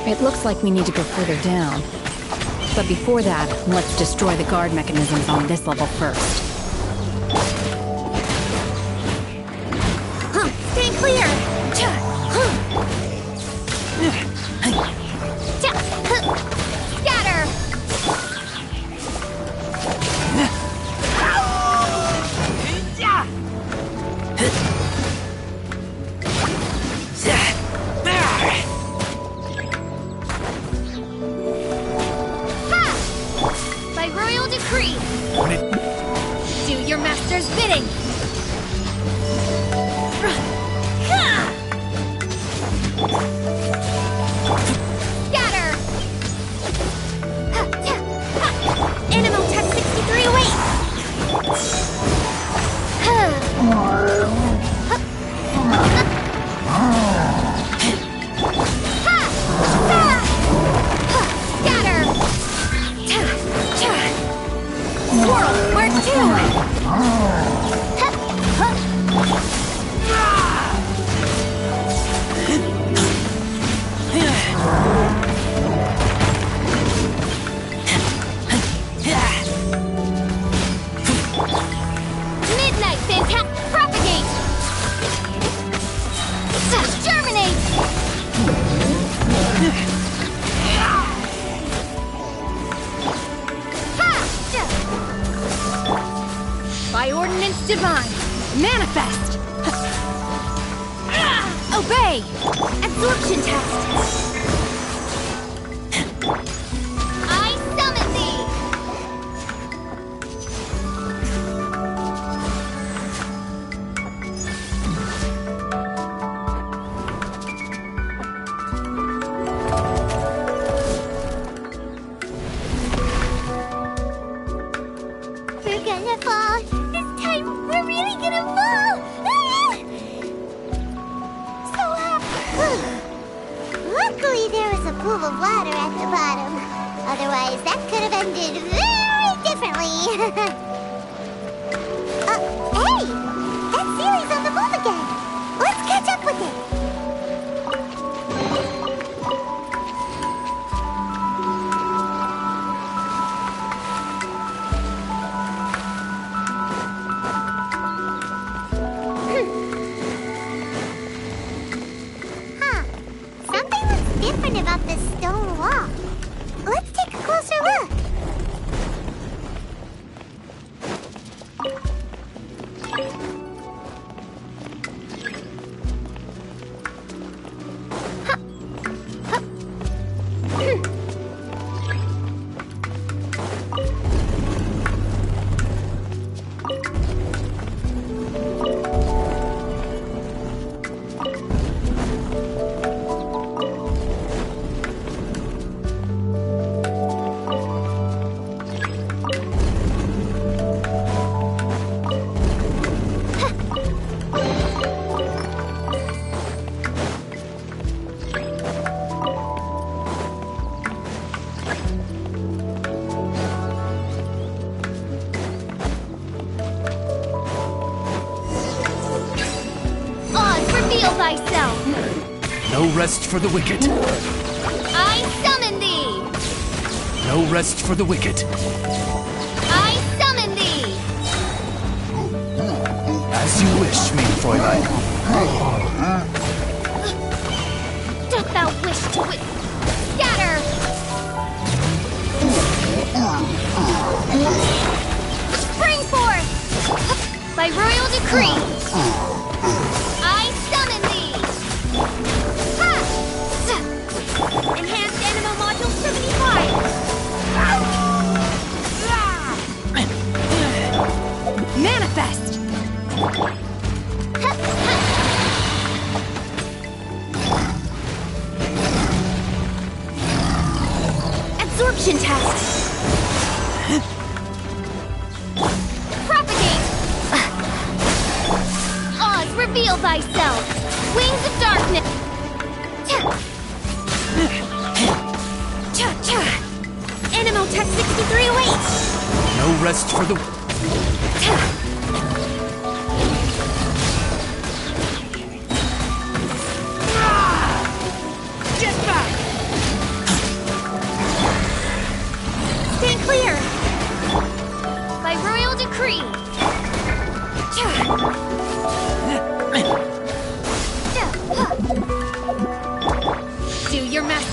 It looks like we need to go further down. But before that, let's destroy the guard mechanisms on this level first. Stay clear! Scatter! By royal decree, do your master's bidding. Scatter! Animal Tech 6308! Scatter! Swirl, Mark 2! Midnight Fantastic! Propagate! Germinate! By ordinance divine, manifest! Obey! Absorption test! I summon thee! We're gonna fall! This time, we're really gonna fall! Luckily, there was a pool of water at the bottom. Otherwise, that could have ended very differently. Hey! That Sealy's on the move again! Let's catch up with it! Something looks different about this stone wall. Let's take a closer look. Reveal thyself! No rest for the wicked. I summon thee! No rest for the wicked. I summon thee! As you wish, mein Fräulein. Doth thou wish to scatter! Spring forth! By royal decree! I summon thee! Ha! Enhanced Animal Module 75! Manifest! Absorption test! Propagate! Oz, reveal thyself! Wings of darkness! Cha-cha! Animal Tech 6308! No rest for the...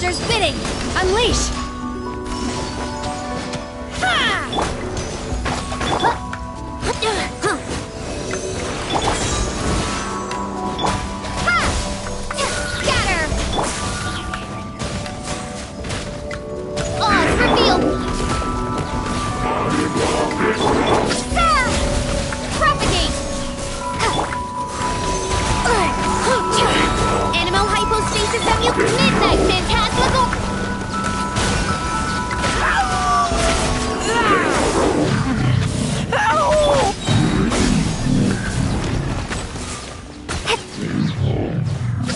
master's bidding! Unleash! Scatter! Oz revealed! Propagate! Animal hypostasis and midnight phantasmical!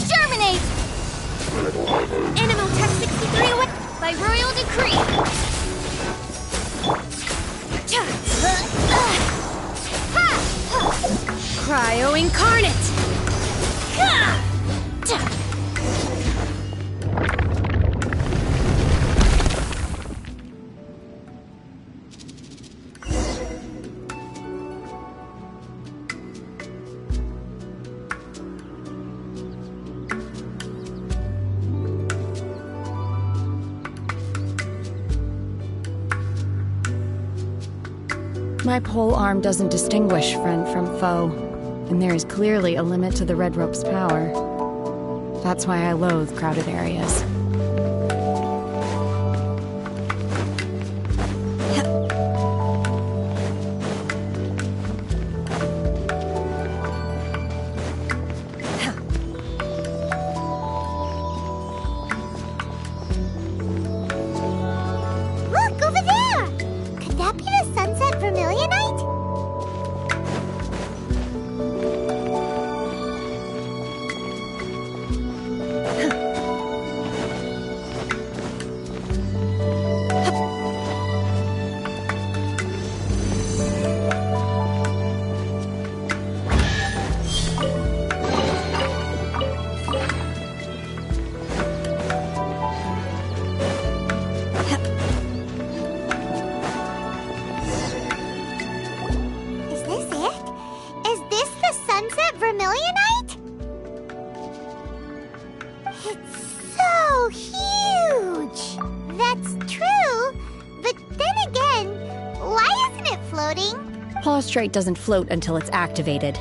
Germinate! Animal Tech 63 away by royal decree! Cryo incarnate! My pole arm doesn't distinguish friend from foe, and there is clearly a limit to the red rope's power. That's why I loathe crowded areas. Look, over there! Could that be the sunset vermilionite? Is this it? Is this the sunset vermilionite? It's so huge! That's true, but then again, why isn't it floating? Plaustrite doesn't float until it's activated.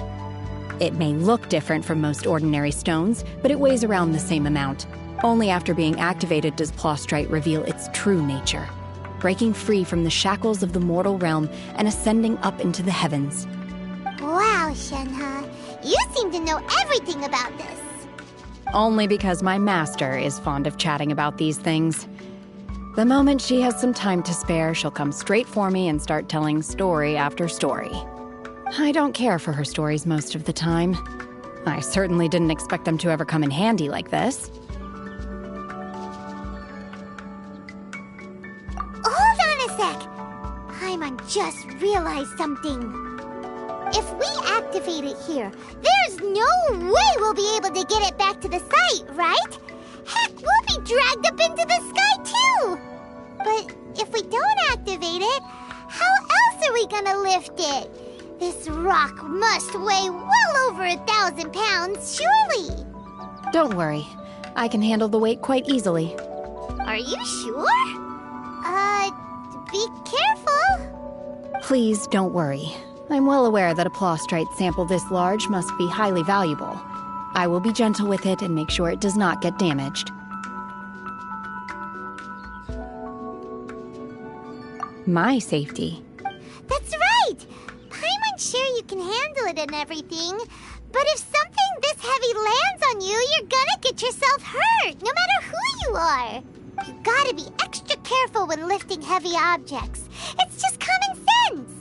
It may look different from most ordinary stones, but it weighs around the same amount. Only after being activated does Plaustrite reveal its true nature, breaking free from the shackles of the mortal realm and ascending up into the heavens. Wow, Shenhe, you seem to know everything about this. Only because my master is fond of chatting about these things. The moment she has some time to spare, she'll come straight for me and start telling story after story. I don't care for her stories most of the time. I certainly didn't expect them to ever come in handy like this. Hold on a sec! Paimon just realized something. If we activate it here, there's no way we'll be able to get it back to the site, right? Heck, we'll be dragged up into the sky too! But if we don't activate it, how else are we gonna lift it? This rock must weigh well over 1,000 pounds, surely! Don't worry. I can handle the weight quite easily. Are you sure? Be careful! Please don't worry. I'm well aware that a Plaustrite sample this large must be highly valuable. I will be gentle with it and make sure it does not get damaged. My safety. That's right! Paimon's sure you can handle it and everything, but if something this heavy lands on you, you're gonna get yourself hurt, no matter who you are. You gotta be extra careful when lifting heavy objects. It's just common sense.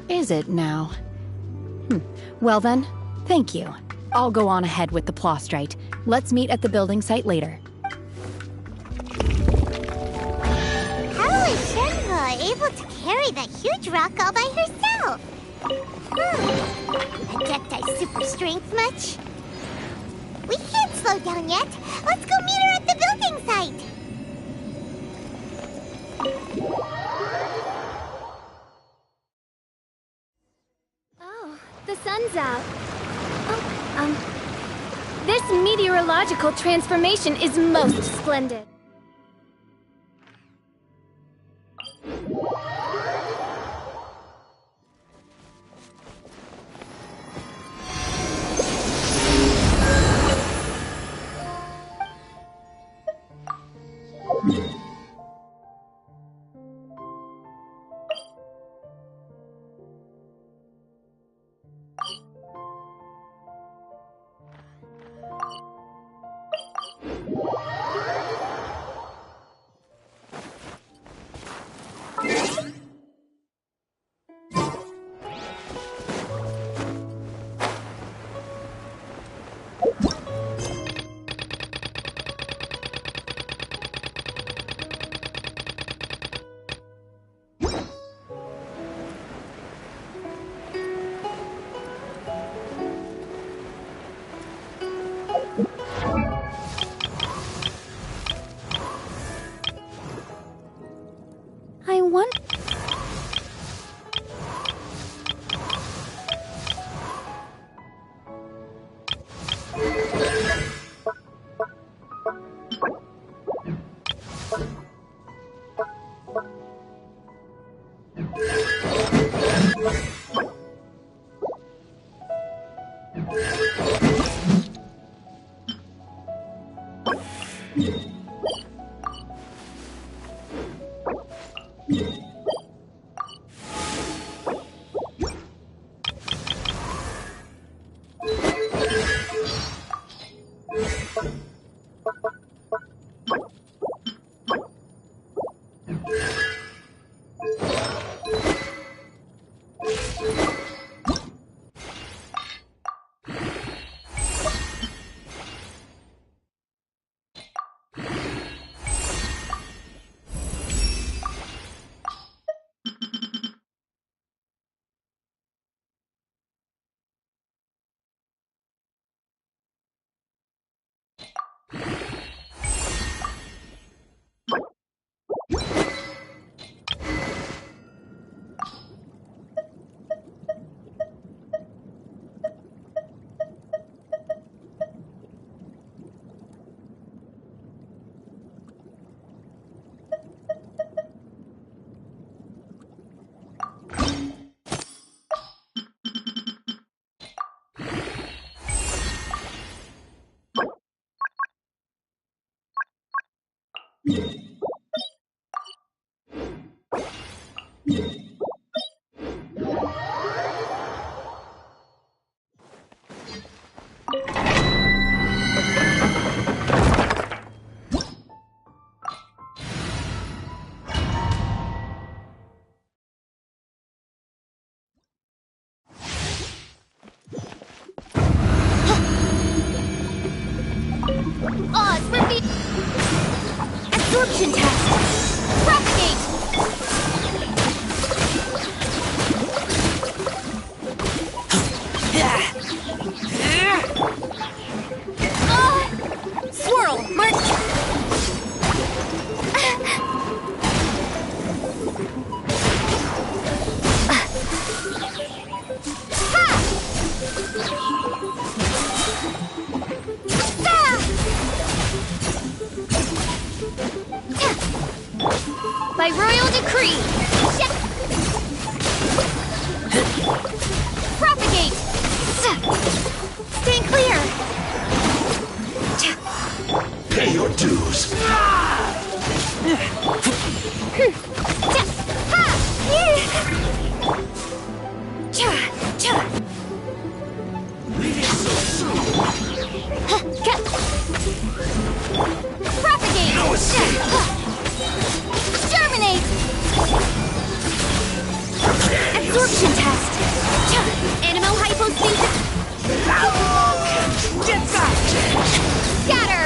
Is it now? Well then, thank you. I'll go on ahead with the Plaustrite. Let's meet at the building site later. How is Shenhe able to carry that huge rock all by herself? Adepti super strength much? We can't slow down yet. Let's go meet her at the building site. Oh, the sun's out. This meteorological biological transformation is most splendid. I want. Oz, repeat. Absorption test. Propagate. Swirl! March! By royal decree. Propagate. Stand clear. Pay your dues. Leaving so soon. Propagate. No escape. Germinate. Absorption test. Animal hyposynthesis. Get back. Scatter.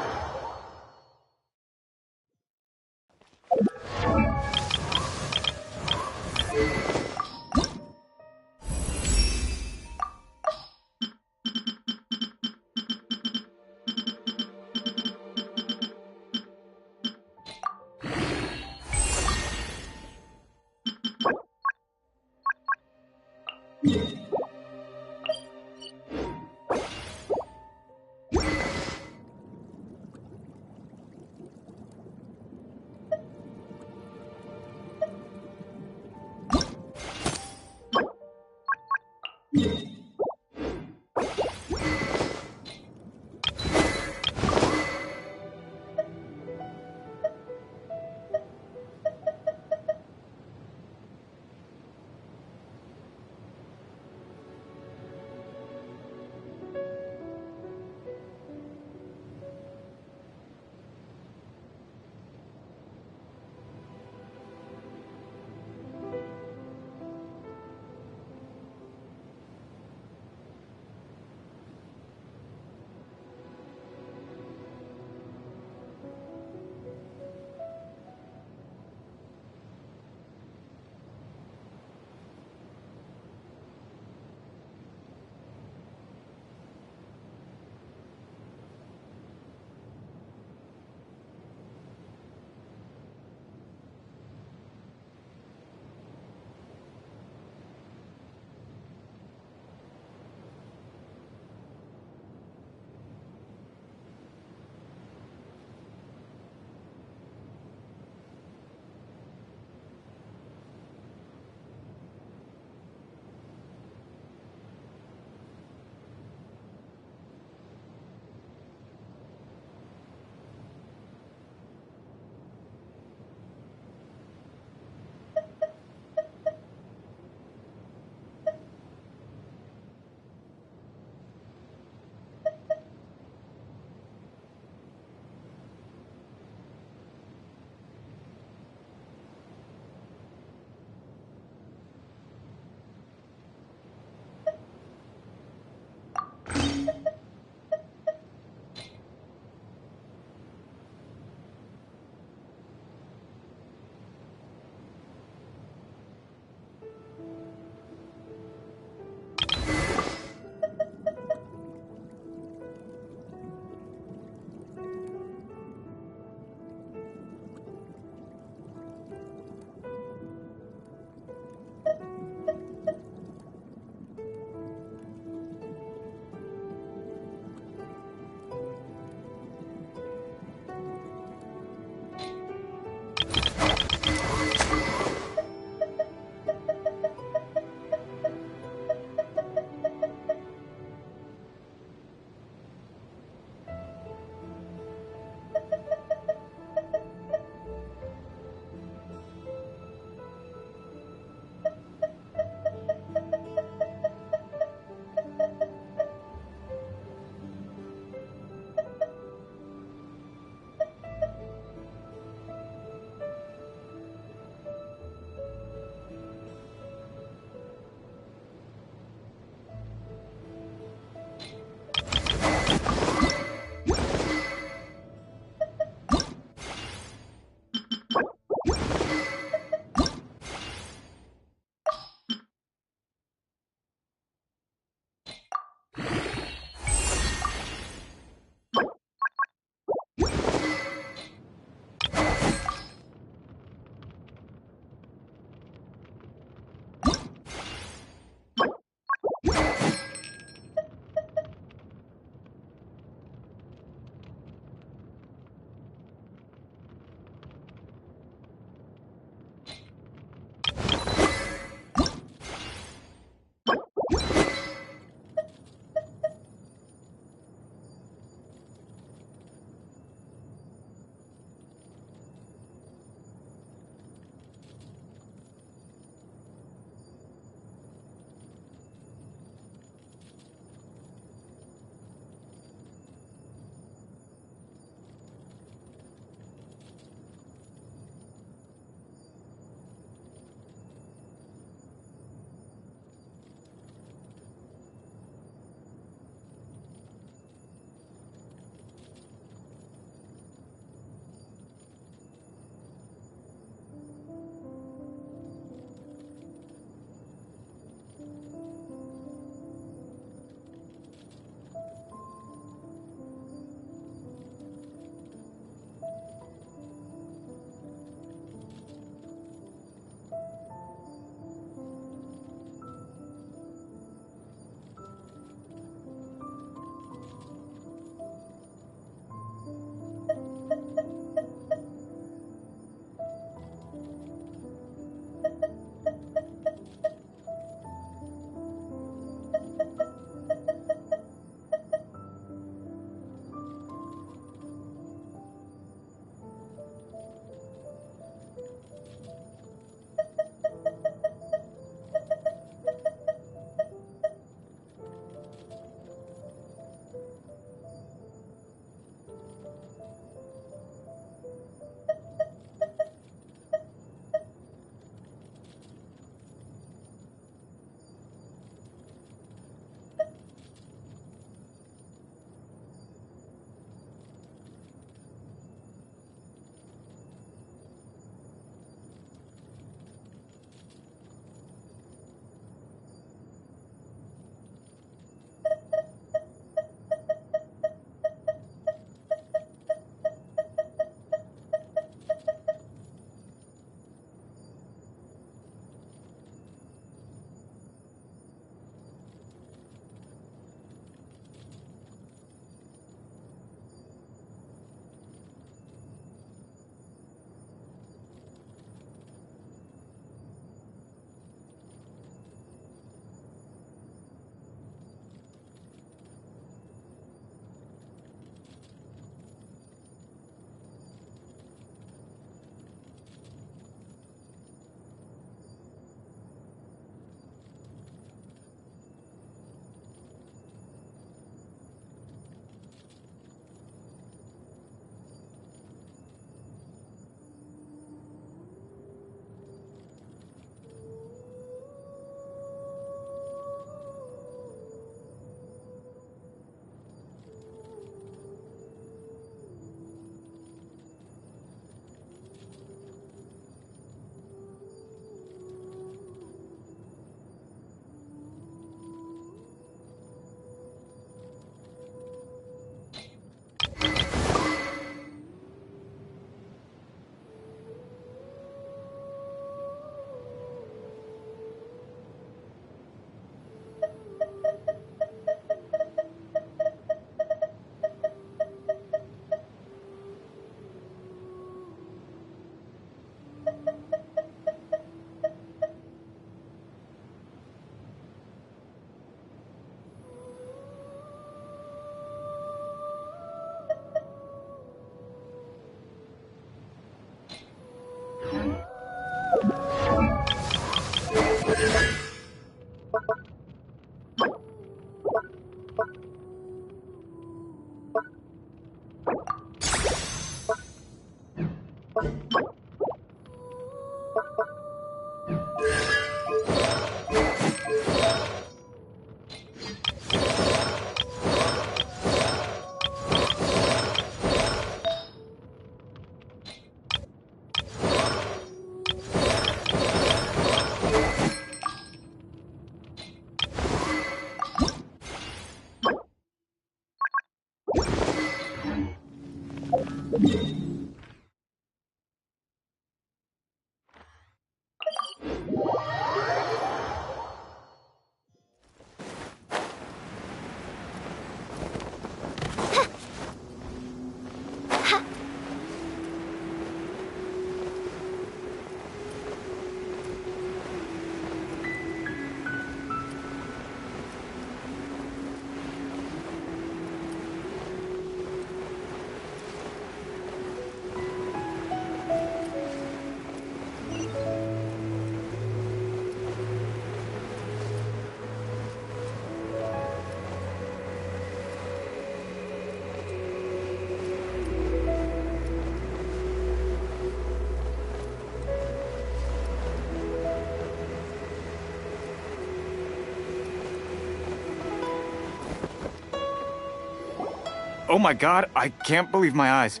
Oh my god, I can't believe my eyes.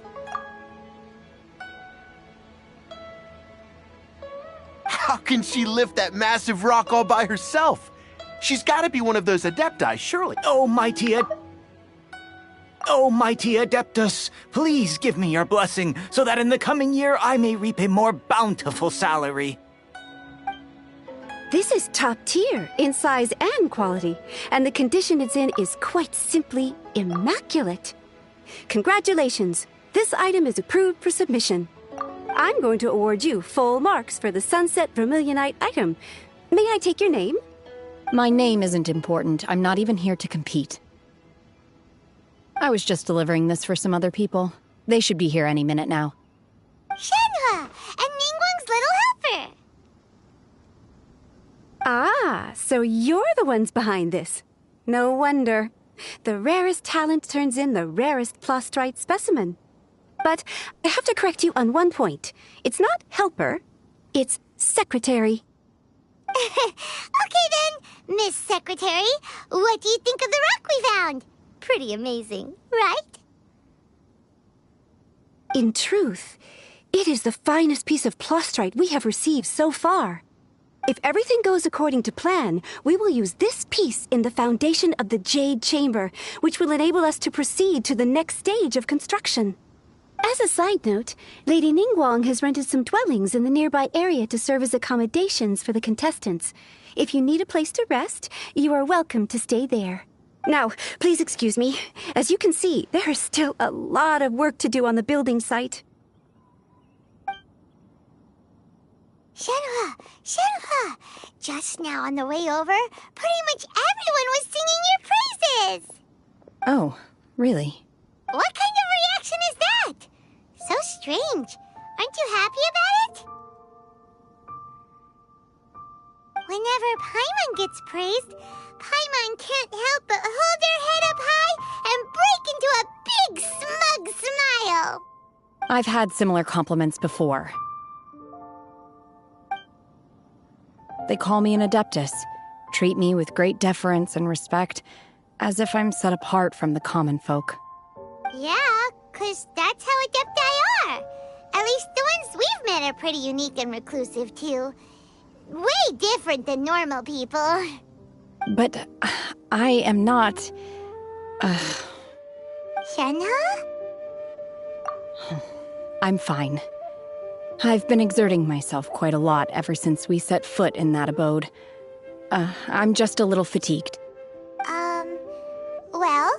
How can she lift that massive rock all by herself? She's got to be one of those Adepti, surely. Oh, mighty Adeptus, please give me your blessing so that in the coming year I may reap a more bountiful salary. This is top tier in size and quality, and the condition it's in is quite simply immaculate. Congratulations, this item is approved for submission. I'm going to award you full marks for the Sunset Vermilionite item. May I take your name? My name isn't important. I'm not even here to compete. I was just delivering this for some other people. They should be here any minute now. Shenhua, and Ningguang's little helper. Ah, so you're the ones behind this. No wonder. The rarest talent turns in the rarest plastrite specimen. But I have to correct you on one point. It's not helper, it's secretary. Okay then, Miss Secretary, what do you think of the rock we found? Pretty amazing, right? In truth, it is the finest piece of plastrite we have received so far. If everything goes according to plan, we will use this piece in the foundation of the Jade Chamber, which will enable us to proceed to the next stage of construction. As a side note, Lady Ningguang has rented some dwellings in the nearby area to serve as accommodations for the contestants. If you need a place to rest, you are welcome to stay there. Now, please excuse me. As you can see, there is still a lot of work to do on the building site. Shenhua! Just now on the way over, pretty much everyone was singing your praises! Oh, really? What kind of reaction is that? So strange. Aren't you happy about it? Whenever Paimon gets praised, Paimon can't help but hold her head up high and break into a big smug smile. I've had similar compliments before. They call me an Adeptus, treat me with great deference and respect, as if I'm set apart from the common folk. Yeah, 'cause that's how Adepti are. At least the ones we've met are pretty unique and reclusive, too. Way different than normal people. But I am not... Shenhua? I'm fine. I've been exerting myself quite a lot ever since we set foot in that abode. I'm just a little fatigued. Well,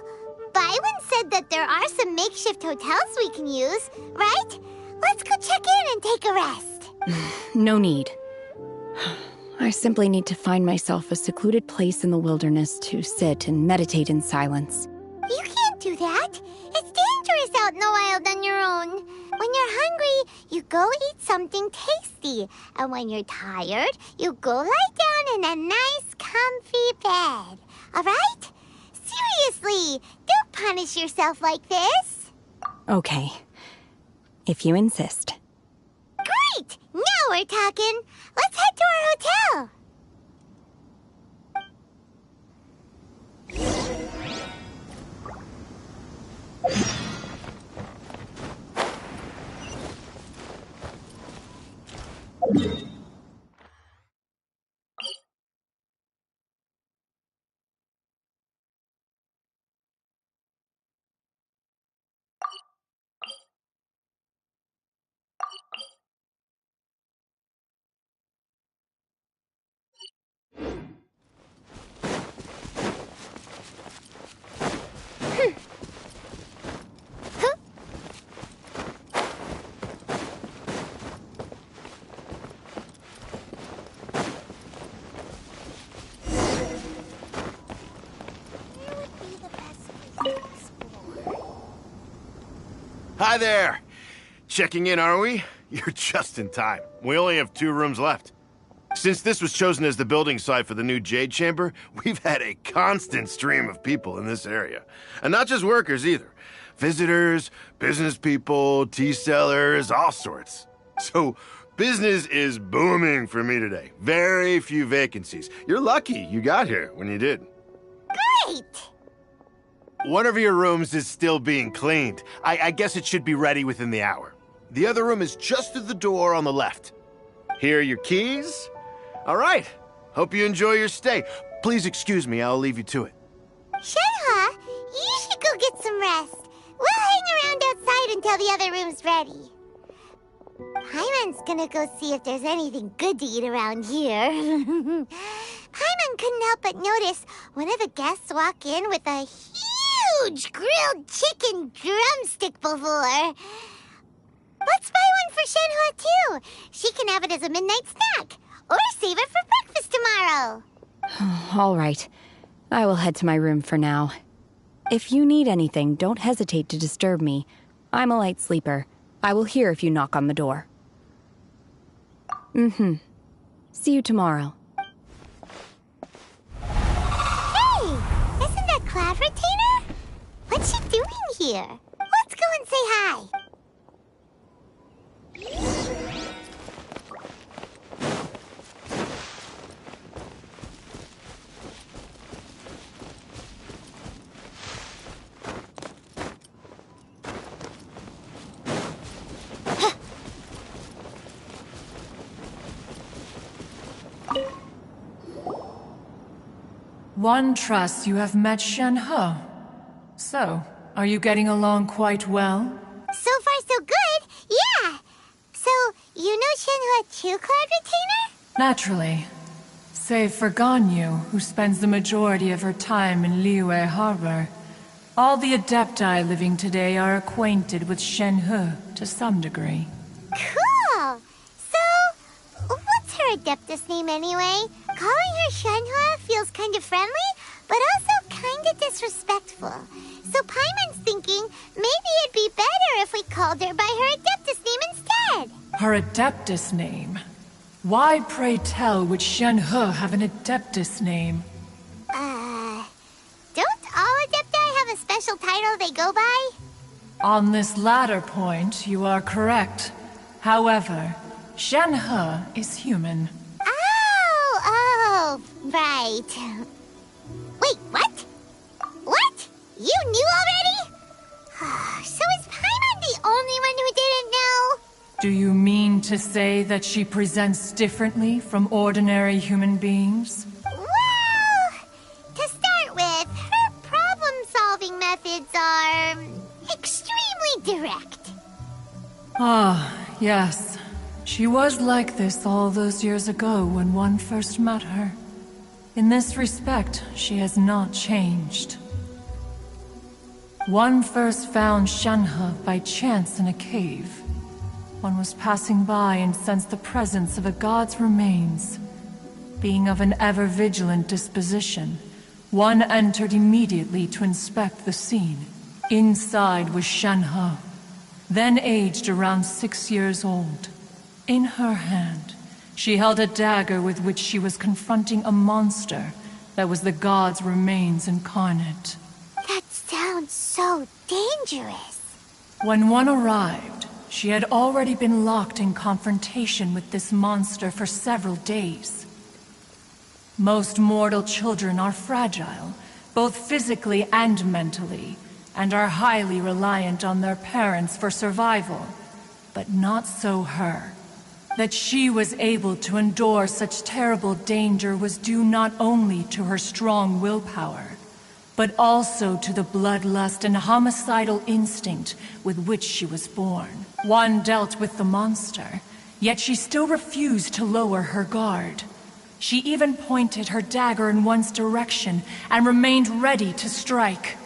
Byron said that there are some makeshift hotels we can use, right? Let's go check in and take a rest. No need. I simply need to find myself a secluded place in the wilderness to sit and meditate in silence. You can't do that. It's dangerous out in the wild on your own. When you're hungry, you go eat something tasty. And when you're tired, you go lie down in a nice, comfy bed. All right? Seriously, don't punish yourself like this. Okay. If you insist. Great! Now we're talking. Let's head to our hotel. Hi there. Checking in, are we? You're just in time. We only have 2 rooms left. Since this was chosen as the building site for the new Jade Chamber, we've had a constant stream of people in this area. And not just workers either. Visitors, business people, tea sellers, all sorts. So, business is booming for me today. Very few vacancies. You're lucky you got here when you did. Great! One of your rooms is still being cleaned. I guess it should be ready within the hour. The other room is just through the door on the left. Here are your keys. All right. Hope you enjoy your stay. Please excuse me, I'll leave you to it. Shenhe, you should go get some rest. We'll hang around outside until the other room's ready. Paimon's gonna go see if there's anything good to eat around here. Paimon couldn't help but notice one of the guests walk in with a huge grilled chicken drumstick before. Let's buy one for Shenhe too. She can have it as a midnight snack. Or save it for breakfast tomorrow. All right. I will head to my room for now. If you need anything, don't hesitate to disturb me. I'm a light sleeper. I will hear if you knock on the door. See you tomorrow. Hey! Isn't that Cloud Retainer? What's she doing here? Let's go and say hi. One trusts you have met Shenhe. So, are you getting along quite well? So far, so good. Yeah. So, you know Shenhe too, Cloud Retainer? Naturally. Save for Ganyu, who spends the majority of her time in Liyue Harbor. All the Adepti living today are acquainted with Shenhe to some degree. Cool. So, what's her Adeptus name anyway? Calling her Shenhe feels kind of friendly, but also kind of disrespectful. So Paimon's thinking maybe it'd be better if we called her by her Adeptus name instead. Her Adeptus name? Why, pray tell, would Shenhe have an Adeptus name? Don't all Adepti have a special title they go by? On this latter point, you are correct. However, Shenhe is human. Oh, right. Wait, what? What? You knew already? So is Paimon the only one who didn't know? Do you mean to say that she presents differently from ordinary human beings? Well, to start with, her problem-solving methods are extremely direct. Yes. She was like this all those years ago when one first met her. In this respect, she has not changed. One first found Shenhe by chance in a cave. One was passing by and sensed the presence of a god's remains. Being of an ever-vigilant disposition, one entered immediately to inspect the scene. Inside was Shenhe, then aged around 6 years old. In her hand, she held a dagger with which she was confronting a monster that was the god's remains incarnate. That sounds so dangerous. When one arrived, she had already been locked in confrontation with this monster for several days. Most mortal children are fragile, both physically and mentally, and are highly reliant on their parents for survival. But not so her. That she was able to endure such terrible danger was due not only to her strong willpower, but also to the bloodlust and homicidal instinct with which she was born. One dealt with the monster, yet she still refused to lower her guard. She even pointed her dagger in one's direction and remained ready to strike.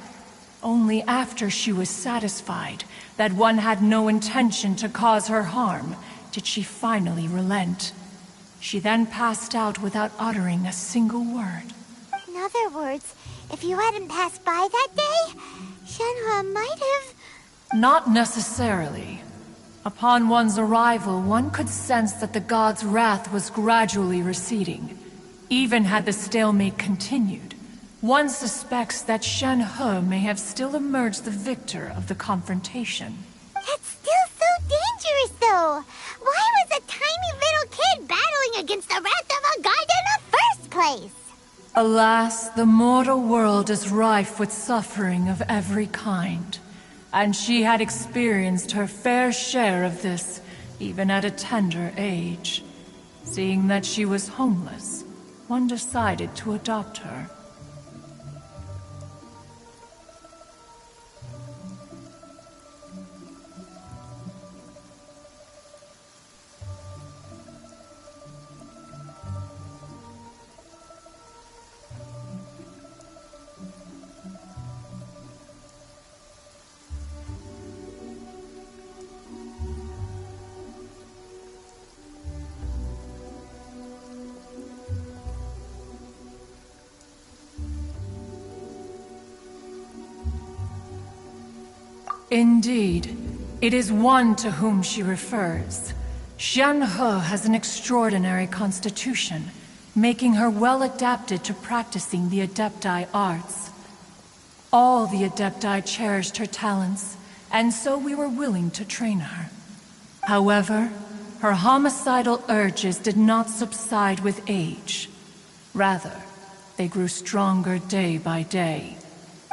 Only after she was satisfied that one had no intention to cause her harm did she finally relent. She then passed out without uttering a single word. In other words, if you hadn't passed by that day, Shenhe might have Not necessarily. Upon one's arrival, one could sense that the god's wrath was gradually receding. Even had the stalemate continued, one suspects that Shen He may have still emerged the victor of the confrontation. That's still so dangerous, though. Why was a tiny little kid battling against the wrath of a god in the first place? Alas, the mortal world is rife with suffering of every kind. And she had experienced her fair share of this, even at a tender age. Seeing that she was homeless, one decided to adopt her. Indeed, it is one to whom she refers. Shen He has an extraordinary constitution, making her well adapted to practicing the Adepti arts. All the Adepti cherished her talents, and so we were willing to train her. However, her homicidal urges did not subside with age. Rather, they grew stronger day by day.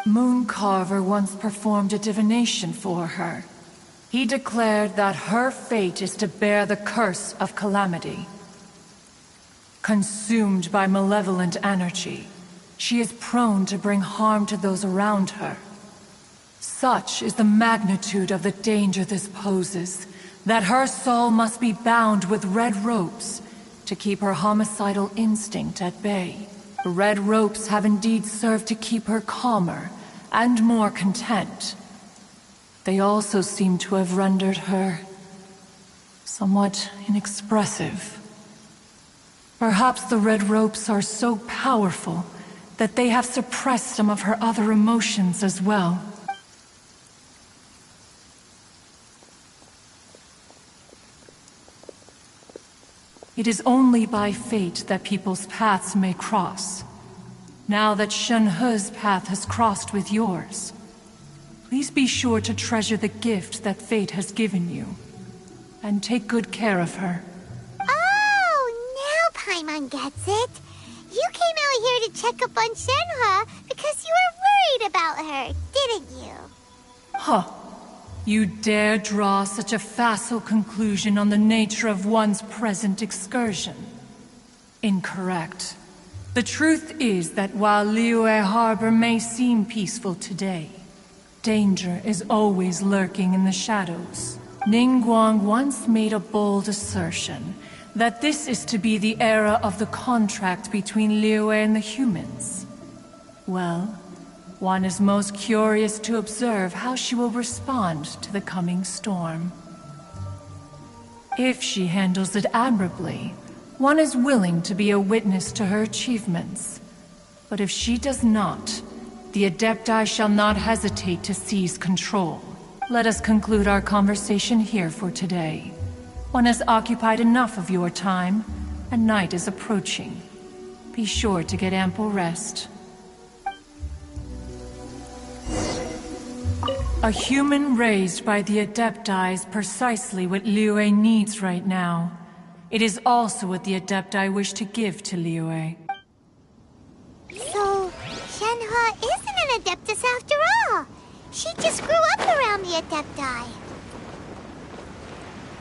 Mooncarver once performed a divination for her. He declared that her fate is to bear the curse of calamity. Consumed by malevolent energy, she is prone to bring harm to those around her. Such is the magnitude of the danger this poses, that her soul must be bound with red ropes to keep her homicidal instinct at bay. The red ropes have indeed served to keep her calmer and more content. They also seem to have rendered her somewhat inexpressive. Perhaps the red ropes are so powerful that they have suppressed some of her other emotions as well. It is only by fate that people's paths may cross. Now that Shen He's path has crossed with yours, please be sure to treasure the gift that fate has given you, and take good care of her. Oh, now Paimon gets it. You came out here to check up on Shenhe because you were worried about her, didn't you? Huh. You dare draw such a facile conclusion on the nature of one's present excursion? Incorrect. The truth is that while Liyue Harbor may seem peaceful today, danger is always lurking in the shadows. Ningguang once made a bold assertion that this is to be the era of the contract between Liyue and the humans. Well, one is most curious to observe how she will respond to the coming storm. If she handles it admirably, one is willing to be a witness to her achievements. But if she does not, the Adepti shall not hesitate to seize control. Let us conclude our conversation here for today. One has occupied enough of your time, and night is approaching. Be sure to get ample rest. A human raised by the Adepti is precisely what Liyue needs right now. It is also what the Adepti wish to give to Liyue. So, Shenhe isn't an Adeptus after all. She just grew up around the Adepti.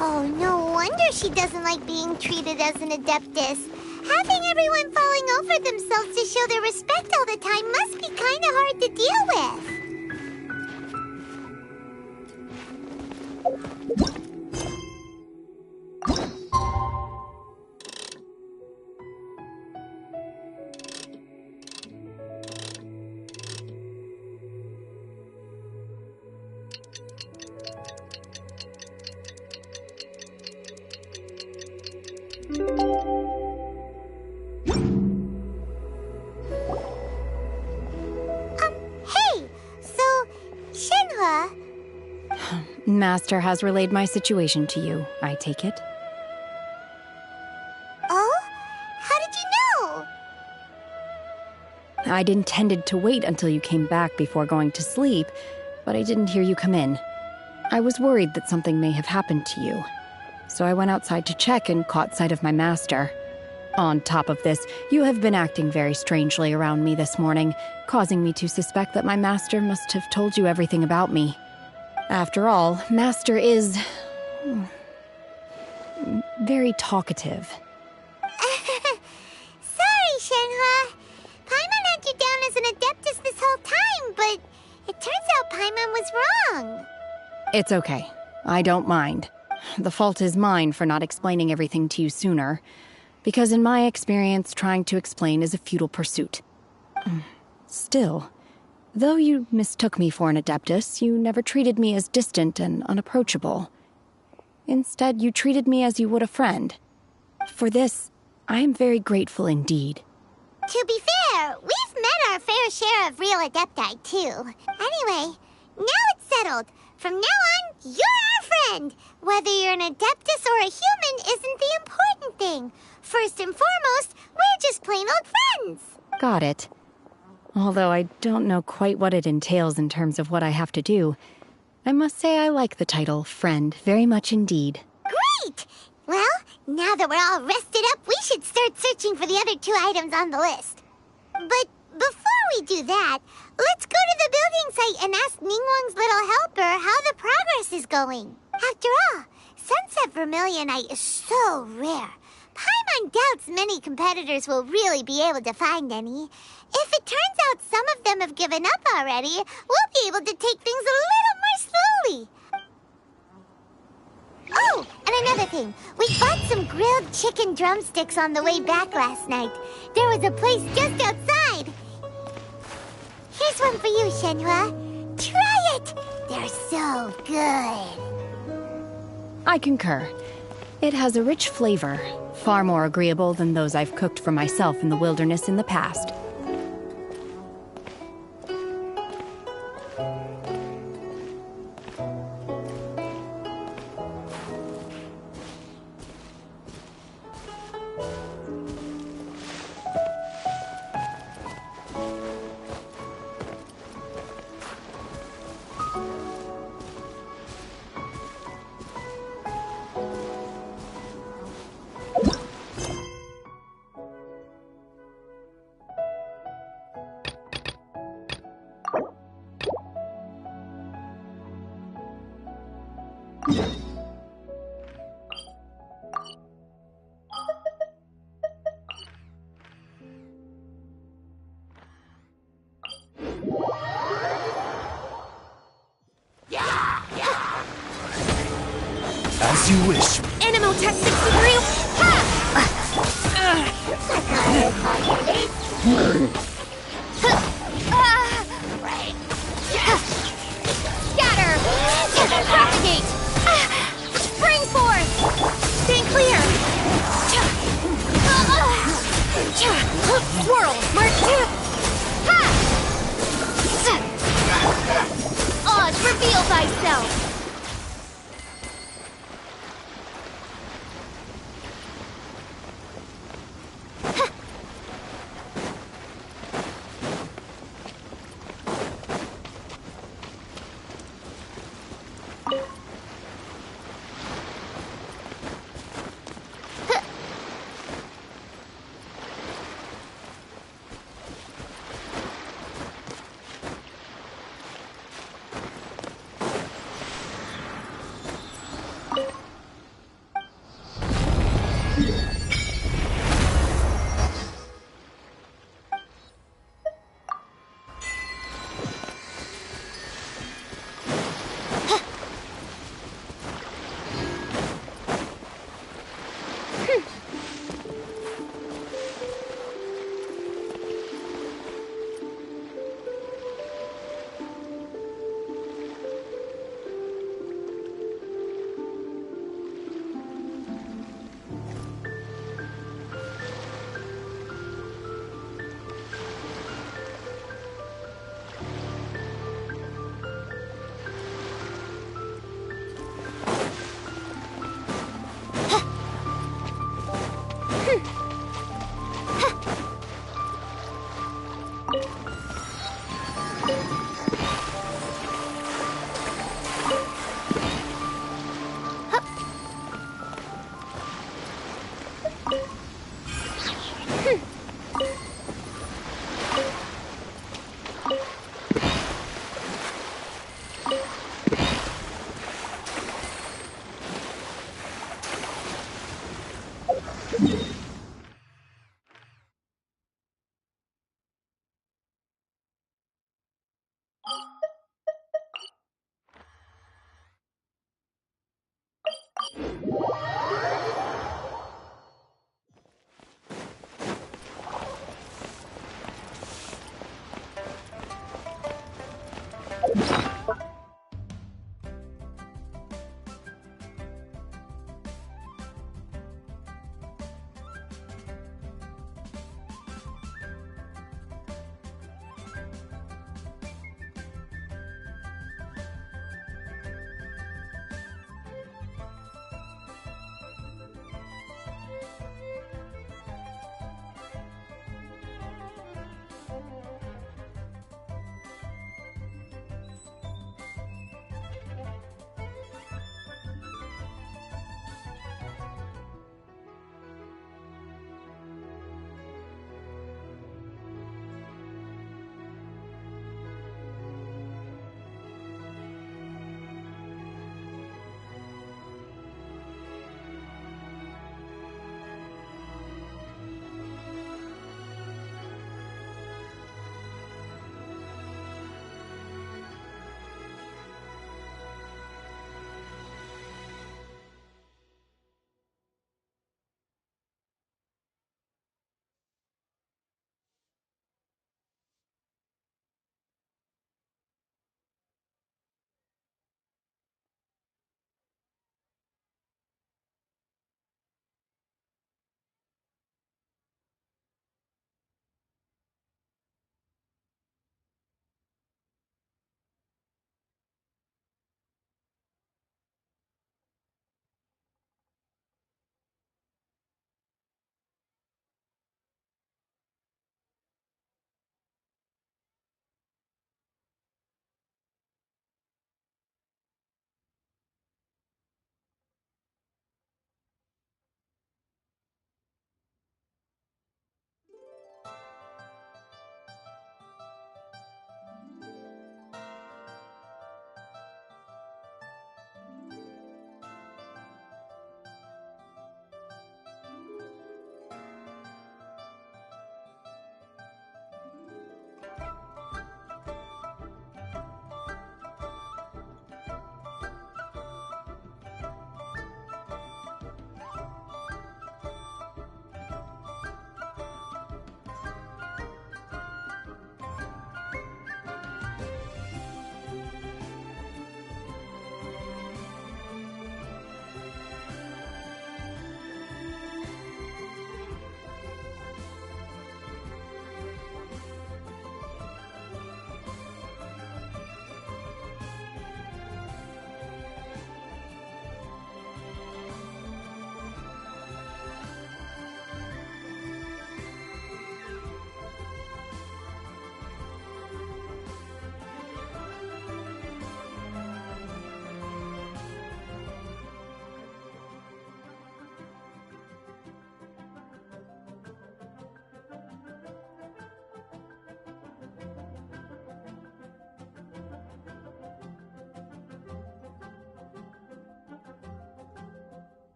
Oh, no wonder she doesn't like being treated as an Adeptus. Having everyone falling over themselves to show their respect all the time must be kind of hard to deal with. Hey! Master has relayed my situation to you, I take it? Oh? How did you know? I'd intended to wait until you came back before going to sleep, but I didn't hear you come in. I was worried that something may have happened to you, so I went outside to check and caught sight of my master. On top of this, you have been acting very strangely around me this morning, causing me to suspect that my master must have told you everything about me. After all, Master is very talkative. Sorry, Shenhua. Paimon had you down as an Adeptus this whole time, but it turns out Paimon was wrong. It's okay. I don't mind. The fault is mine for not explaining everything to you sooner, because in my experience, trying to explain is a futile pursuit. Still, though you mistook me for an Adeptus, you never treated me as distant and unapproachable. Instead, you treated me as you would a friend. For this, I am very grateful indeed. To be fair, we've met our fair share of real Adepti, too. Anyway, now it's settled. From now on, you're our friend. Whether you're an Adeptus or a human isn't the important thing. First and foremost, we're just plain old friends. Got it. Although I don't know quite what it entails in terms of what I have to do, I must say I like the title, Friend, very much indeed. Great! Well, now that we're all rested up, we should start searching for the other 2 items on the list. But before we do that, let's go to the building site and ask Ningguang's little helper how the progress is going. After all, Sunset Vermilionite is so rare. Paimon doubts many competitors will really be able to find any. If it turns out some of them have given up already, we'll be able to take things a little more slowly. Oh, and another thing. We bought some grilled chicken drumsticks on the way back last night. There was a place just outside. Here's one for you, Shenhua. Try it! They're so good. I concur. It has a rich flavor, far more agreeable than those I've cooked for myself in the wilderness in the past. As you wish. Animotech 63! Scatter! Propagate! Spring force! Stay clear! Swirl! Mark 2! Oz, reveal thyself!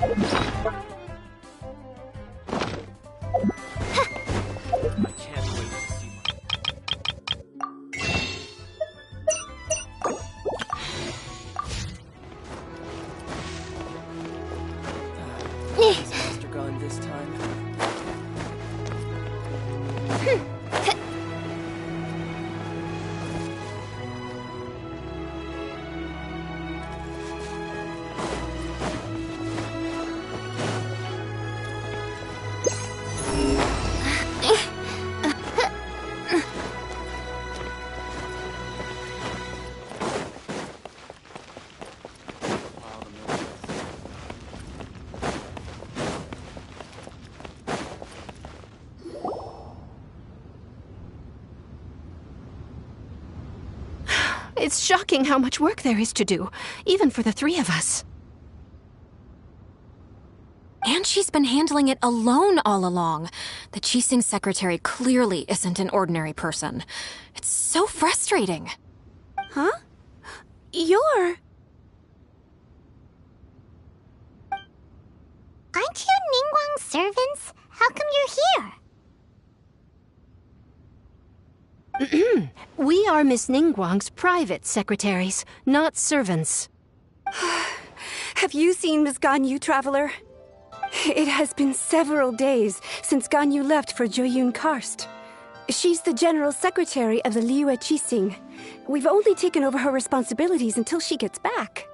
Monster gone this time. It's shocking how much work there is to do, even for the three of us. And she's been handling it alone all along. The Qixing secretary clearly isn't an ordinary person. It's so frustrating. Huh? You're... Aren't you Ningguang's servants? How come you're here? We are Miss Ningguang's private secretaries, not servants. Have you seen Miss Ganyu, Traveler? It has been several days since Ganyu left for Joyun Karst. She's the general secretary of the Liyue Qixing. We've only taken over her responsibilities until she gets back.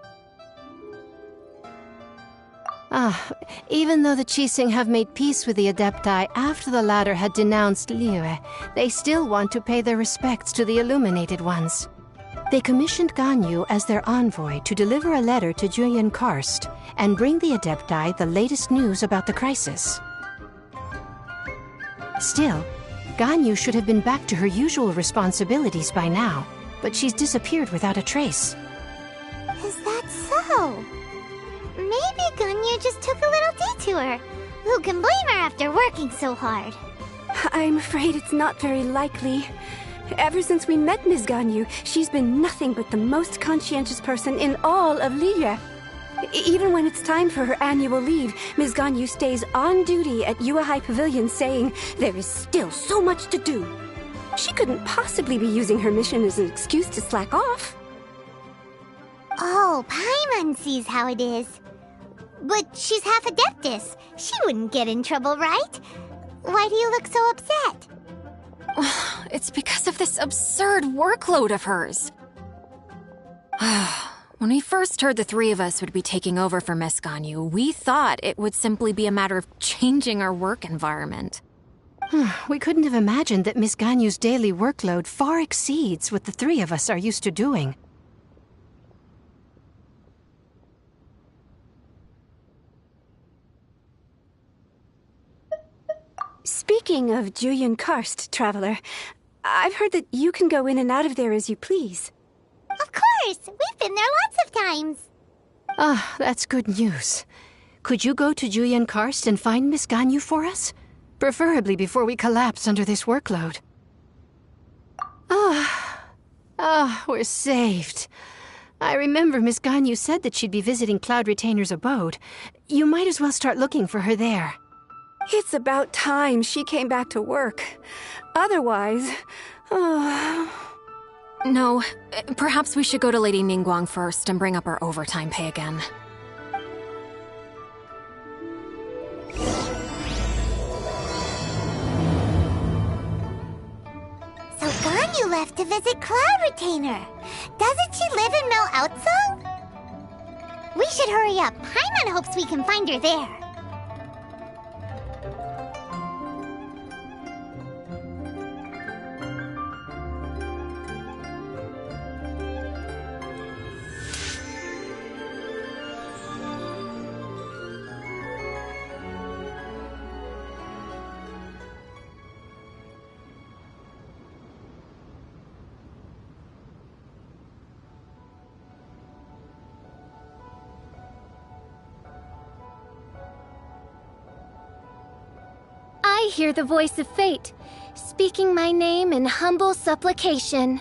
Even though the Qixing have made peace with the Adepti after the latter had denounced Liyue, they still want to pay their respects to the Illuminated Ones. They commissioned Ganyu as their envoy to deliver a letter to Joyun Karst and bring the Adepti the latest news about the crisis. Still, Ganyu should have been back to her usual responsibilities by now, but she's disappeared without a trace. Is that so? Maybe Ganyu just took a little detour. Who can blame her after working so hard? I'm afraid it's not very likely. Ever since we met Ms. Ganyu, she's been nothing but the most conscientious person in all of Liyue. Even when it's time for her annual leave, Ms. Ganyu stays on duty at Yuehai Pavilion saying there is still so much to do. She couldn't possibly be using her mission as an excuse to slack off. Oh, Paimon sees how it is. But she's half Adeptus. She wouldn't get in trouble, right? Why do you look so upset? It's because of this absurd workload of hers. When we first heard the three of us would be taking over for Miss Ganyu, we thought it would simply be a matter of changing our work environment. We couldn't have imagined that Miss Ganyu's daily workload far exceeds what the three of us are used to doing. Speaking of Joyun Karst, Traveler, I've heard that you can go in and out of there as you please. Of course! We've been there lots of times! That's good news. Could you go to Joyun Karst and find Miss Ganyu for us? Preferably before we collapse under this workload. We're saved. I remember Miss Ganyu said that she'd be visiting Cloud Retainer's abode. You might as well start looking for her there. It's about time she came back to work. Otherwise... No, perhaps we should go to Lady Ningguang first and bring up our overtime pay again. So Ganyu left to visit Cloud Retainer. Doesn't she live in Mel Outsung? We should hurry up. Paimon hopes we can find her there. I hear the voice of fate, speaking my name in humble supplication.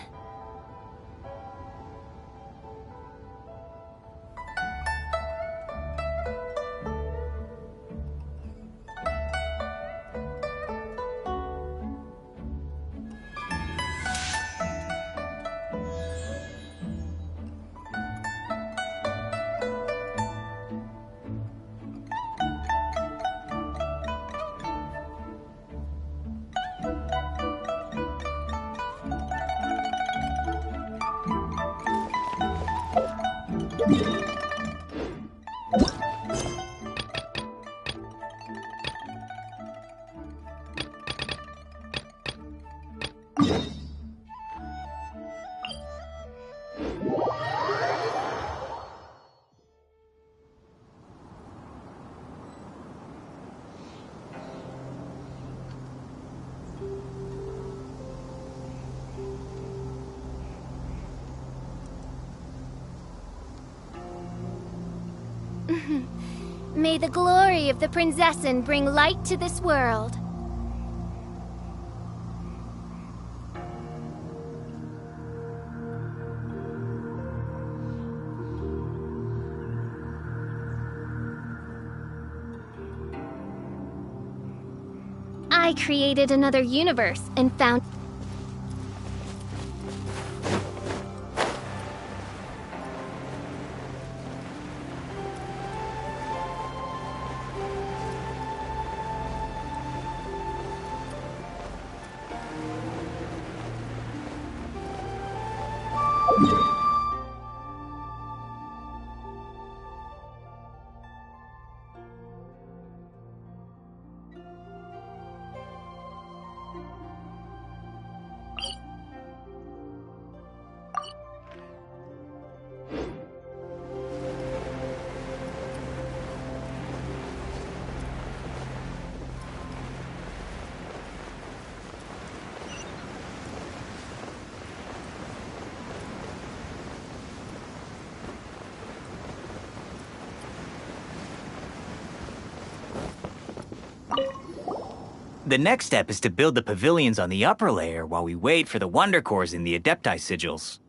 May the glory of the Prinzessin bring light to this world. I created another universe and found... The next step is to build the pavilions on the upper layer while we wait for the wonder cores in the Adepti sigils.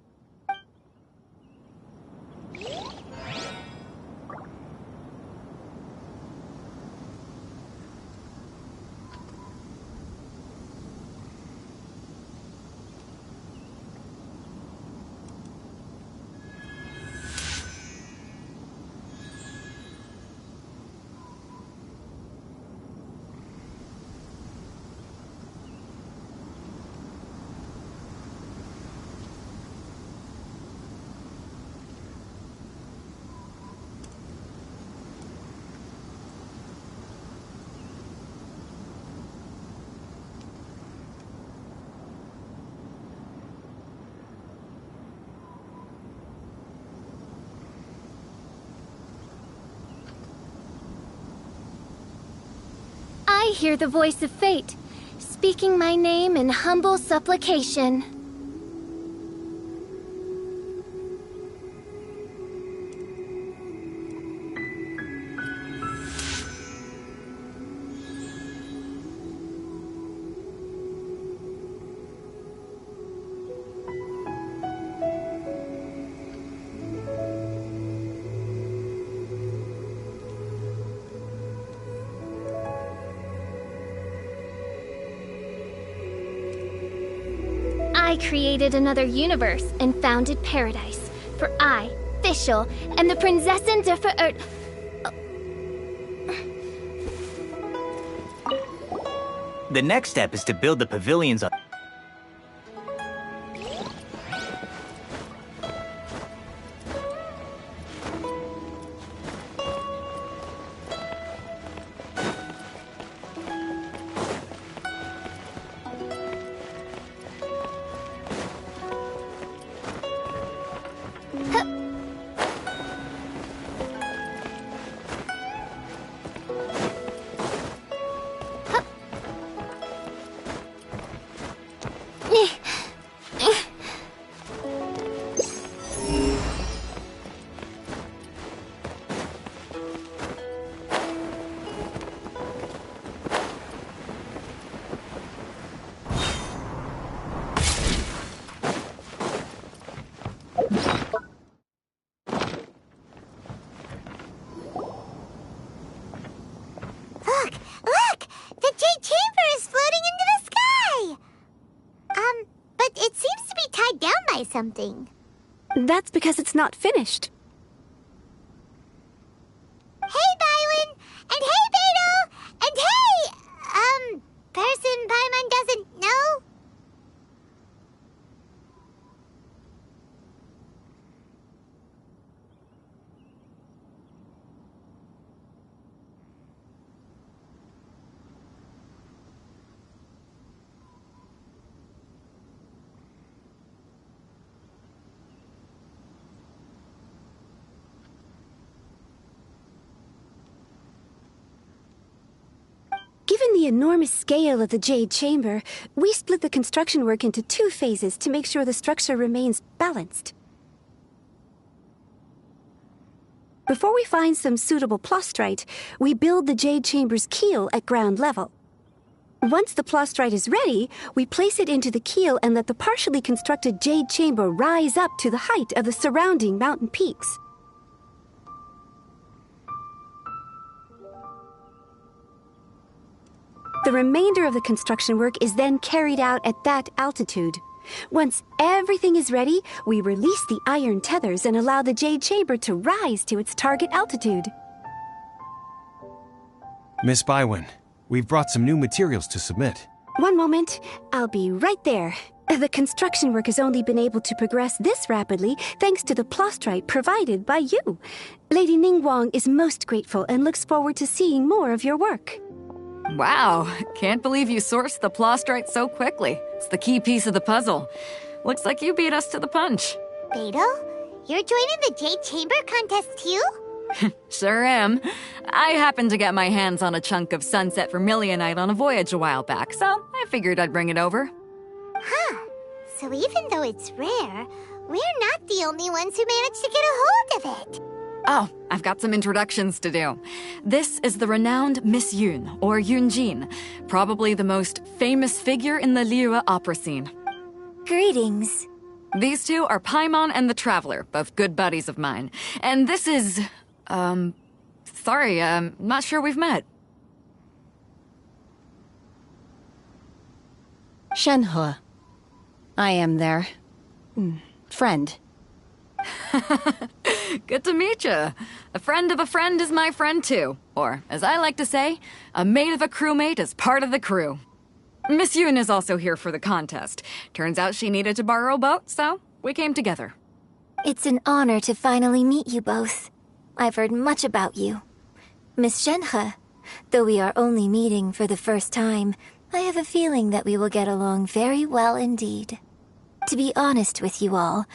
I hear the voice of fate, speaking my name in humble supplication. I created another universe and founded paradise. For I, Fischl, and the Prinzessin der Verirrt... The next step is to build the pavilions on... Look! The Jade Chamber is floating into the sky! But it seems to be tied down by something. That's because it's not finished. Hey, Bywin! And hey, Beidou! And hey, person Paimon doesn't know? Given the enormous scale of the Jade Chamber, we split the construction work into 2 phases to make sure the structure remains balanced. Before we find some suitable plastrite, we build the Jade Chamber's keel at ground level. Once the plastrite is ready, we place it into the keel and let the partially constructed Jade Chamber rise up to the height of the surrounding mountain peaks. The remainder of the construction work is then carried out at that altitude. Once everything is ready, we release the iron tethers and allow the Jade Chamber to rise to its target altitude. Miss Bywin, we've brought some new materials to submit. One moment, I'll be right there. The construction work has only been able to progress this rapidly thanks to the plastrite provided by you. Lady Ningguang is most grateful and looks forward to seeing more of your work. Wow, can't believe you sourced the plastrite so quickly. It's the key piece of the puzzle. Looks like you beat us to the punch. Beidou, you're joining the Jade Chamber contest too? Sure am. I happened to get my hands on a chunk of sunset vermilionite on a voyage a while back, so I figured I'd bring it over. Huh. So even though it's rare, we're not the only ones who managed to get a hold of it. Oh, I've got some introductions to do. This is the renowned Miss Yun, or Yunjin, probably the most famous figure in the Liyue opera scene. Greetings. These two are Paimon and the Traveler, both good buddies of mine. And this is... sorry, not sure we've met. Shenhe. I am their... friend. Good to meet you. A friend of a friend is my friend too. Or, as I like to say, a mate of a crewmate is part of the crew. Miss Yun is also here for the contest. Turns out she needed to borrow a boat, so we came together. It's an honor to finally meet you both. I've heard much about you. Miss Shenhe, though we are only meeting for the first time, I have a feeling that we will get along very well indeed. To be honest with you all,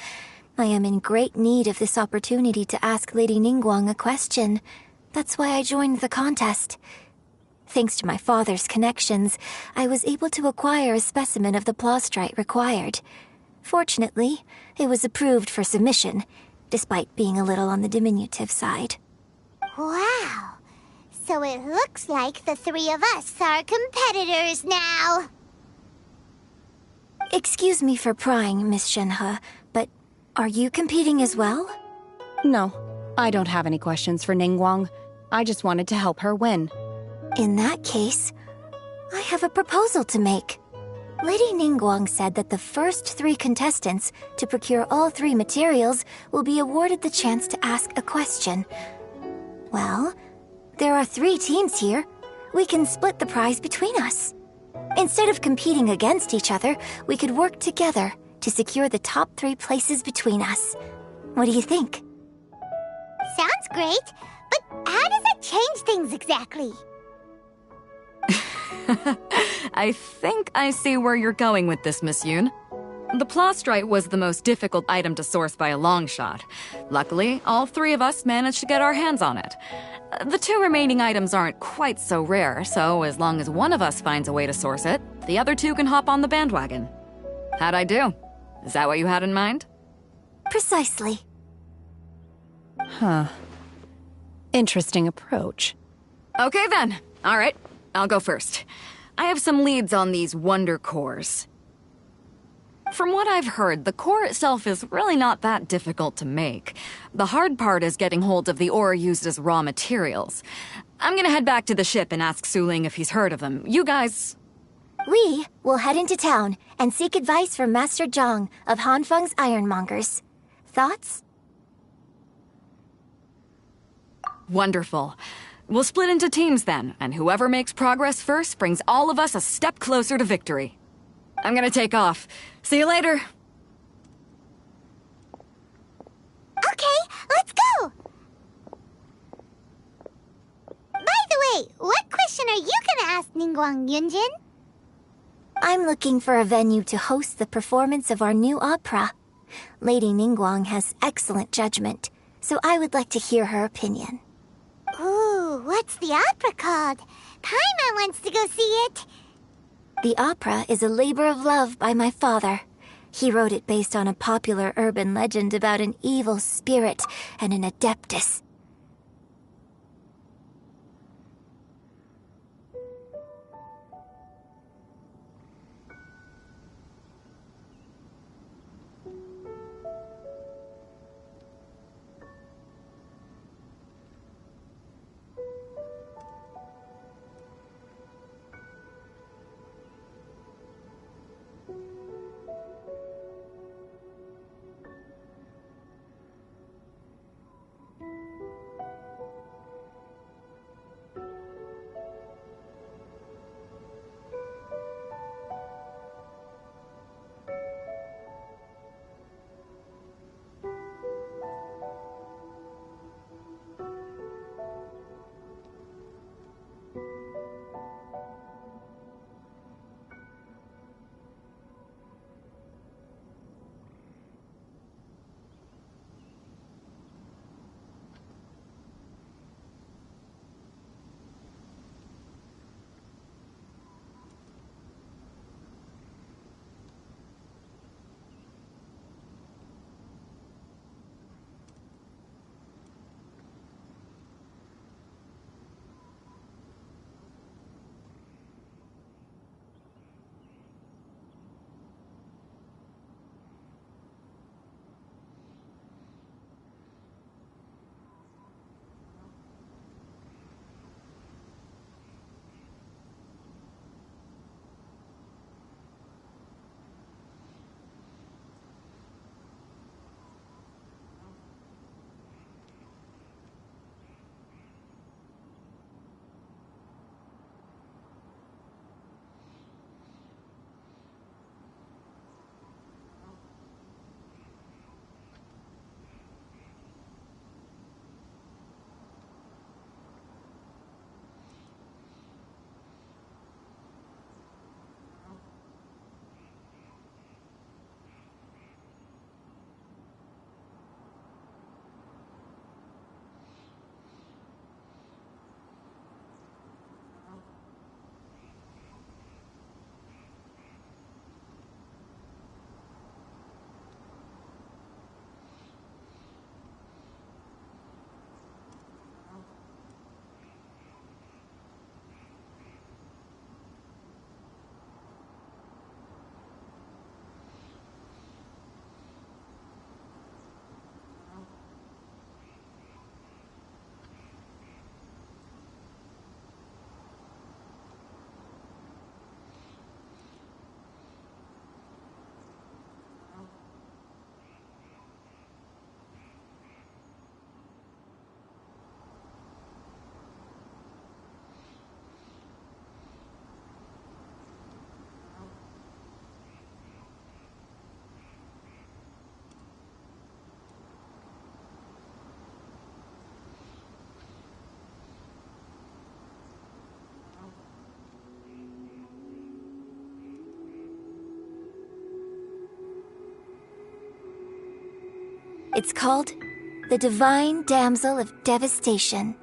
I am in great need of this opportunity to ask Lady Ningguang a question. That's why I joined the contest. Thanks to my father's connections, I was able to acquire a specimen of the plastrite required. Fortunately, it was approved for submission, despite being a little on the diminutive side. Wow. So it looks like the three of us are competitors now. Excuse me for prying, Miss Shenhe, but are you competing as well? No, I don't have any questions for Ningguang. I just wanted to help her win. In that case, I have a proposal to make. Lady Ningguang said that the first 3 contestants to procure all 3 materials will be awarded the chance to ask a question. Well, there are 3 teams here. We can split the prize between us. Instead of competing against each other, we could work together to secure the top 3 places between us. What do you think? Sounds great, but how does it change things exactly? I think I see where you're going with this, Miss Yun. The plastrite was the most difficult item to source by a long shot. Luckily, all 3 of us managed to get our hands on it. The 2 remaining items aren't quite so rare, so as long as one of us finds a way to source it, the other 2 can hop on the bandwagon. How'd I do? Is that what you had in mind? Precisely. Huh. Interesting approach. Okay then. All right, I'll go first. I have some leads on these wonder cores. From what I've heard, the core itself is really not that difficult to make. The hard part is getting hold of the ore used as raw materials. I'm gonna head back to the ship and ask Suling if he's heard of them. You guys... We will head into town and seek advice from Master Zhang of Hanfeng's Ironmongers. Thoughts? Wonderful. We'll split into teams then, and whoever makes progress first brings all of us a step closer to victory. I'm gonna take off. See you later. Okay, let's go! By the way, what question are you gonna ask Ningguang Yunjin? I'm looking for a venue to host the performance of our new opera. Lady Ningguang has excellent judgment, so I would like to hear her opinion. Ooh, what's the opera called? Paimon wants to go see it. The opera is a labor of love by my father. He wrote it based on a popular urban legend about an evil spirit and an adeptus. It's called The Divine Damsel of Devastation.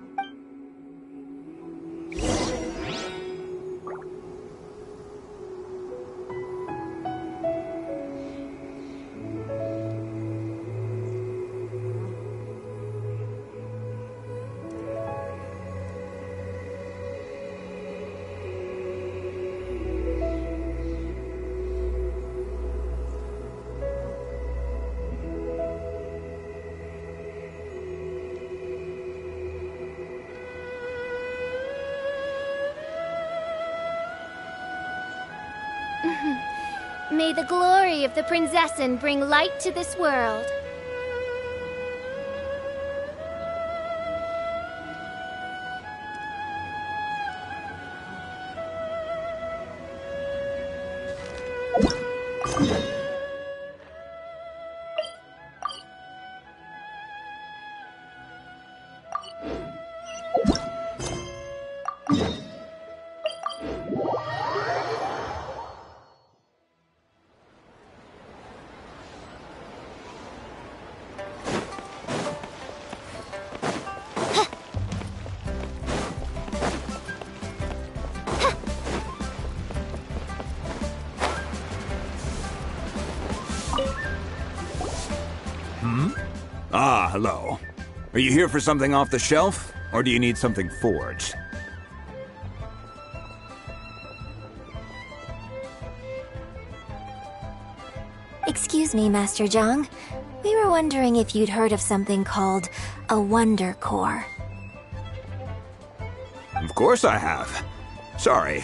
May the glory of the Prinzessin bring light to this world. Ah, hello. Are you here for something off the shelf, or do you need something forged? Excuse me, Master Zhang. We were wondering if you'd heard of something called a Wonder Core. Of course I have. Sorry,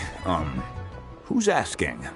who's asking?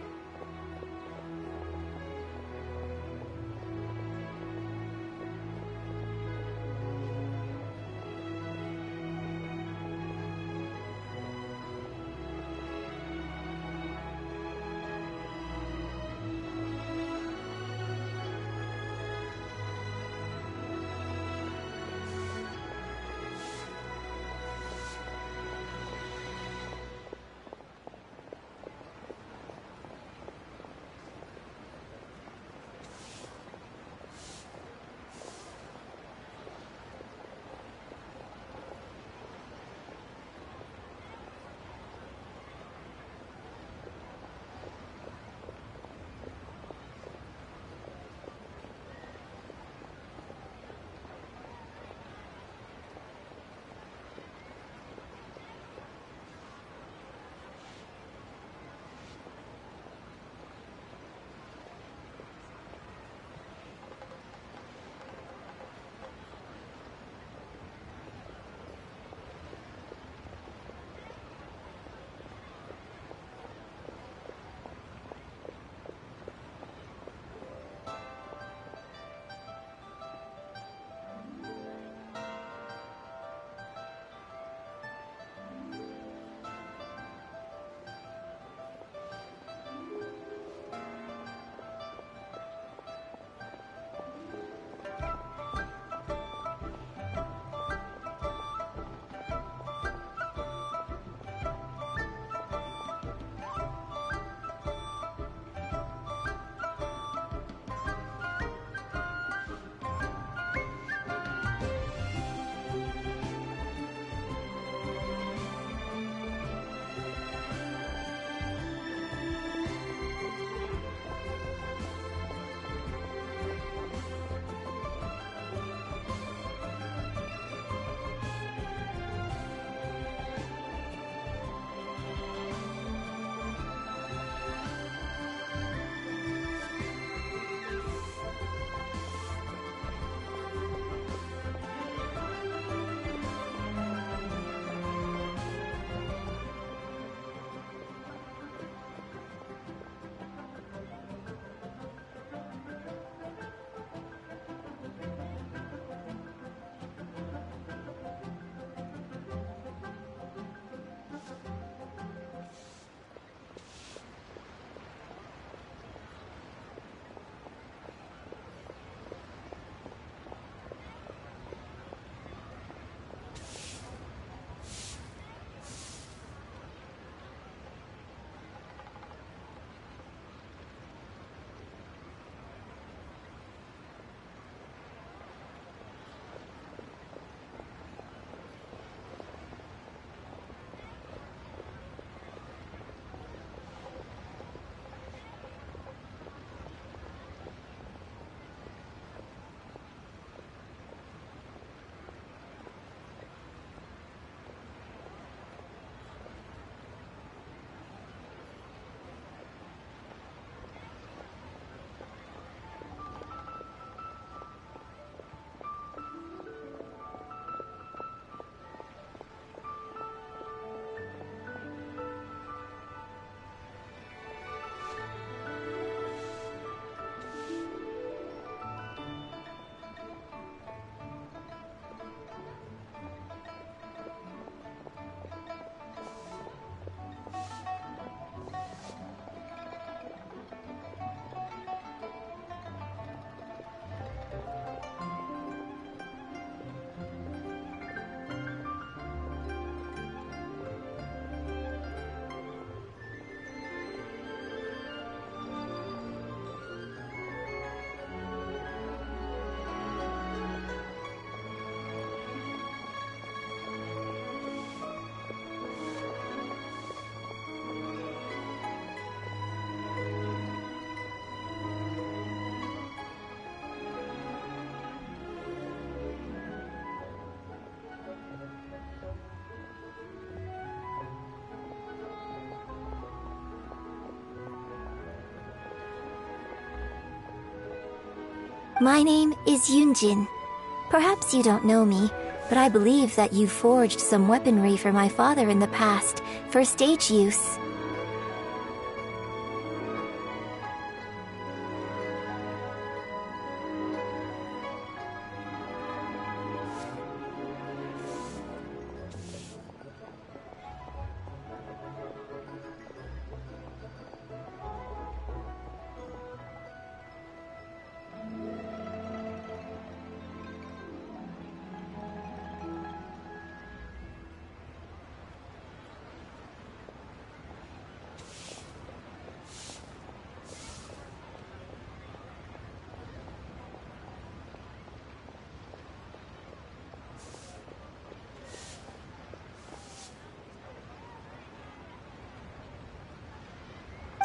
My name is Yunjin. Perhaps you don't know me, but I believe that you forged some weaponry for my father in the past, for stage use.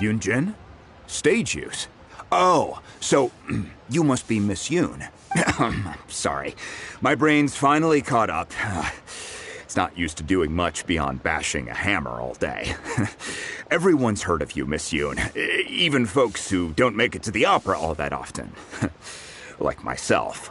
Yunjin? Stage use? Oh, so you must be Miss Yoon. Sorry. My brain's finally caught up. It's not used to doing much beyond bashing a hammer all day. Everyone's heard of you, Miss Yoon. Even folks who don't make it to the opera all that often. Like myself.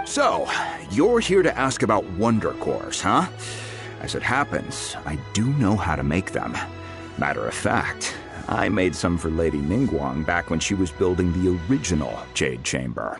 So, you're here to ask about Wonder Cores, huh? As it happens, I do know how to make them. Matter of fact, I made some for Lady Ningguang back when she was building the original Jade Chamber.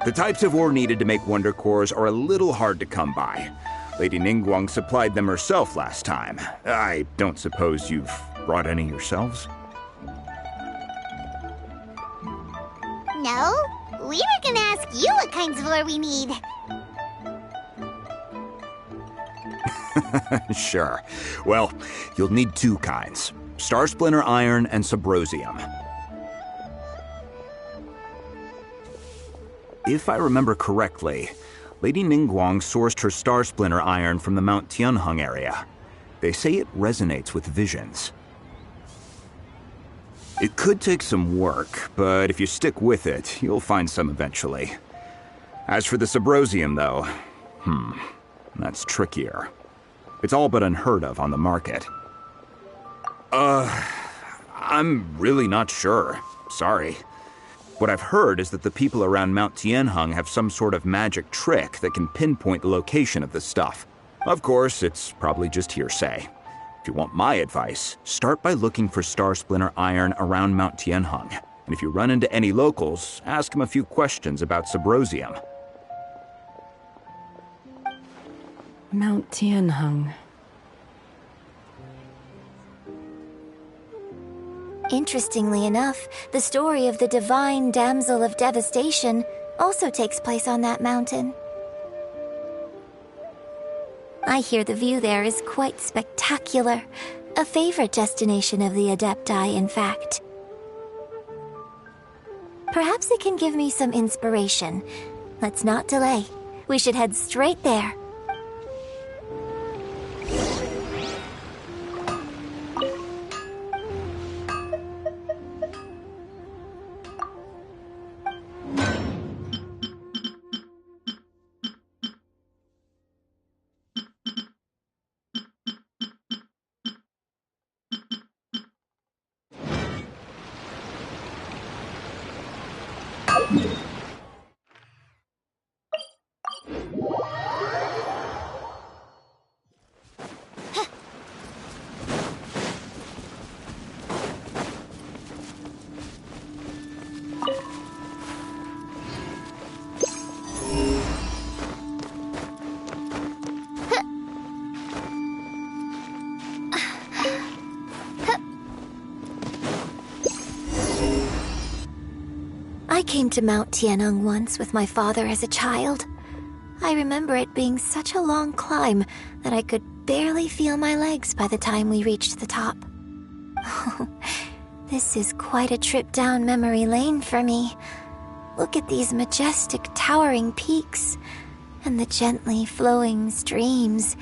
The types of ore needed to make Wonder Cores are a little hard to come by. Lady Ningguang supplied them herself last time. I don't suppose you've brought any yourselves? No, we were gonna ask you what kinds of ore we need. Sure. Well, you'll need two kinds. Star Splinter Iron and Subrosium. If I remember correctly, Lady Ningguang sourced her Star Splinter Iron from the Mount Tianheng area. They say it resonates with visions. It could take some work, but if you stick with it, you'll find some eventually. As for the Subrosium, though, that's trickier. It's all but unheard of on the market. I'm really not sure. Sorry. What I've heard is that the people around Mount Tianheng have some sort of magic trick that can pinpoint the location of the stuff. Of course, it's probably just hearsay. If you want my advice, start by looking for Star Splinter Iron around Mount Tianheng. And if you run into any locals, ask them a few questions about Subrosium. Mount Tianheng. Interestingly enough, the story of the divine damsel of devastation also takes place on that mountain. I hear the view there is quite spectacular. A favorite destination of the Adepti, in fact. Perhaps it can give me some inspiration. Let's not delay. We should head straight there. I came to Mount Tianheng once with my father as a child. I remember it being such a long climb that I could barely feel my legs by the time we reached the top. This is quite a trip down memory lane for me. Look at these majestic, towering peaks and the gently flowing streams.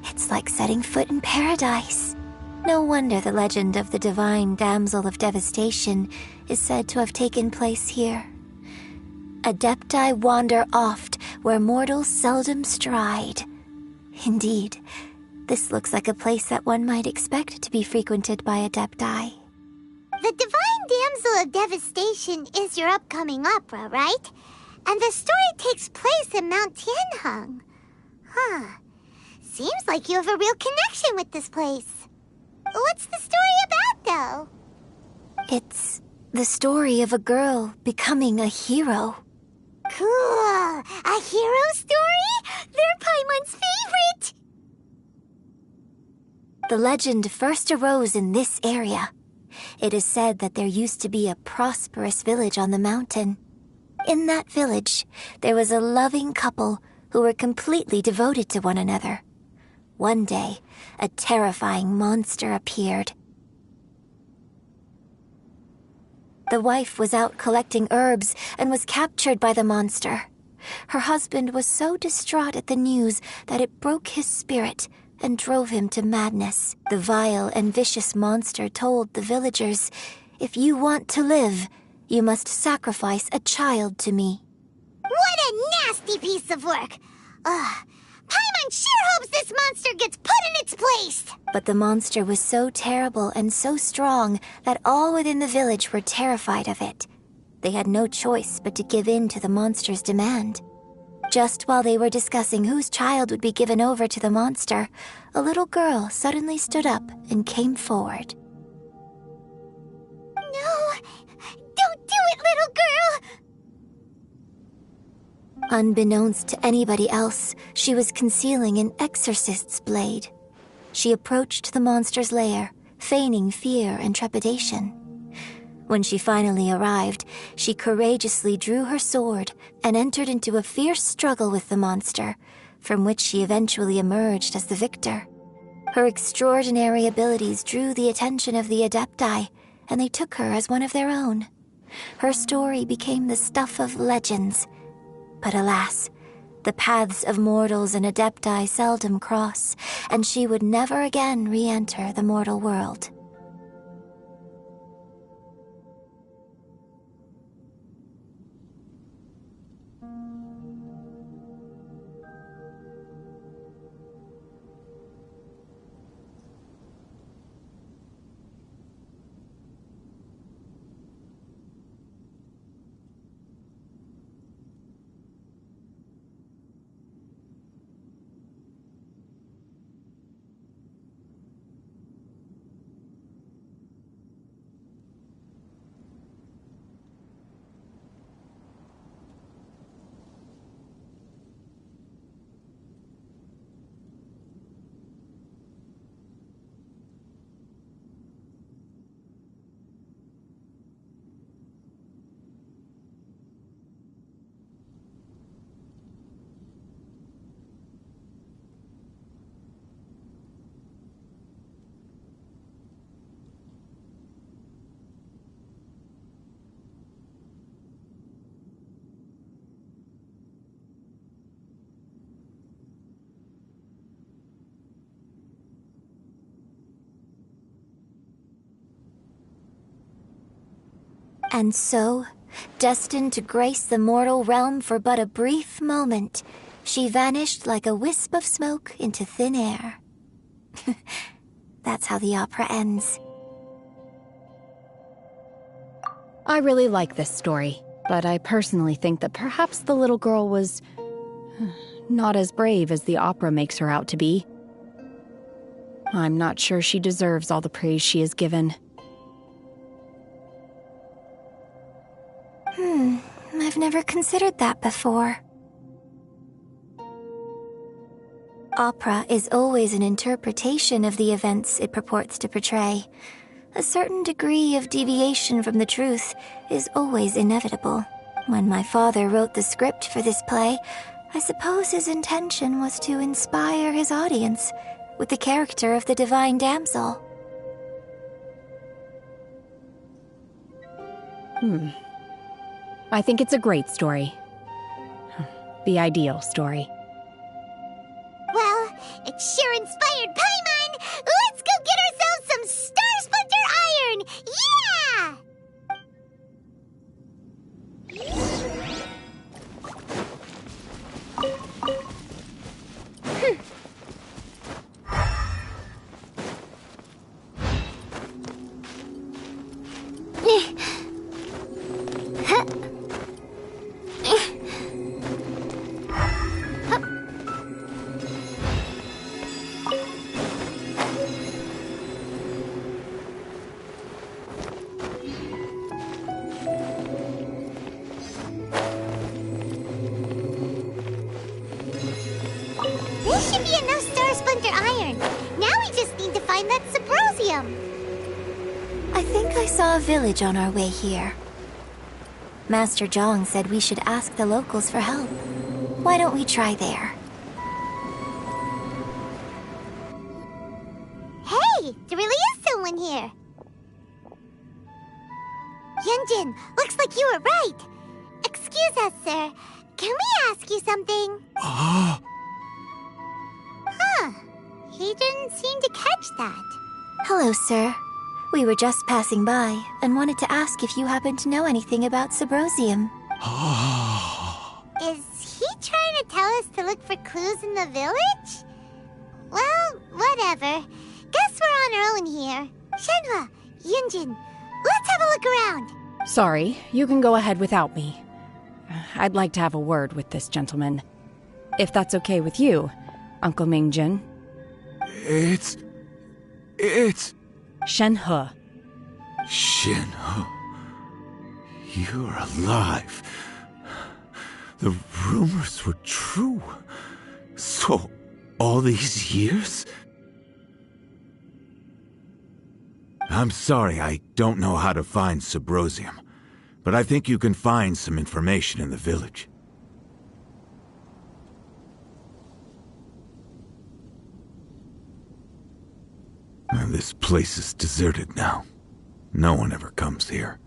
It's like setting foot in paradise. No wonder the legend of the divine damsel of devastation is said to have taken place here. Adepti wander oft where mortals seldom stride. Indeed, this looks like a place that one might expect to be frequented by Adepti. The Divine Damsel of Devastation is your upcoming opera, right? And the story takes place in Mount Tianheng. Huh. Seems like you have a real connection with this place. What's the story about, though? It's the story of a girl becoming a hero. Cool. A hero story? They're Paimon's favorite! The legend first arose in this area. It is said that there used to be a prosperous village on the mountain. In that village, there was a loving couple who were completely devoted to one another. One day, a terrifying monster appeared. The wife was out collecting herbs and was captured by the monster. Her husband was so distraught at the news that it broke his spirit and drove him to madness. The vile and vicious monster told the villagers, "If you want to live, you must sacrifice a child to me." What a nasty piece of work! Paimon sure hopes this monster gets put in its place! But the monster was so terrible and so strong that all within the village were terrified of it. They had no choice but to give in to the monster's demand. Just while they were discussing whose child would be given over to the monster, a little girl suddenly stood up and came forward. No! Don't do it, little girl! Unbeknownst to anybody else, she was concealing an exorcist's blade. She approached the monster's lair, feigning fear and trepidation. When she finally arrived, she courageously drew her sword and entered into a fierce struggle with the monster, from which she eventually emerged as the victor. Her extraordinary abilities drew the attention of the Adepti, and they took her as one of their own. Her story became the stuff of legends. But alas, the paths of mortals and Adepti seldom cross, and she would never again re-enter the mortal world. And so, destined to grace the mortal realm for but a brief moment, she vanished like a wisp of smoke into thin air. That's how the opera ends. I really like this story, but I personally think that perhaps the little girl was not as brave as the opera makes her out to be. I'm not sure she deserves all the praise she is given. I've never considered that before. Opera is always an interpretation of the events it purports to portray. A certain degree of deviation from the truth is always inevitable. When my father wrote the script for this play, I suppose his intention was to inspire his audience with the character of the divine damsel. I think it's a great story. The ideal story. Well, it sure inspired Paimon! Let's go get ourselves some Star Splinter Iron! Yeah! This should be enough Star Splinter Iron. Now we just need to find that Subrosium. I think I saw a village on our way here. Master Zhang said we should ask the locals for help. Why don't we try there? Hey, there really is someone here. Yunjin, looks like you were right. Excuse us, sir. Can we ask you something? Huh. He didn't seem to catch that. Hello, sir. We were just passing by and wanted to ask if you happen to know anything about Subrosium. Is he trying to tell us to look for clues in the village? Well, whatever. Guess we're on our own here. Shenhua, Yunjin, let's have a look around. Sorry, you can go ahead without me. I'd like to have a word with this gentleman. If that's okay with you, Uncle Mingjin. It's... Shenhe. Shenhe. You're alive. The rumors were true. So, all these years? I'm sorry, I don't know how to find Subrosium, but I think you can find some information in the village. This place is deserted now. No one ever comes here,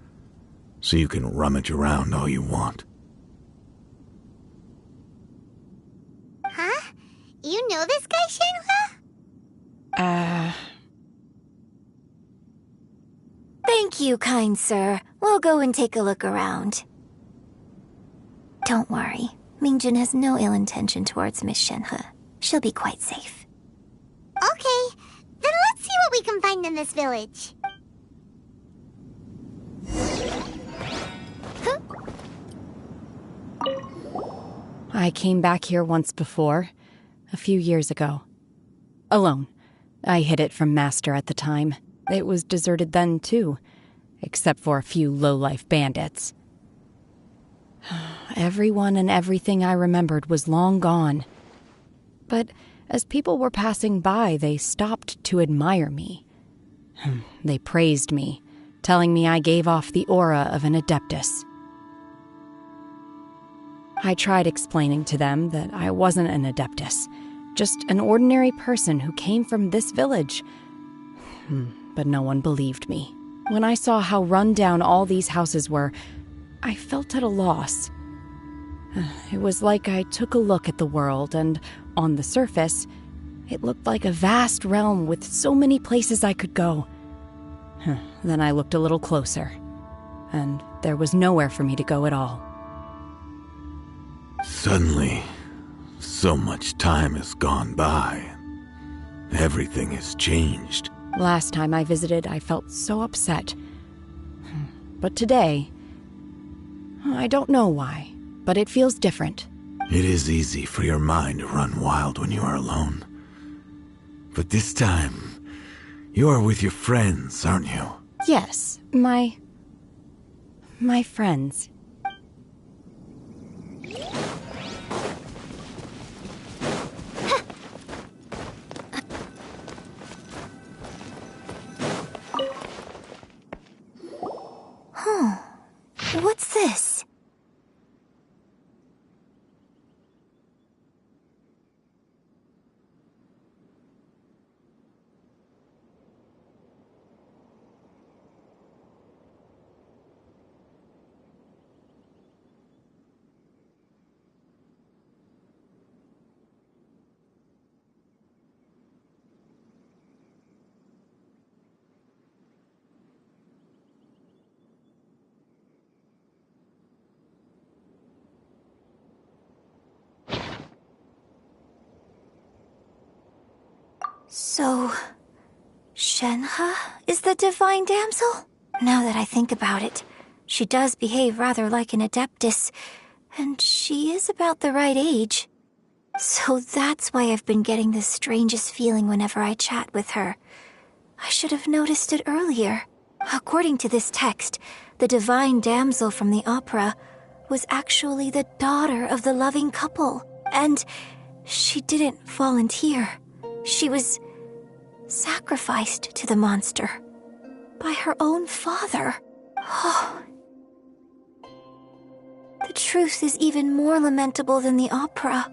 so you can rummage around all you want. Huh? You know this guy, Shenhua? Thank you, kind sir. We'll go and take a look around. Don't worry. Mingjin has no ill intention towards Miss Shenhe. She'll be quite safe. Okay, then let's see what we can find in this village. I came back here once before, a few years ago. Alone. I hid it from Master at the time. It was deserted then, too, except for a few low-life bandits. Everyone and everything I remembered was long gone. But as people were passing by, they stopped to admire me. They praised me, telling me I gave off the aura of an adeptus. I tried explaining to them that I wasn't an adeptus, just an ordinary person who came from this village. But no one believed me. When I saw how run down all these houses were, I felt at a loss. It was like I took a look at the world, and on the surface, it looked like a vast realm with so many places I could go. Then I looked a little closer, and there was nowhere for me to go at all. Suddenly, so much time has gone by. Everything has changed. Last time I visited, I felt so upset. But today, I don't know why, but it feels different. It is easy for your mind to run wild when you are alone. But this time, you are with your friends, aren't you? Yes, my friends. Huh. What's this? So, Shenhe is the divine damsel? Now that I think about it, she does behave rather like an adeptus, and she is about the right age. So that's why I've been getting the strangest feeling whenever I chat with her. I should have noticed it earlier. According to this text, the divine damsel from the opera was actually the daughter of the loving couple, and she didn't volunteer. She was sacrificed to the monster by her own father. Oh. The truth is even more lamentable than the opera.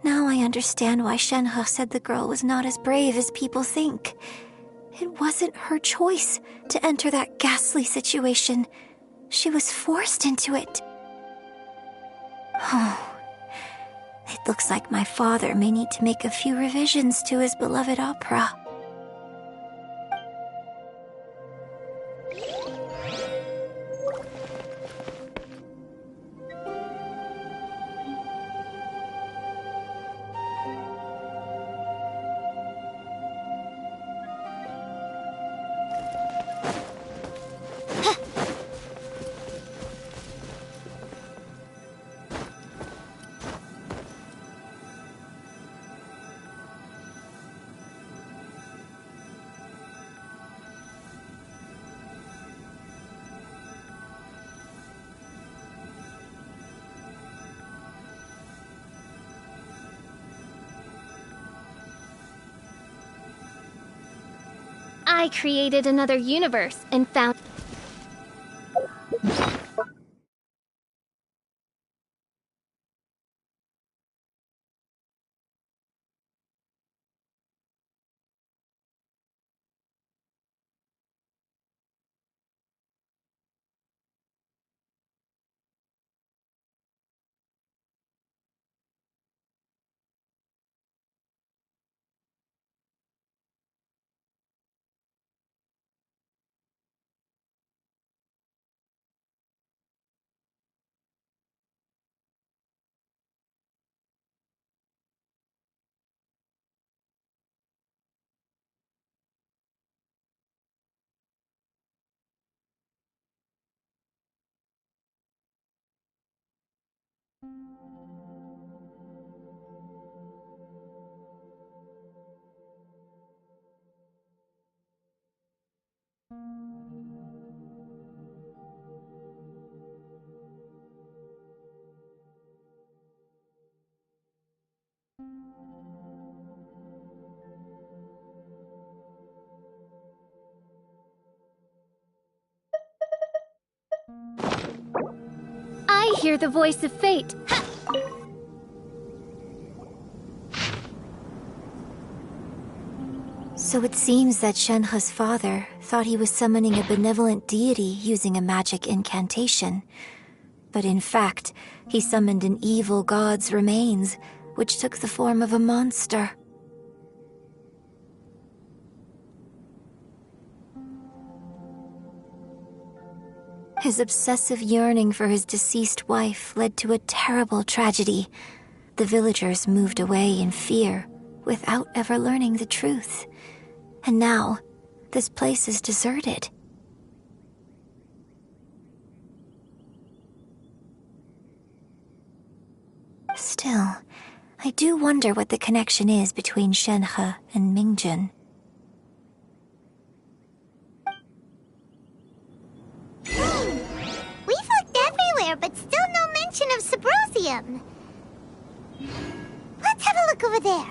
Now I understand why Shenhe said the girl was not as brave as people think. It wasn't her choice to enter that ghastly situation. She was forced into it. Oh. It looks like my father may need to make a few revisions to his beloved opera. I created another universe and found... I hear the voice of fate. Ha! So it seems that Shenhe's father thought he was summoning a benevolent deity using a magic incantation. But in fact, he summoned an evil god's remains, which took the form of a monster. His obsessive yearning for his deceased wife led to a terrible tragedy. The villagers moved away in fear, without ever learning the truth. And now, this place is deserted. Still, I do wonder what the connection is between Shenhe and Mingjun. We've looked everywhere, but still no mention of Subrosium. Let's have a look over there.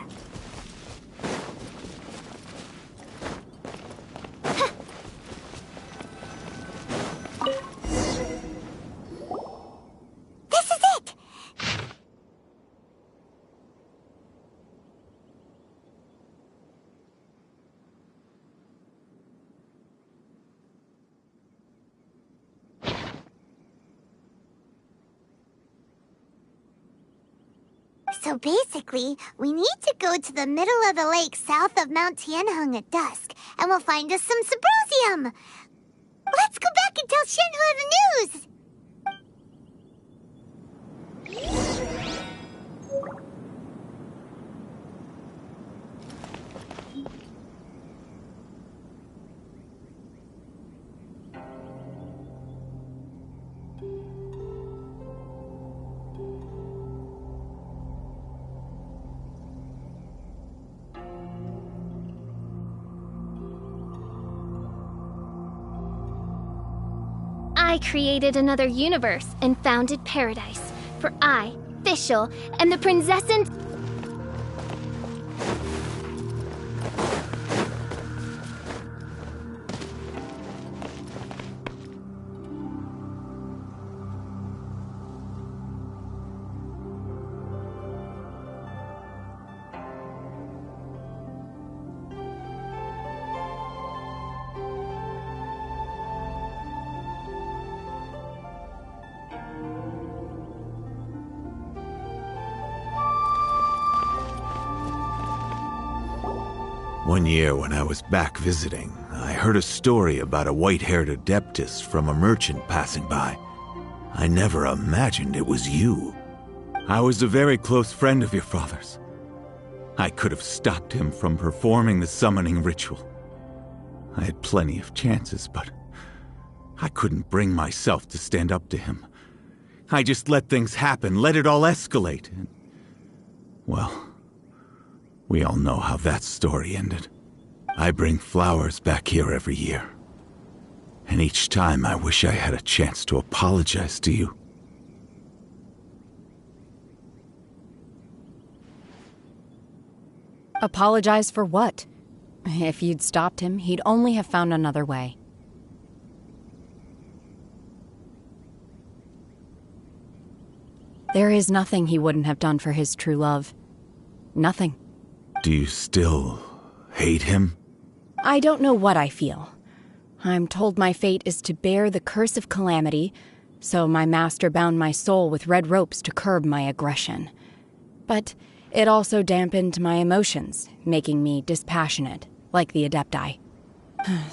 This is it! So basically, we need to go to the middle of the lake south of Mount Tianheng at dusk, and we'll find us some Subrosium! Let's go back and tell Shenhe the news! I created another universe and founded paradise. For I, Fischl, am the Prinzessin... One year when I was back visiting, I heard a story about a white-haired adeptus from a merchant passing by. I never imagined it was you. I was a very close friend of your father's. I could have stopped him from performing the summoning ritual. I had plenty of chances, but I couldn't bring myself to stand up to him. I just let things happen, let it all escalate. And, well, we all know how that story ended. I bring flowers back here every year. And each time I wish I had a chance to apologize to you. Apologize for what? If you'd stopped him, he'd only have found another way. There is nothing he wouldn't have done for his true love. Nothing. Do you still hate him? I don't know what I feel. I'm told my fate is to bear the curse of calamity, so my master bound my soul with red ropes to curb my aggression. But it also dampened my emotions, making me dispassionate, like the Adepti.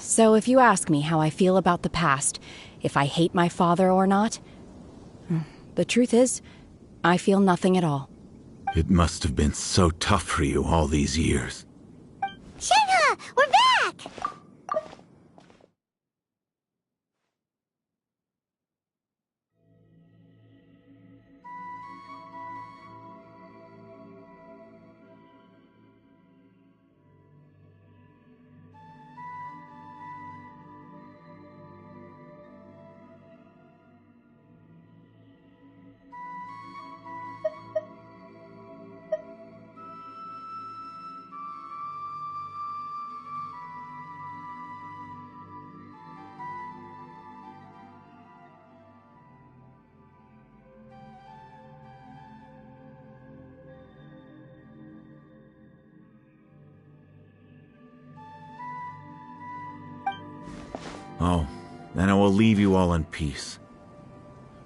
So if you ask me how I feel about the past, if I hate my father or not, the truth is, I feel nothing at all. It must have been so tough for you all these years. Shenhe, we're back! Oh, then I will leave you all in peace.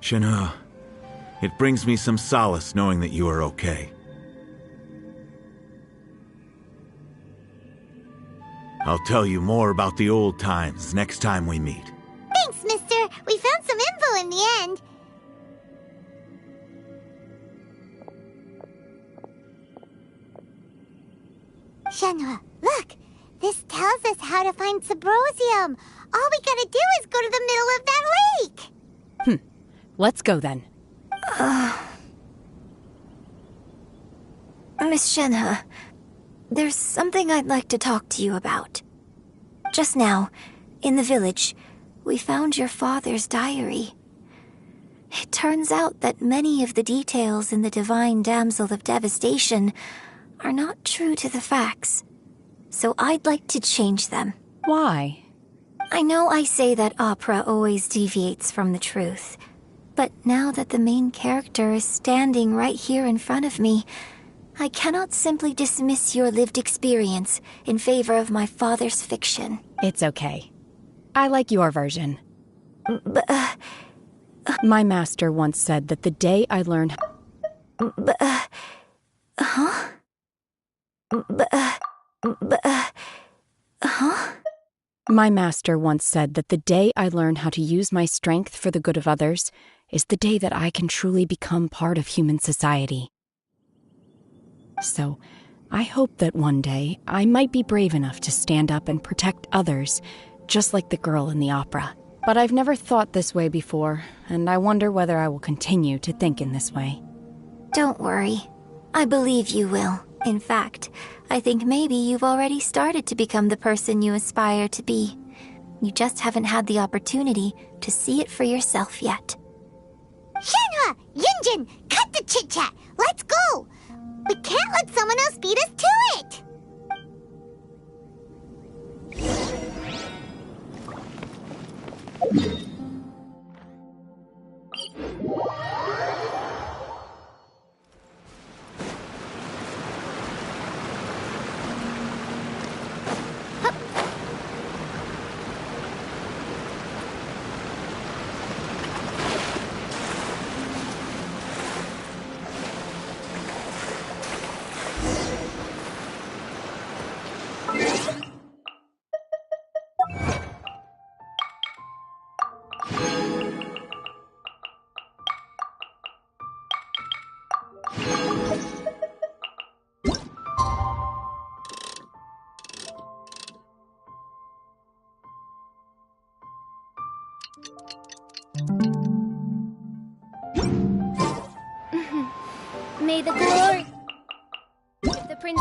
Shenhe, it brings me some solace knowing that you are okay. I'll tell you more about the old times next time we meet. Thanks, mister. We found some tells us how to find Subrosium. All we gotta do is go to the middle of that lake. Let's go then. Miss Shenhe, there's something I'd like to talk to you about. Just now, in the village, we found your father's diary. It turns out that many of the details in the Divine Damsel of Devastation are not true to the facts. So I'd like to change them. Why? I know I say that opera always deviates from the truth, but now that the main character is standing right here in front of me, I cannot simply dismiss your lived experience in favor of my father's fiction. It's okay. I like your version. But, My master once said that the day I learned... My master once said that the day I learn how to use my strength for the good of others is the day that I can truly become part of human society. So, I hope that one day I might be brave enough to stand up and protect others, just like the girl in the opera. But I've never thought this way before, and I wonder whether I will continue to think in this way. Don't worry. I believe you will. In fact, I think maybe you've already started to become the person you aspire to be. You just haven't had the opportunity to see it for yourself yet. Shenhe! Yunjin! Cut the chit-chat! Let's go! We can't let someone else beat us to it! May the glory of the prince.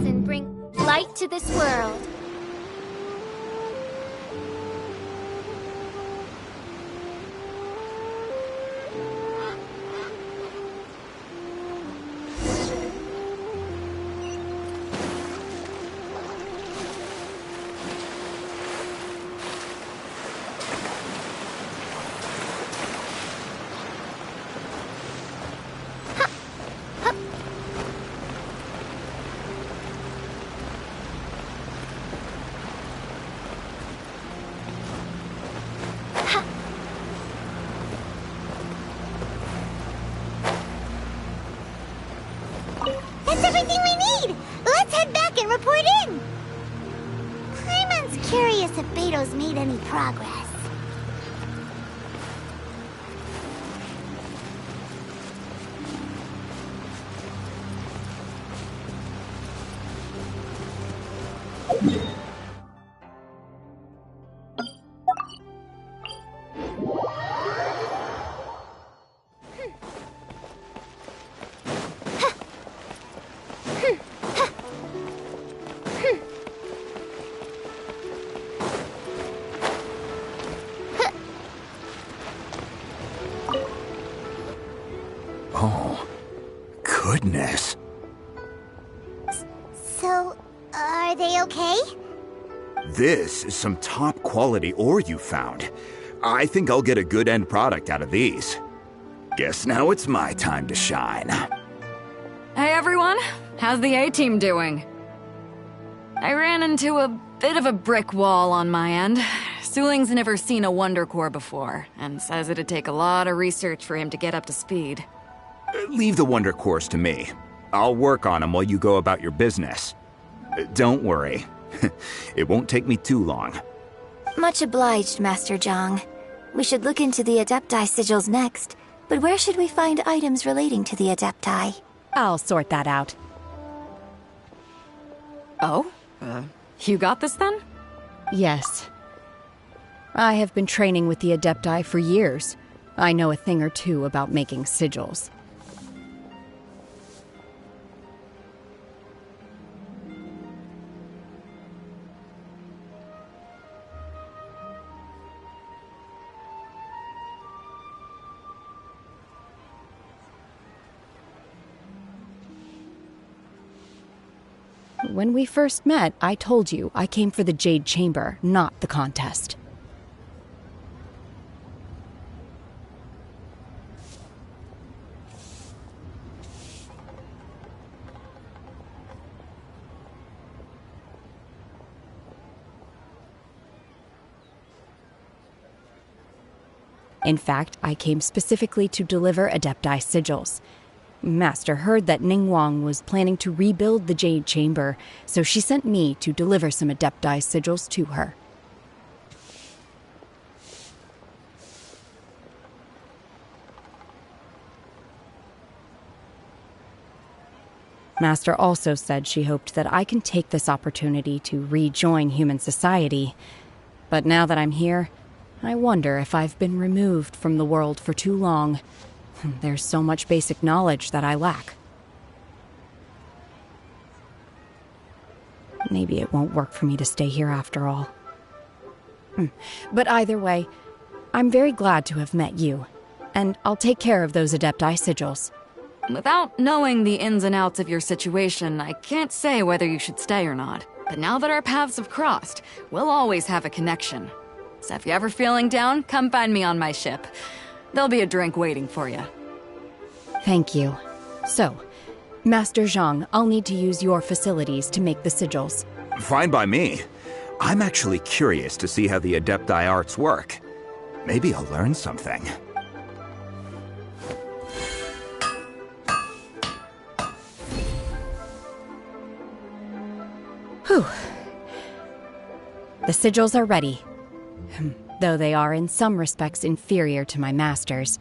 And bring light to this world. That's everything we need! Let's head back and report in! Paimon's curious if Beto's made any progress. Oh, goodness. So, are they okay? This is some top quality ore you found. I think I'll get a good end product out of these. Guess now it's my time to shine. Hey everyone, how's the A-team doing? I ran into a bit of a brick wall on my end. Suling's never seen a Wonder Core before, and says it'd take a lot of research for him to get up to speed. Leave the Wonder Cores to me. I'll work on them while you go about your business. Don't worry. It won't take me too long. Much obliged, Master Zhang. We should look into the Adepti sigils next, but where should we find items relating to the Adepti? I'll sort that out. Oh? You got this then? Yes. I have been training with the Adepti for years. I know a thing or two about making sigils. When we first met, I told you I came for the Jade Chamber, not the contest. In fact, I came specifically to deliver Adepti sigils. Master heard that Ningguang was planning to rebuild the Jade Chamber, so she sent me to deliver some Adepti sigils to her. Master also said she hoped that I can take this opportunity to rejoin human society. But now that I'm here, I wonder if I've been removed from the world for too long. There's so much basic knowledge that I lack. Maybe it won't work for me to stay here after all. But either way, I'm very glad to have met you, and I'll take care of those Adepti sigils. Without knowing the ins and outs of your situation, I can't say whether you should stay or not. But now that our paths have crossed, we'll always have a connection. So if you're ever feeling down, come find me on my ship. There'll be a drink waiting for you. Thank you. So, Master Zhang, I'll need to use your facilities to make the sigils. Fine by me. I'm actually curious to see how the Adepti arts work. Maybe I'll learn something. Whew. The sigils are ready. Though they are in some respects inferior to my master's,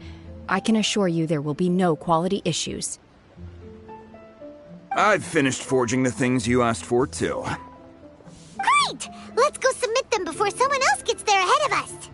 I can assure you there will be no quality issues. I've finished forging the things you asked for, too. Great! Let's go submit them before someone else gets there ahead of us.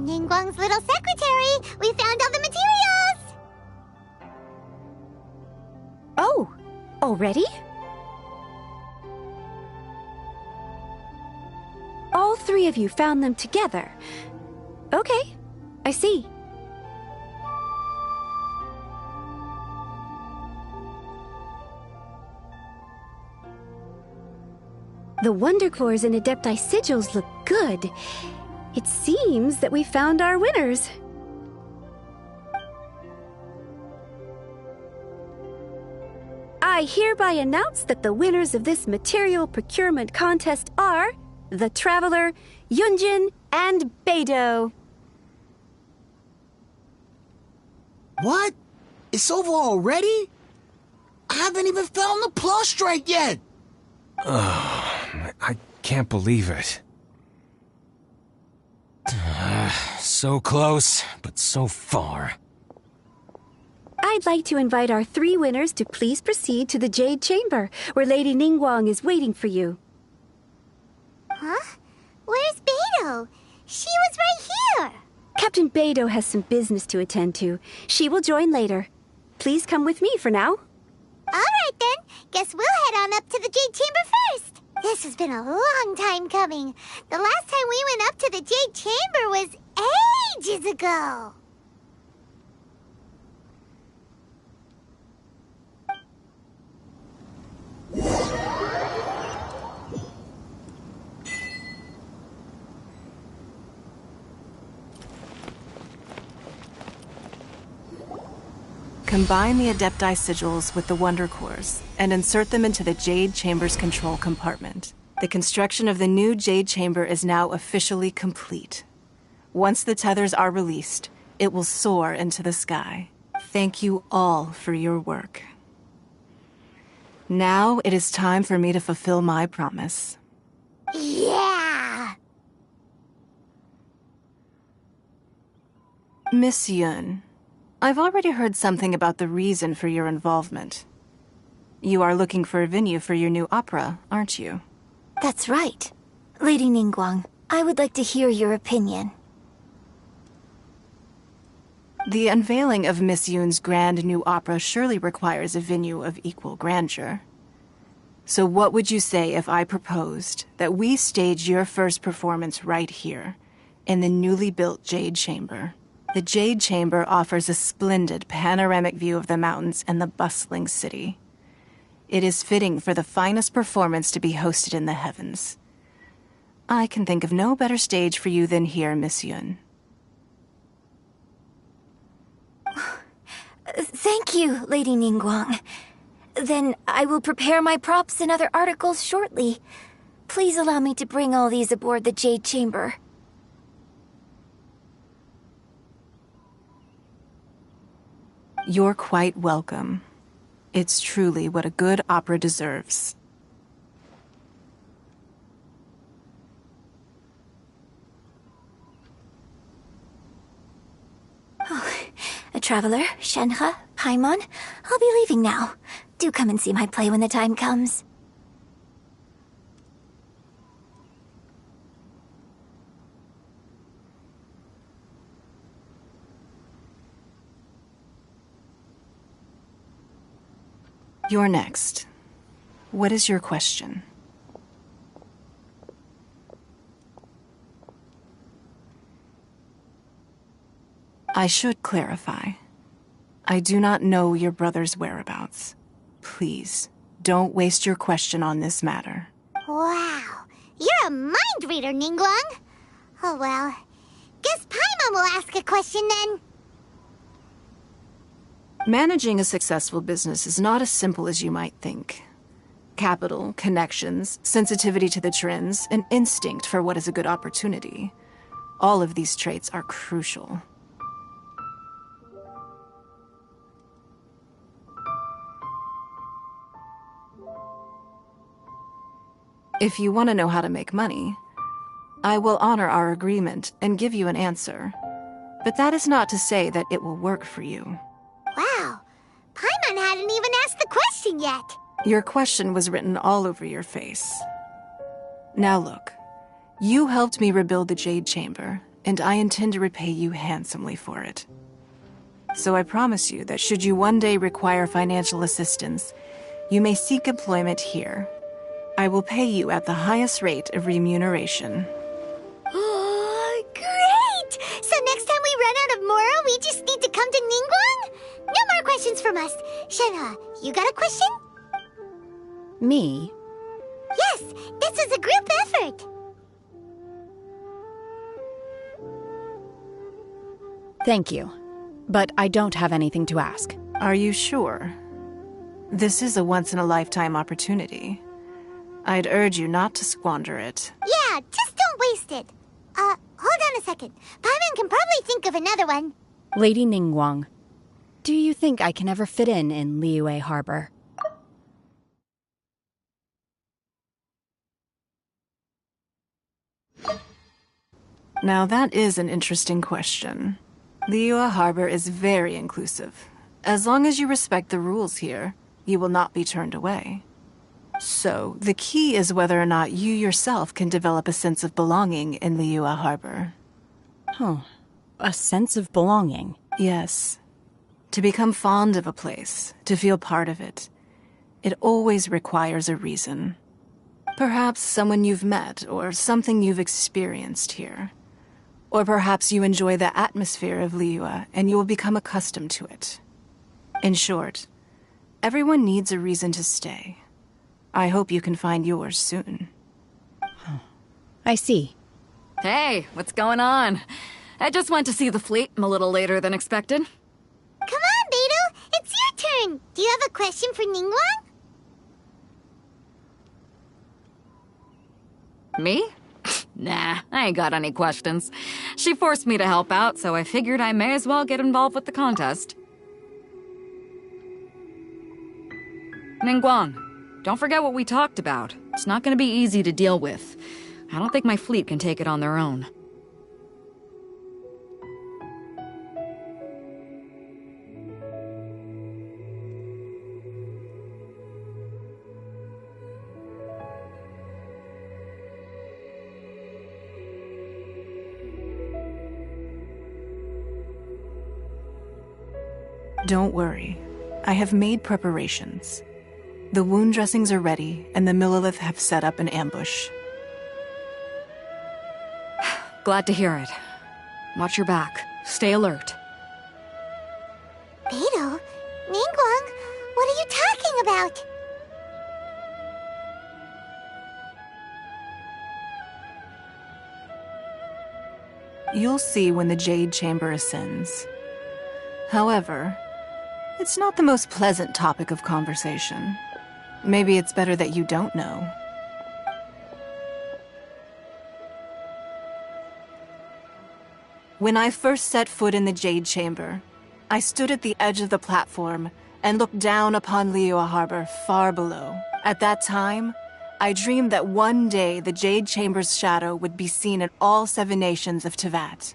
Ningguang's little secretary! We found all the materials! Oh, already? All three of you found them together. Okay, I see. The Wonder Cores and Adepti sigils look good. It seems that we found our winners. I hereby announce that the winners of this material procurement contest are the Traveler, Yunjin, and Beidou. What? It's over already? I haven't even found the plus strike yet. I can't believe it. So close, but so far. I'd like to invite our 3 winners to please proceed to the Jade Chamber, where Lady Ningguang is waiting for you. Huh? Where's Beidou? She was right here! Captain Beidou has some business to attend to. She will join later. Please come with me for now. Alright then, guess we'll head on up to the Jade Chamber first. This has been a long time coming. The last time we went up to the Jade Chamber was ages ago. Combine the Adepti sigils with the Wonder Cores and insert them into the Jade Chamber's control compartment. The construction of the new Jade Chamber is now officially complete. Once the tethers are released, it will soar into the sky. Thank you all for your work. Now it is time for me to fulfill my promise. Yeah! Miss Yun, I've already heard something about the reason for your involvement. You are looking for a venue for your new opera, aren't you? That's right. Lady Ningguang, I would like to hear your opinion. The unveiling of Miss Yun's grand new opera surely requires a venue of equal grandeur. So what would you say if I proposed that we stage your first performance right here, in the newly built Jade Chamber? The Jade Chamber offers a splendid panoramic view of the mountains and the bustling city. It is fitting for the finest performance to be hosted in the heavens. I can think of no better stage for you than here, Miss Yun. Thank you, Lady Ningguang. Then I will prepare my props and other articles shortly. Please allow me to bring all these aboard the Jade Chamber. You're quite welcome. It's truly what a good opera deserves. A traveler, Shenhe, Paimon, I'll be leaving now. Do come and see my play when the time comes. You're next. What is your question? I should clarify. I do not know your brother's whereabouts. Please, don't waste your question on this matter. Wow, you're a mind reader, Ningguang. Oh well, guess Paimon will ask a question then. Managing a successful business is not as simple as you might think. Capital, connections, sensitivity to the trends, and instinct for what is a good opportunity. All of these traits are crucial. If you want to know how to make money, I will honor our agreement and give you an answer. But that is not to say that it will work for you. Wow, Paimon hadn't even asked the question yet. Your question was written all over your face. Now look, you helped me rebuild the Jade Chamber, and I intend to repay you handsomely for it. So I promise you that should you one day require financial assistance, you may seek employment here. I will pay you at the highest rate of remuneration. Oh, great! So next time we run out of Moro, we just need to come to Ningguang? No more questions from us. Shenhe, you got a question? Me? Yes, this is a group effort. Thank you. But I don't have anything to ask. Are you sure? This is a once-in-a-lifetime opportunity. I'd urge you not to squander it. Yeah, just don't waste it. Hold on a second. Paimon can probably think of another one. Lady Ningguang, do you think I can ever fit in Liyue Harbor? Now that is an interesting question. Liyue Harbor is very inclusive. As long as you respect the rules here, you will not be turned away. So, the key is whether or not you yourself can develop a sense of belonging in Liyue Harbor. Huh. A sense of belonging? Yes. To become fond of a place, to feel part of it, it always requires a reason. Perhaps someone you've met, or something you've experienced here. Or perhaps you enjoy the atmosphere of Liyue and you will become accustomed to it. In short, everyone needs a reason to stay. I hope you can find yours soon. I see. Hey, what's going on? I just went to see the fleet. I'm a little later than expected. Come on, Beidou! It's your turn! Do you have a question for Ningguang? Me? Nah, I ain't got any questions. She forced me to help out, so I figured I may as well get involved with the contest. Ningguang, don't forget what we talked about. It's not gonna be easy to deal with. I don't think my fleet can take it on their own. Don't worry. I have made preparations. The wound dressings are ready, and the Millelith have set up an ambush. Glad to hear it. Watch your back. Stay alert. Beidou? Ningguang? What are you talking about? You'll see when the Jade Chamber ascends. However, it's not the most pleasant topic of conversation. Maybe it's better that you don't know. When I first set foot in the Jade Chamber, I stood at the edge of the platform and looked down upon Liyue Harbor far below. At that time, I dreamed that one day the Jade Chamber's shadow would be seen in all 7 nations of Teyvat.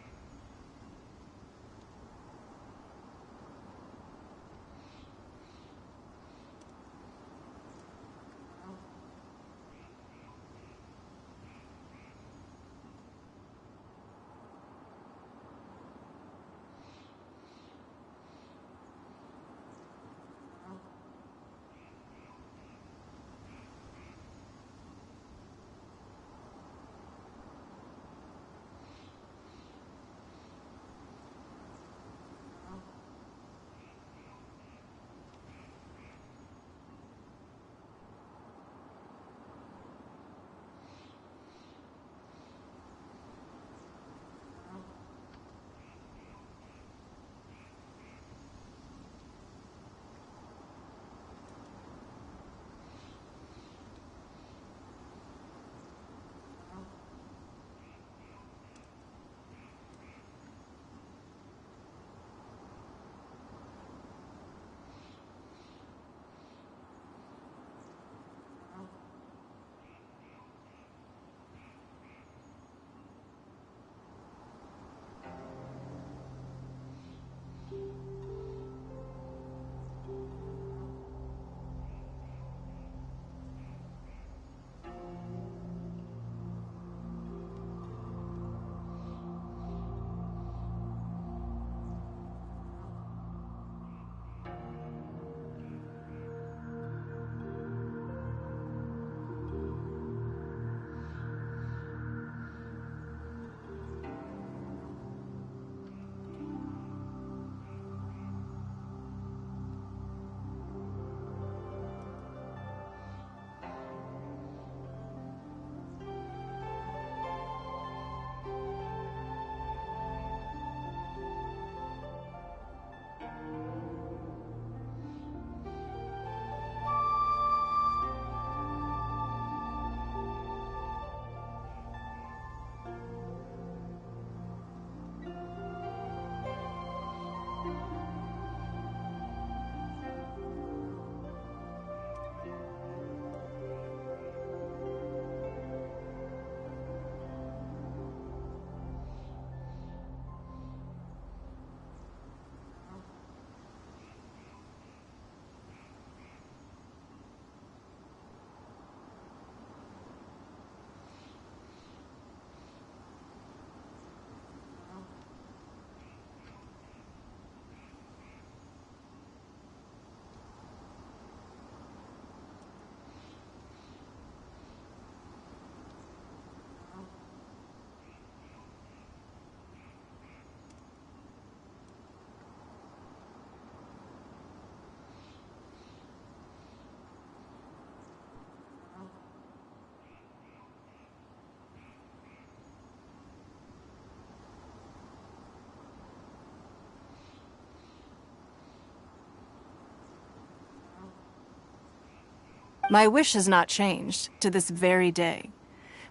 My wish has not changed to this very day.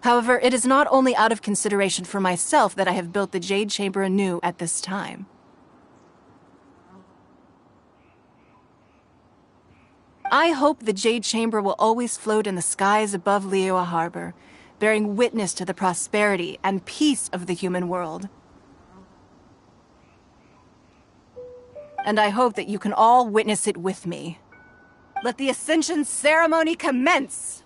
However, it is not only out of consideration for myself that I have built the Jade Chamber anew at this time. I hope the Jade Chamber will always float in the skies above Liyue Harbor, bearing witness to the prosperity and peace of the human world. And I hope that you can all witness it with me. Let the Ascension ceremony commence!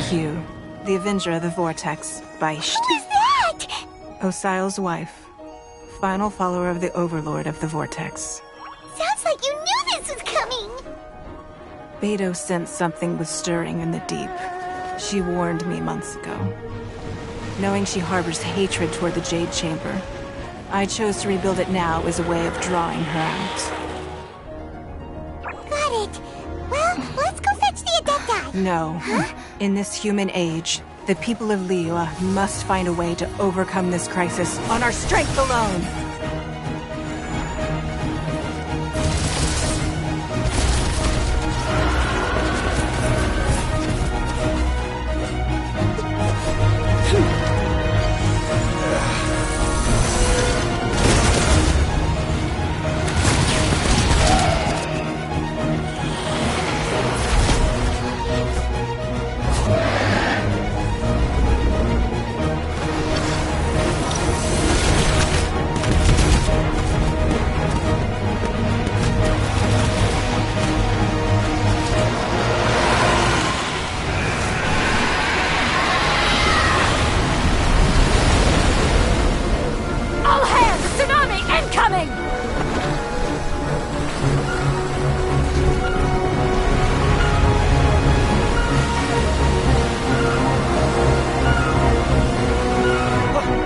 Cue. The Avenger of the Vortex, Beisht. Who is that? Osial's wife. Final follower of the Overlord of the Vortex. Sounds like you knew this was coming! Beidou sensed something was stirring in the deep. She warned me months ago. Knowing she harbors hatred toward the Jade Chamber, I chose to rebuild it now as a way of drawing her out. Got it. Well, let's go fetch the Adepti. No. Huh? In this human age, the people of Liyue must find a way to overcome this crisis on our strength alone!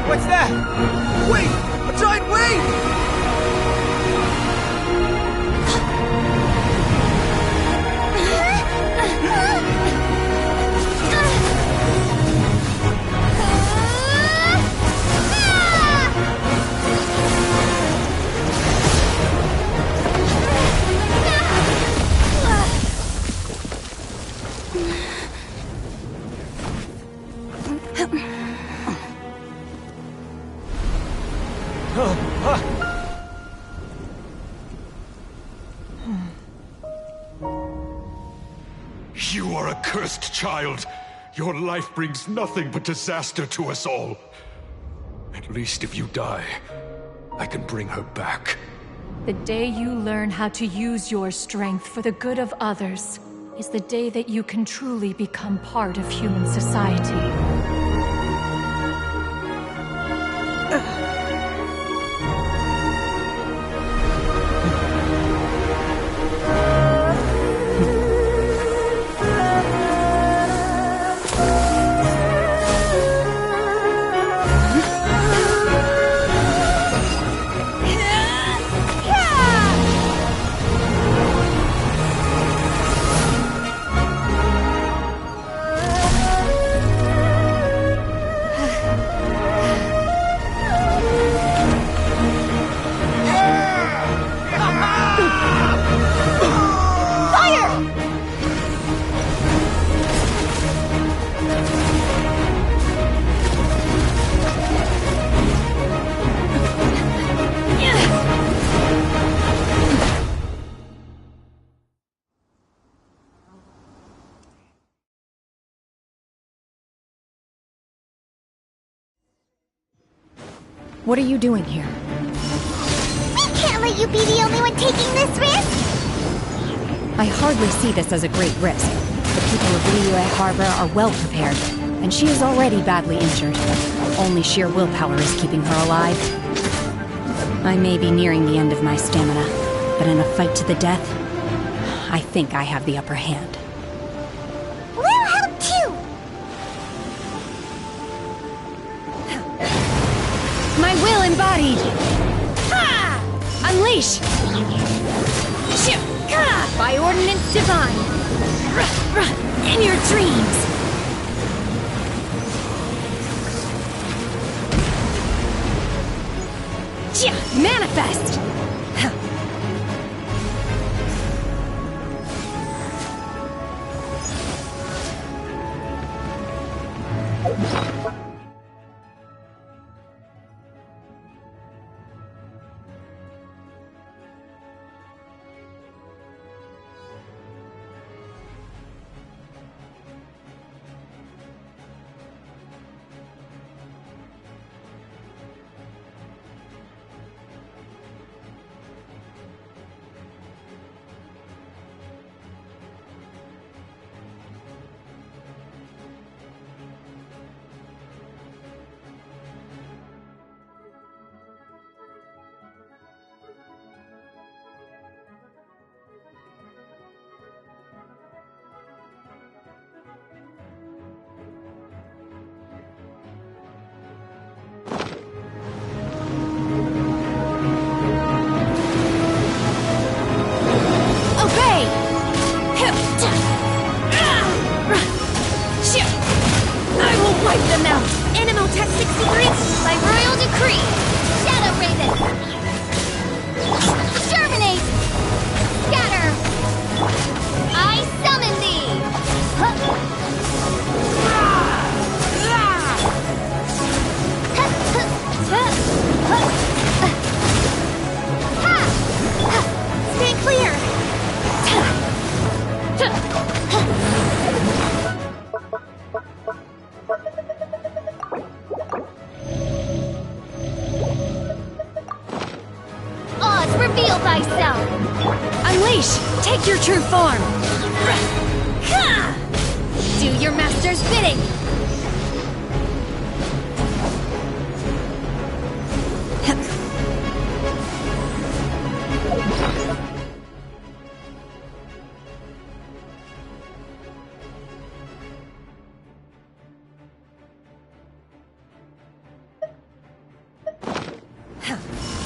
What's that? Wait! A giant wave! You are a cursed child. Your life brings nothing but disaster to us all. At least if you die, I can bring her back. The day you learn how to use your strength for the good of others is the day that you can truly become part of human society. What are you doing here? We can't let you be the only one taking this risk! I hardly see this as a great risk. The people of Liyue Harbor are well prepared, and she is already badly injured. Only sheer willpower is keeping her alive. I may be nearing the end of my stamina, but in a fight to the death, I think I have the upper hand. We'll help too! My will embodied! Ha! Unleash! By ordinance divine! In your dreams! Manifest! Reveal thyself! Unleash! Take your true form! Do your master's bidding!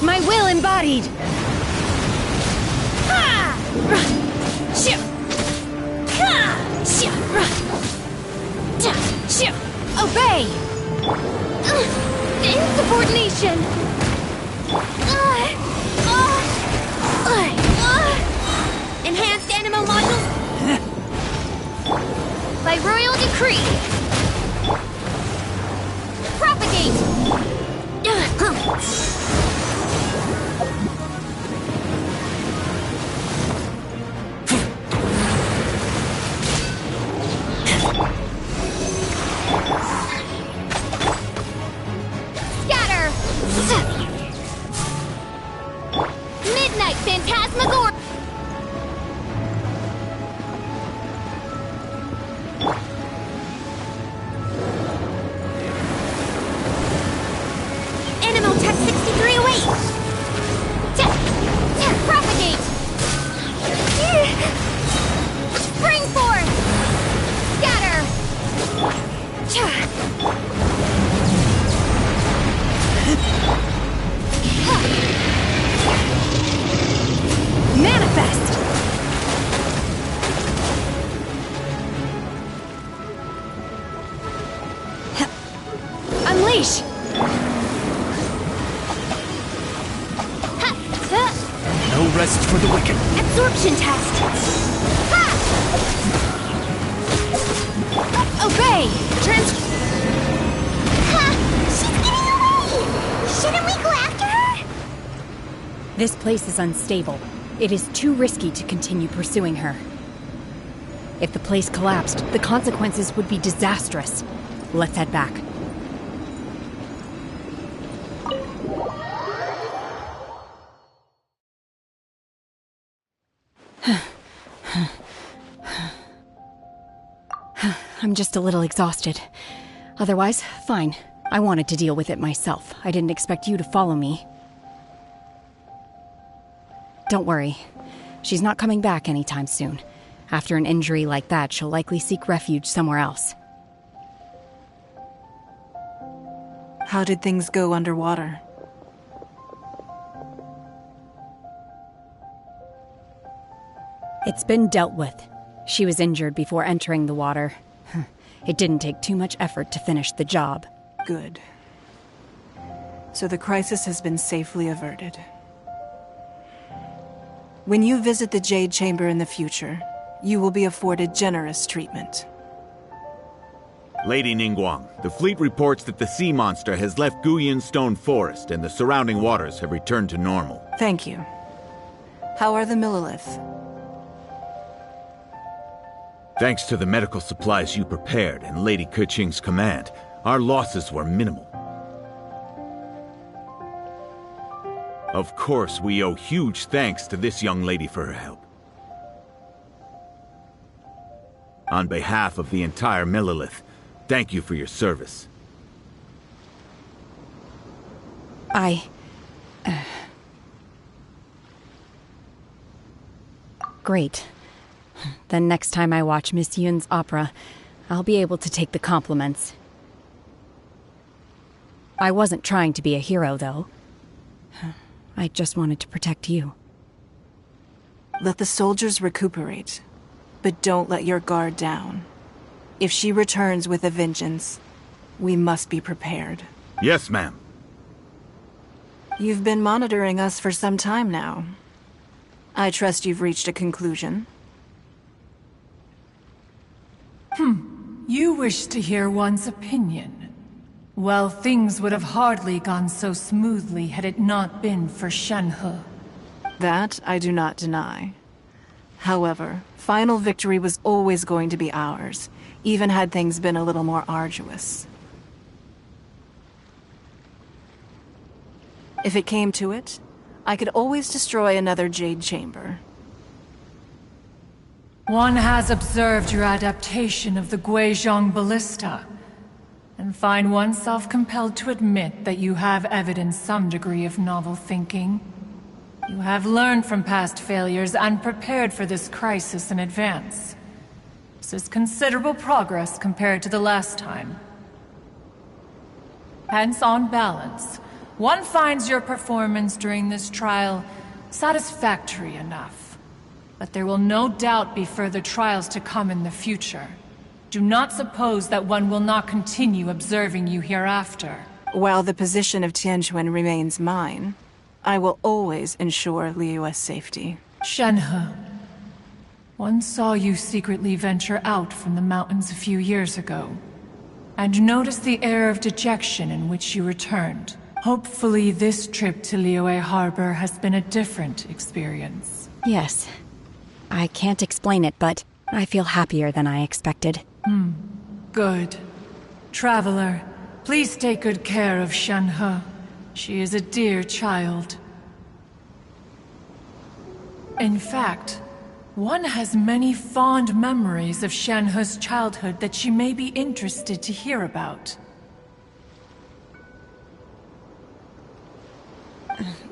My will embodied! Obey! Insubordination! Enhanced animal modules by royal decree! Propagate! Scatter! Midnight Phantasmagoria! Animal Tech 6308! Propagate! Spring forth! Scatter! Manifest! Unleash! No rest for the wicked. Absorption test! Obey! She's getting away! Shouldn't we go after her? This place is unstable. It is too risky to continue pursuing her. If the place collapsed, the consequences would be disastrous. Let's head back. I'm just a little exhausted. Otherwise, fine. I wanted to deal with it myself. I didn't expect you to follow me. Don't worry. She's not coming back anytime soon. After an injury like that, she'll likely seek refuge somewhere else. How did things go underwater? It's been dealt with. She was injured before entering the water. It didn't take too much effort to finish the job. Good. So the crisis has been safely averted. When you visit the Jade Chamber in the future, you will be afforded generous treatment. Lady Ningguang, the fleet reports that the sea monster has left Guyan Stone Forest and the surrounding waters have returned to normal. Thank you. How are the Millilith? Thanks to the medical supplies you prepared and Lady Keqing's command, our losses were minimal. Of course, we owe huge thanks to this young lady for her help. On behalf of the entire Millilith, thank you for your service. Great. Then next time I watch Miss Yun's opera, I'll be able to take the compliments. I wasn't trying to be a hero, though. I just wanted to protect you. Let the soldiers recuperate, but don't let your guard down. If she returns with a vengeance, we must be prepared. Yes, ma'am. You've been monitoring us for some time now. I trust you've reached a conclusion. You wish to hear one's opinion. Well, things would have hardly gone so smoothly had it not been for Shenhe. That I do not deny. However, final victory was always going to be ours, even had things been a little more arduous. If it came to it, I could always destroy another Jade Chamber. One has observed your adaptation of the Guizhong Ballista, and find oneself compelled to admit that you have evidenced some degree of novel thinking. You have learned from past failures and prepared for this crisis in advance. This is considerable progress compared to the last time. Hence, on balance, one finds your performance during this trial satisfactory enough. But there will no doubt be further trials to come in the future. Do not suppose that one will not continue observing you hereafter. While the position of Tianquan remains mine, I will always ensure Liyue's safety. Shenhe, one saw you secretly venture out from the mountains a few years ago, and noticed the air of dejection in which you returned. Hopefully this trip to Liyue Harbor has been a different experience. Yes. I can't explain it, but I feel happier than I expected. Good. Traveler, please take good care of Shenhe. She is a dear child. In fact, one has many fond memories of Shenhe's childhood that she may be interested to hear about.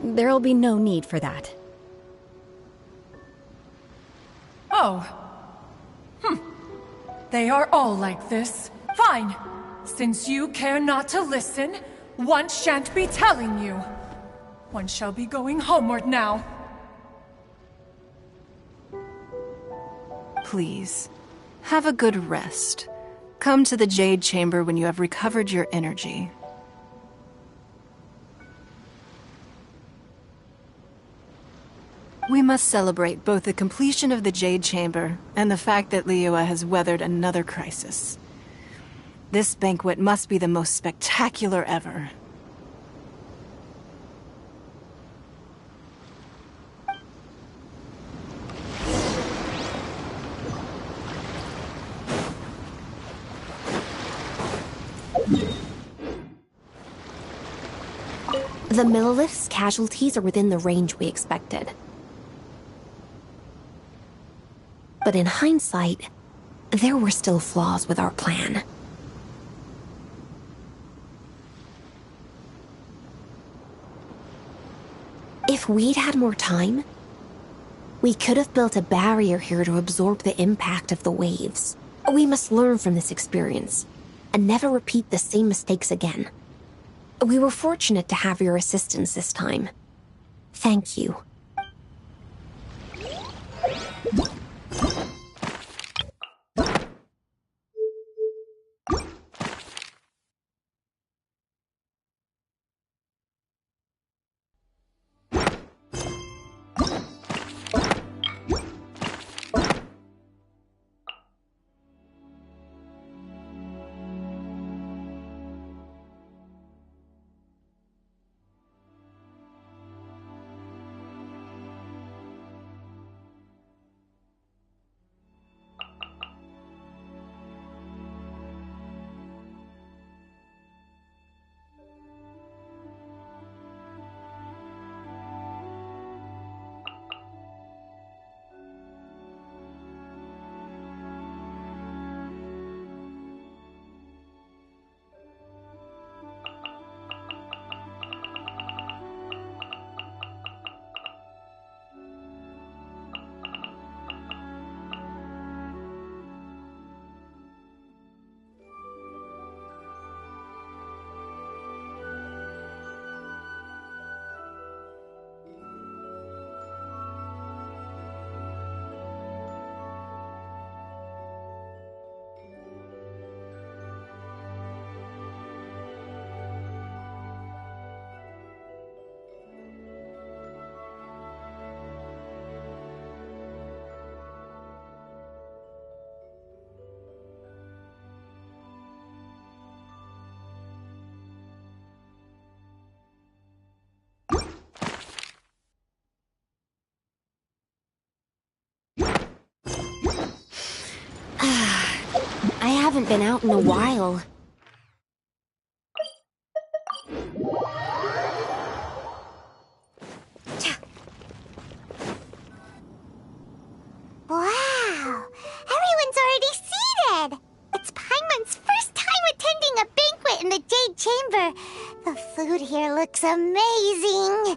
There'll be no need for that. Oh. They are all like this. Fine. Since you care not to listen, one shan't be telling you. One shall be going homeward now. Please, have a good rest. Come to the Jade Chamber when you have recovered your energy. We must celebrate both the completion of the Jade Chamber and the fact that Liyue has weathered another crisis. This banquet must be the most spectacular ever. The Millilith's casualties are within the range we expected. But in hindsight, there were still flaws with our plan. If we'd had more time, we could have built a barrier here to absorb the impact of the waves. We must learn from this experience and never repeat the same mistakes again. We were fortunate to have your assistance this time. Thank you. I haven't been out in a while. Wow! Everyone's already seated! It's Paimon's first time attending a banquet in the Jade Chamber. The food here looks amazing!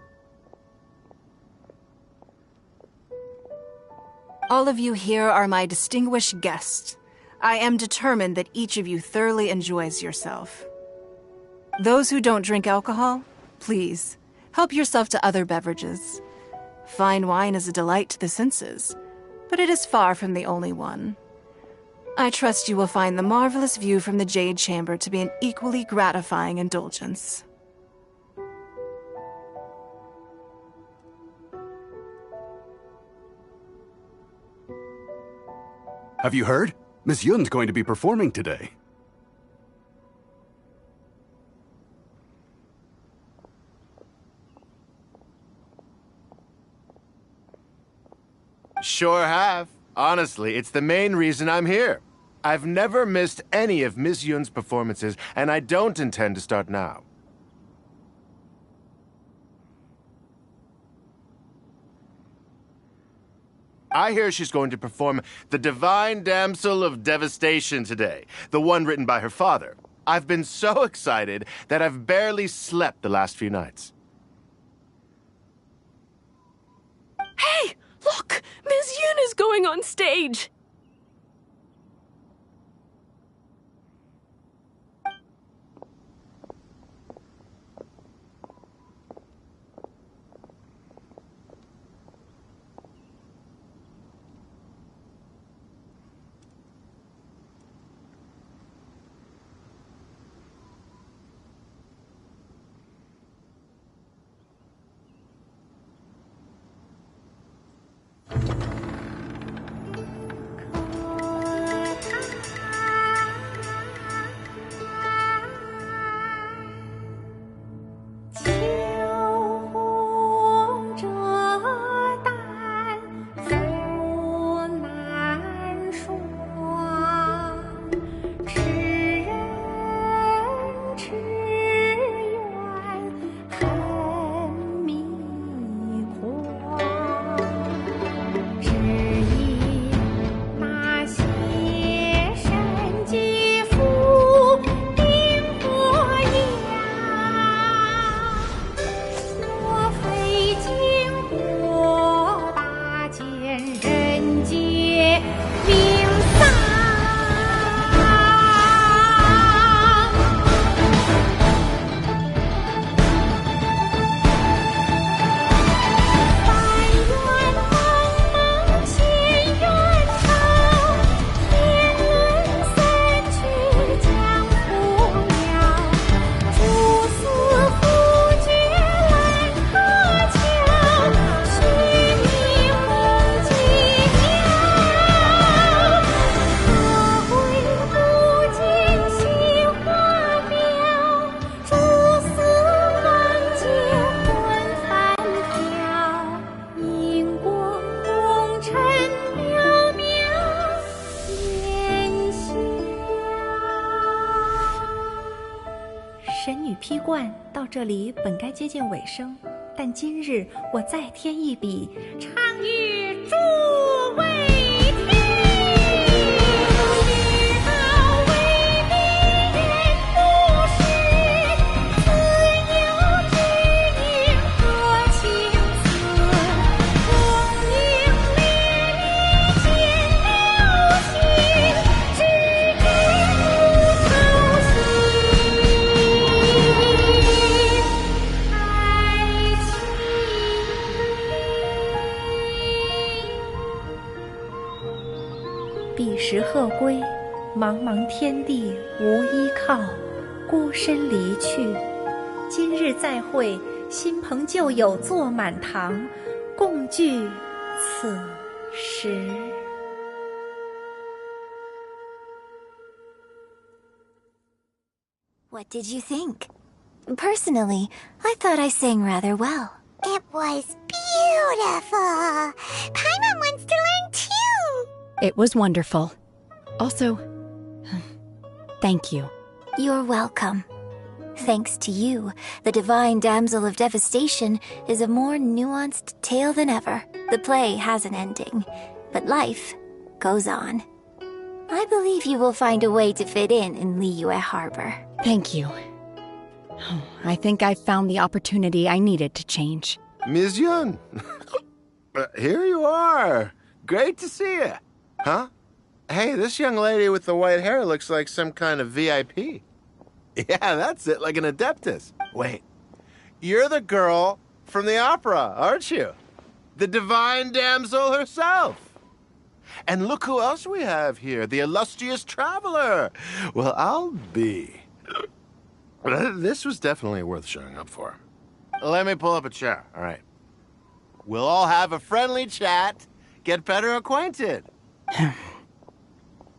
All of you here are my distinguished guests. I am determined that each of you thoroughly enjoys yourself. Those who don't drink alcohol, please, help yourself to other beverages. Fine wine is a delight to the senses, but it is far from the only one. I trust you will find the marvelous view from the Jade Chamber to be an equally gratifying indulgence. Have you heard? Miss Yun's going to be performing today. Sure have. Honestly, it's the main reason I'm here. I've never missed any of Miss Yun's performances, and I don't intend to start now. I hear she's going to perform The Divine Damsel of Devastation today, the one written by her father. I've been so excited that I've barely slept the last few nights. Hey, look! Miss Yun is going on stage! 批贯，到这里本该接近尾声，但今日我再添一笔，唱与诸位听。彼时鹤归，茫茫天地无依靠，孤身离去。今日再会，新朋旧友坐满堂，共聚此时。What did you think? Personally, I thought I sang rather well. It was beautiful. Paimon wants to learn too. It was wonderful. Also, thank you. You're welcome. Thanks to you, the Divine Damsel of Devastation is a more nuanced tale than ever. The play has an ending, but life goes on. I believe you will find a way to fit in Liyue Harbor. Thank you. I think I've found the opportunity I needed to change. Ms. Yun, here you are. Great to see you. Huh? Hey, this young lady with the white hair looks like some kind of VIP. Yeah, that's it, like an adeptus. Wait, you're the girl from the opera, aren't you? The divine damsel herself. And look who else we have here, the illustrious traveler. Well, I'll be. This was definitely worth showing up for. Let me pull up a chair, all right. We'll all have a friendly chat, get better acquainted.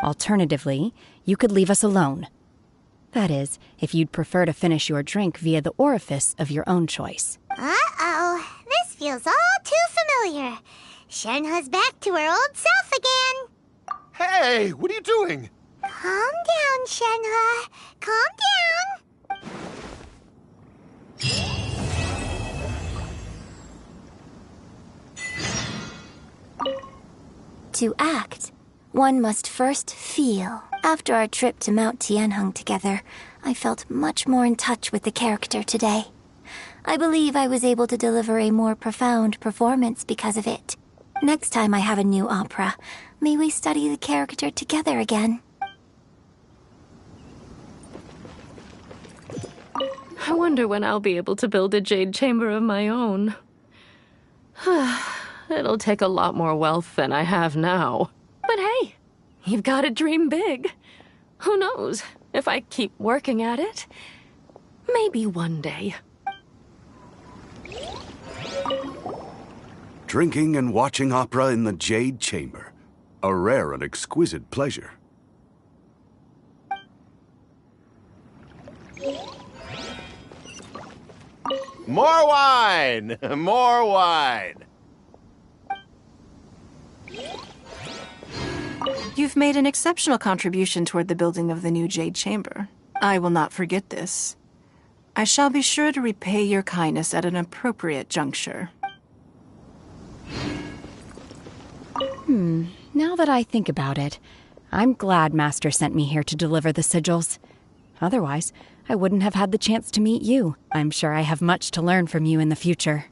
Alternatively, you could leave us alone. That is, if you'd prefer to finish your drink via the orifice of your own choice. Uh-oh, this feels all too familiar. Shenhe's back to her old self again. Hey, what are you doing? Calm down, Shenhe. Calm down. To act, one must first feel. After our trip to Mount Tianheng together, I felt much more in touch with the character today. I believe I was able to deliver a more profound performance because of it. Next time I have a new opera, may we study the character together again. I wonder when I'll be able to build a jade chamber of my own. It'll take a lot more wealth than I have now. But hey, you've got to dream big. Who knows? If I keep working at it, maybe one day. Drinking and watching opera in the Jade Chamber. A rare and exquisite pleasure. More wine! More wine! You've made an exceptional contribution toward the building of the new Jade Chamber. I will not forget this. I shall be sure to repay your kindness at an appropriate juncture. Now that I think about it, I'm glad Master sent me here to deliver the sigils. Otherwise, I wouldn't have had the chance to meet you. I'm sure I have much to learn from you in the future.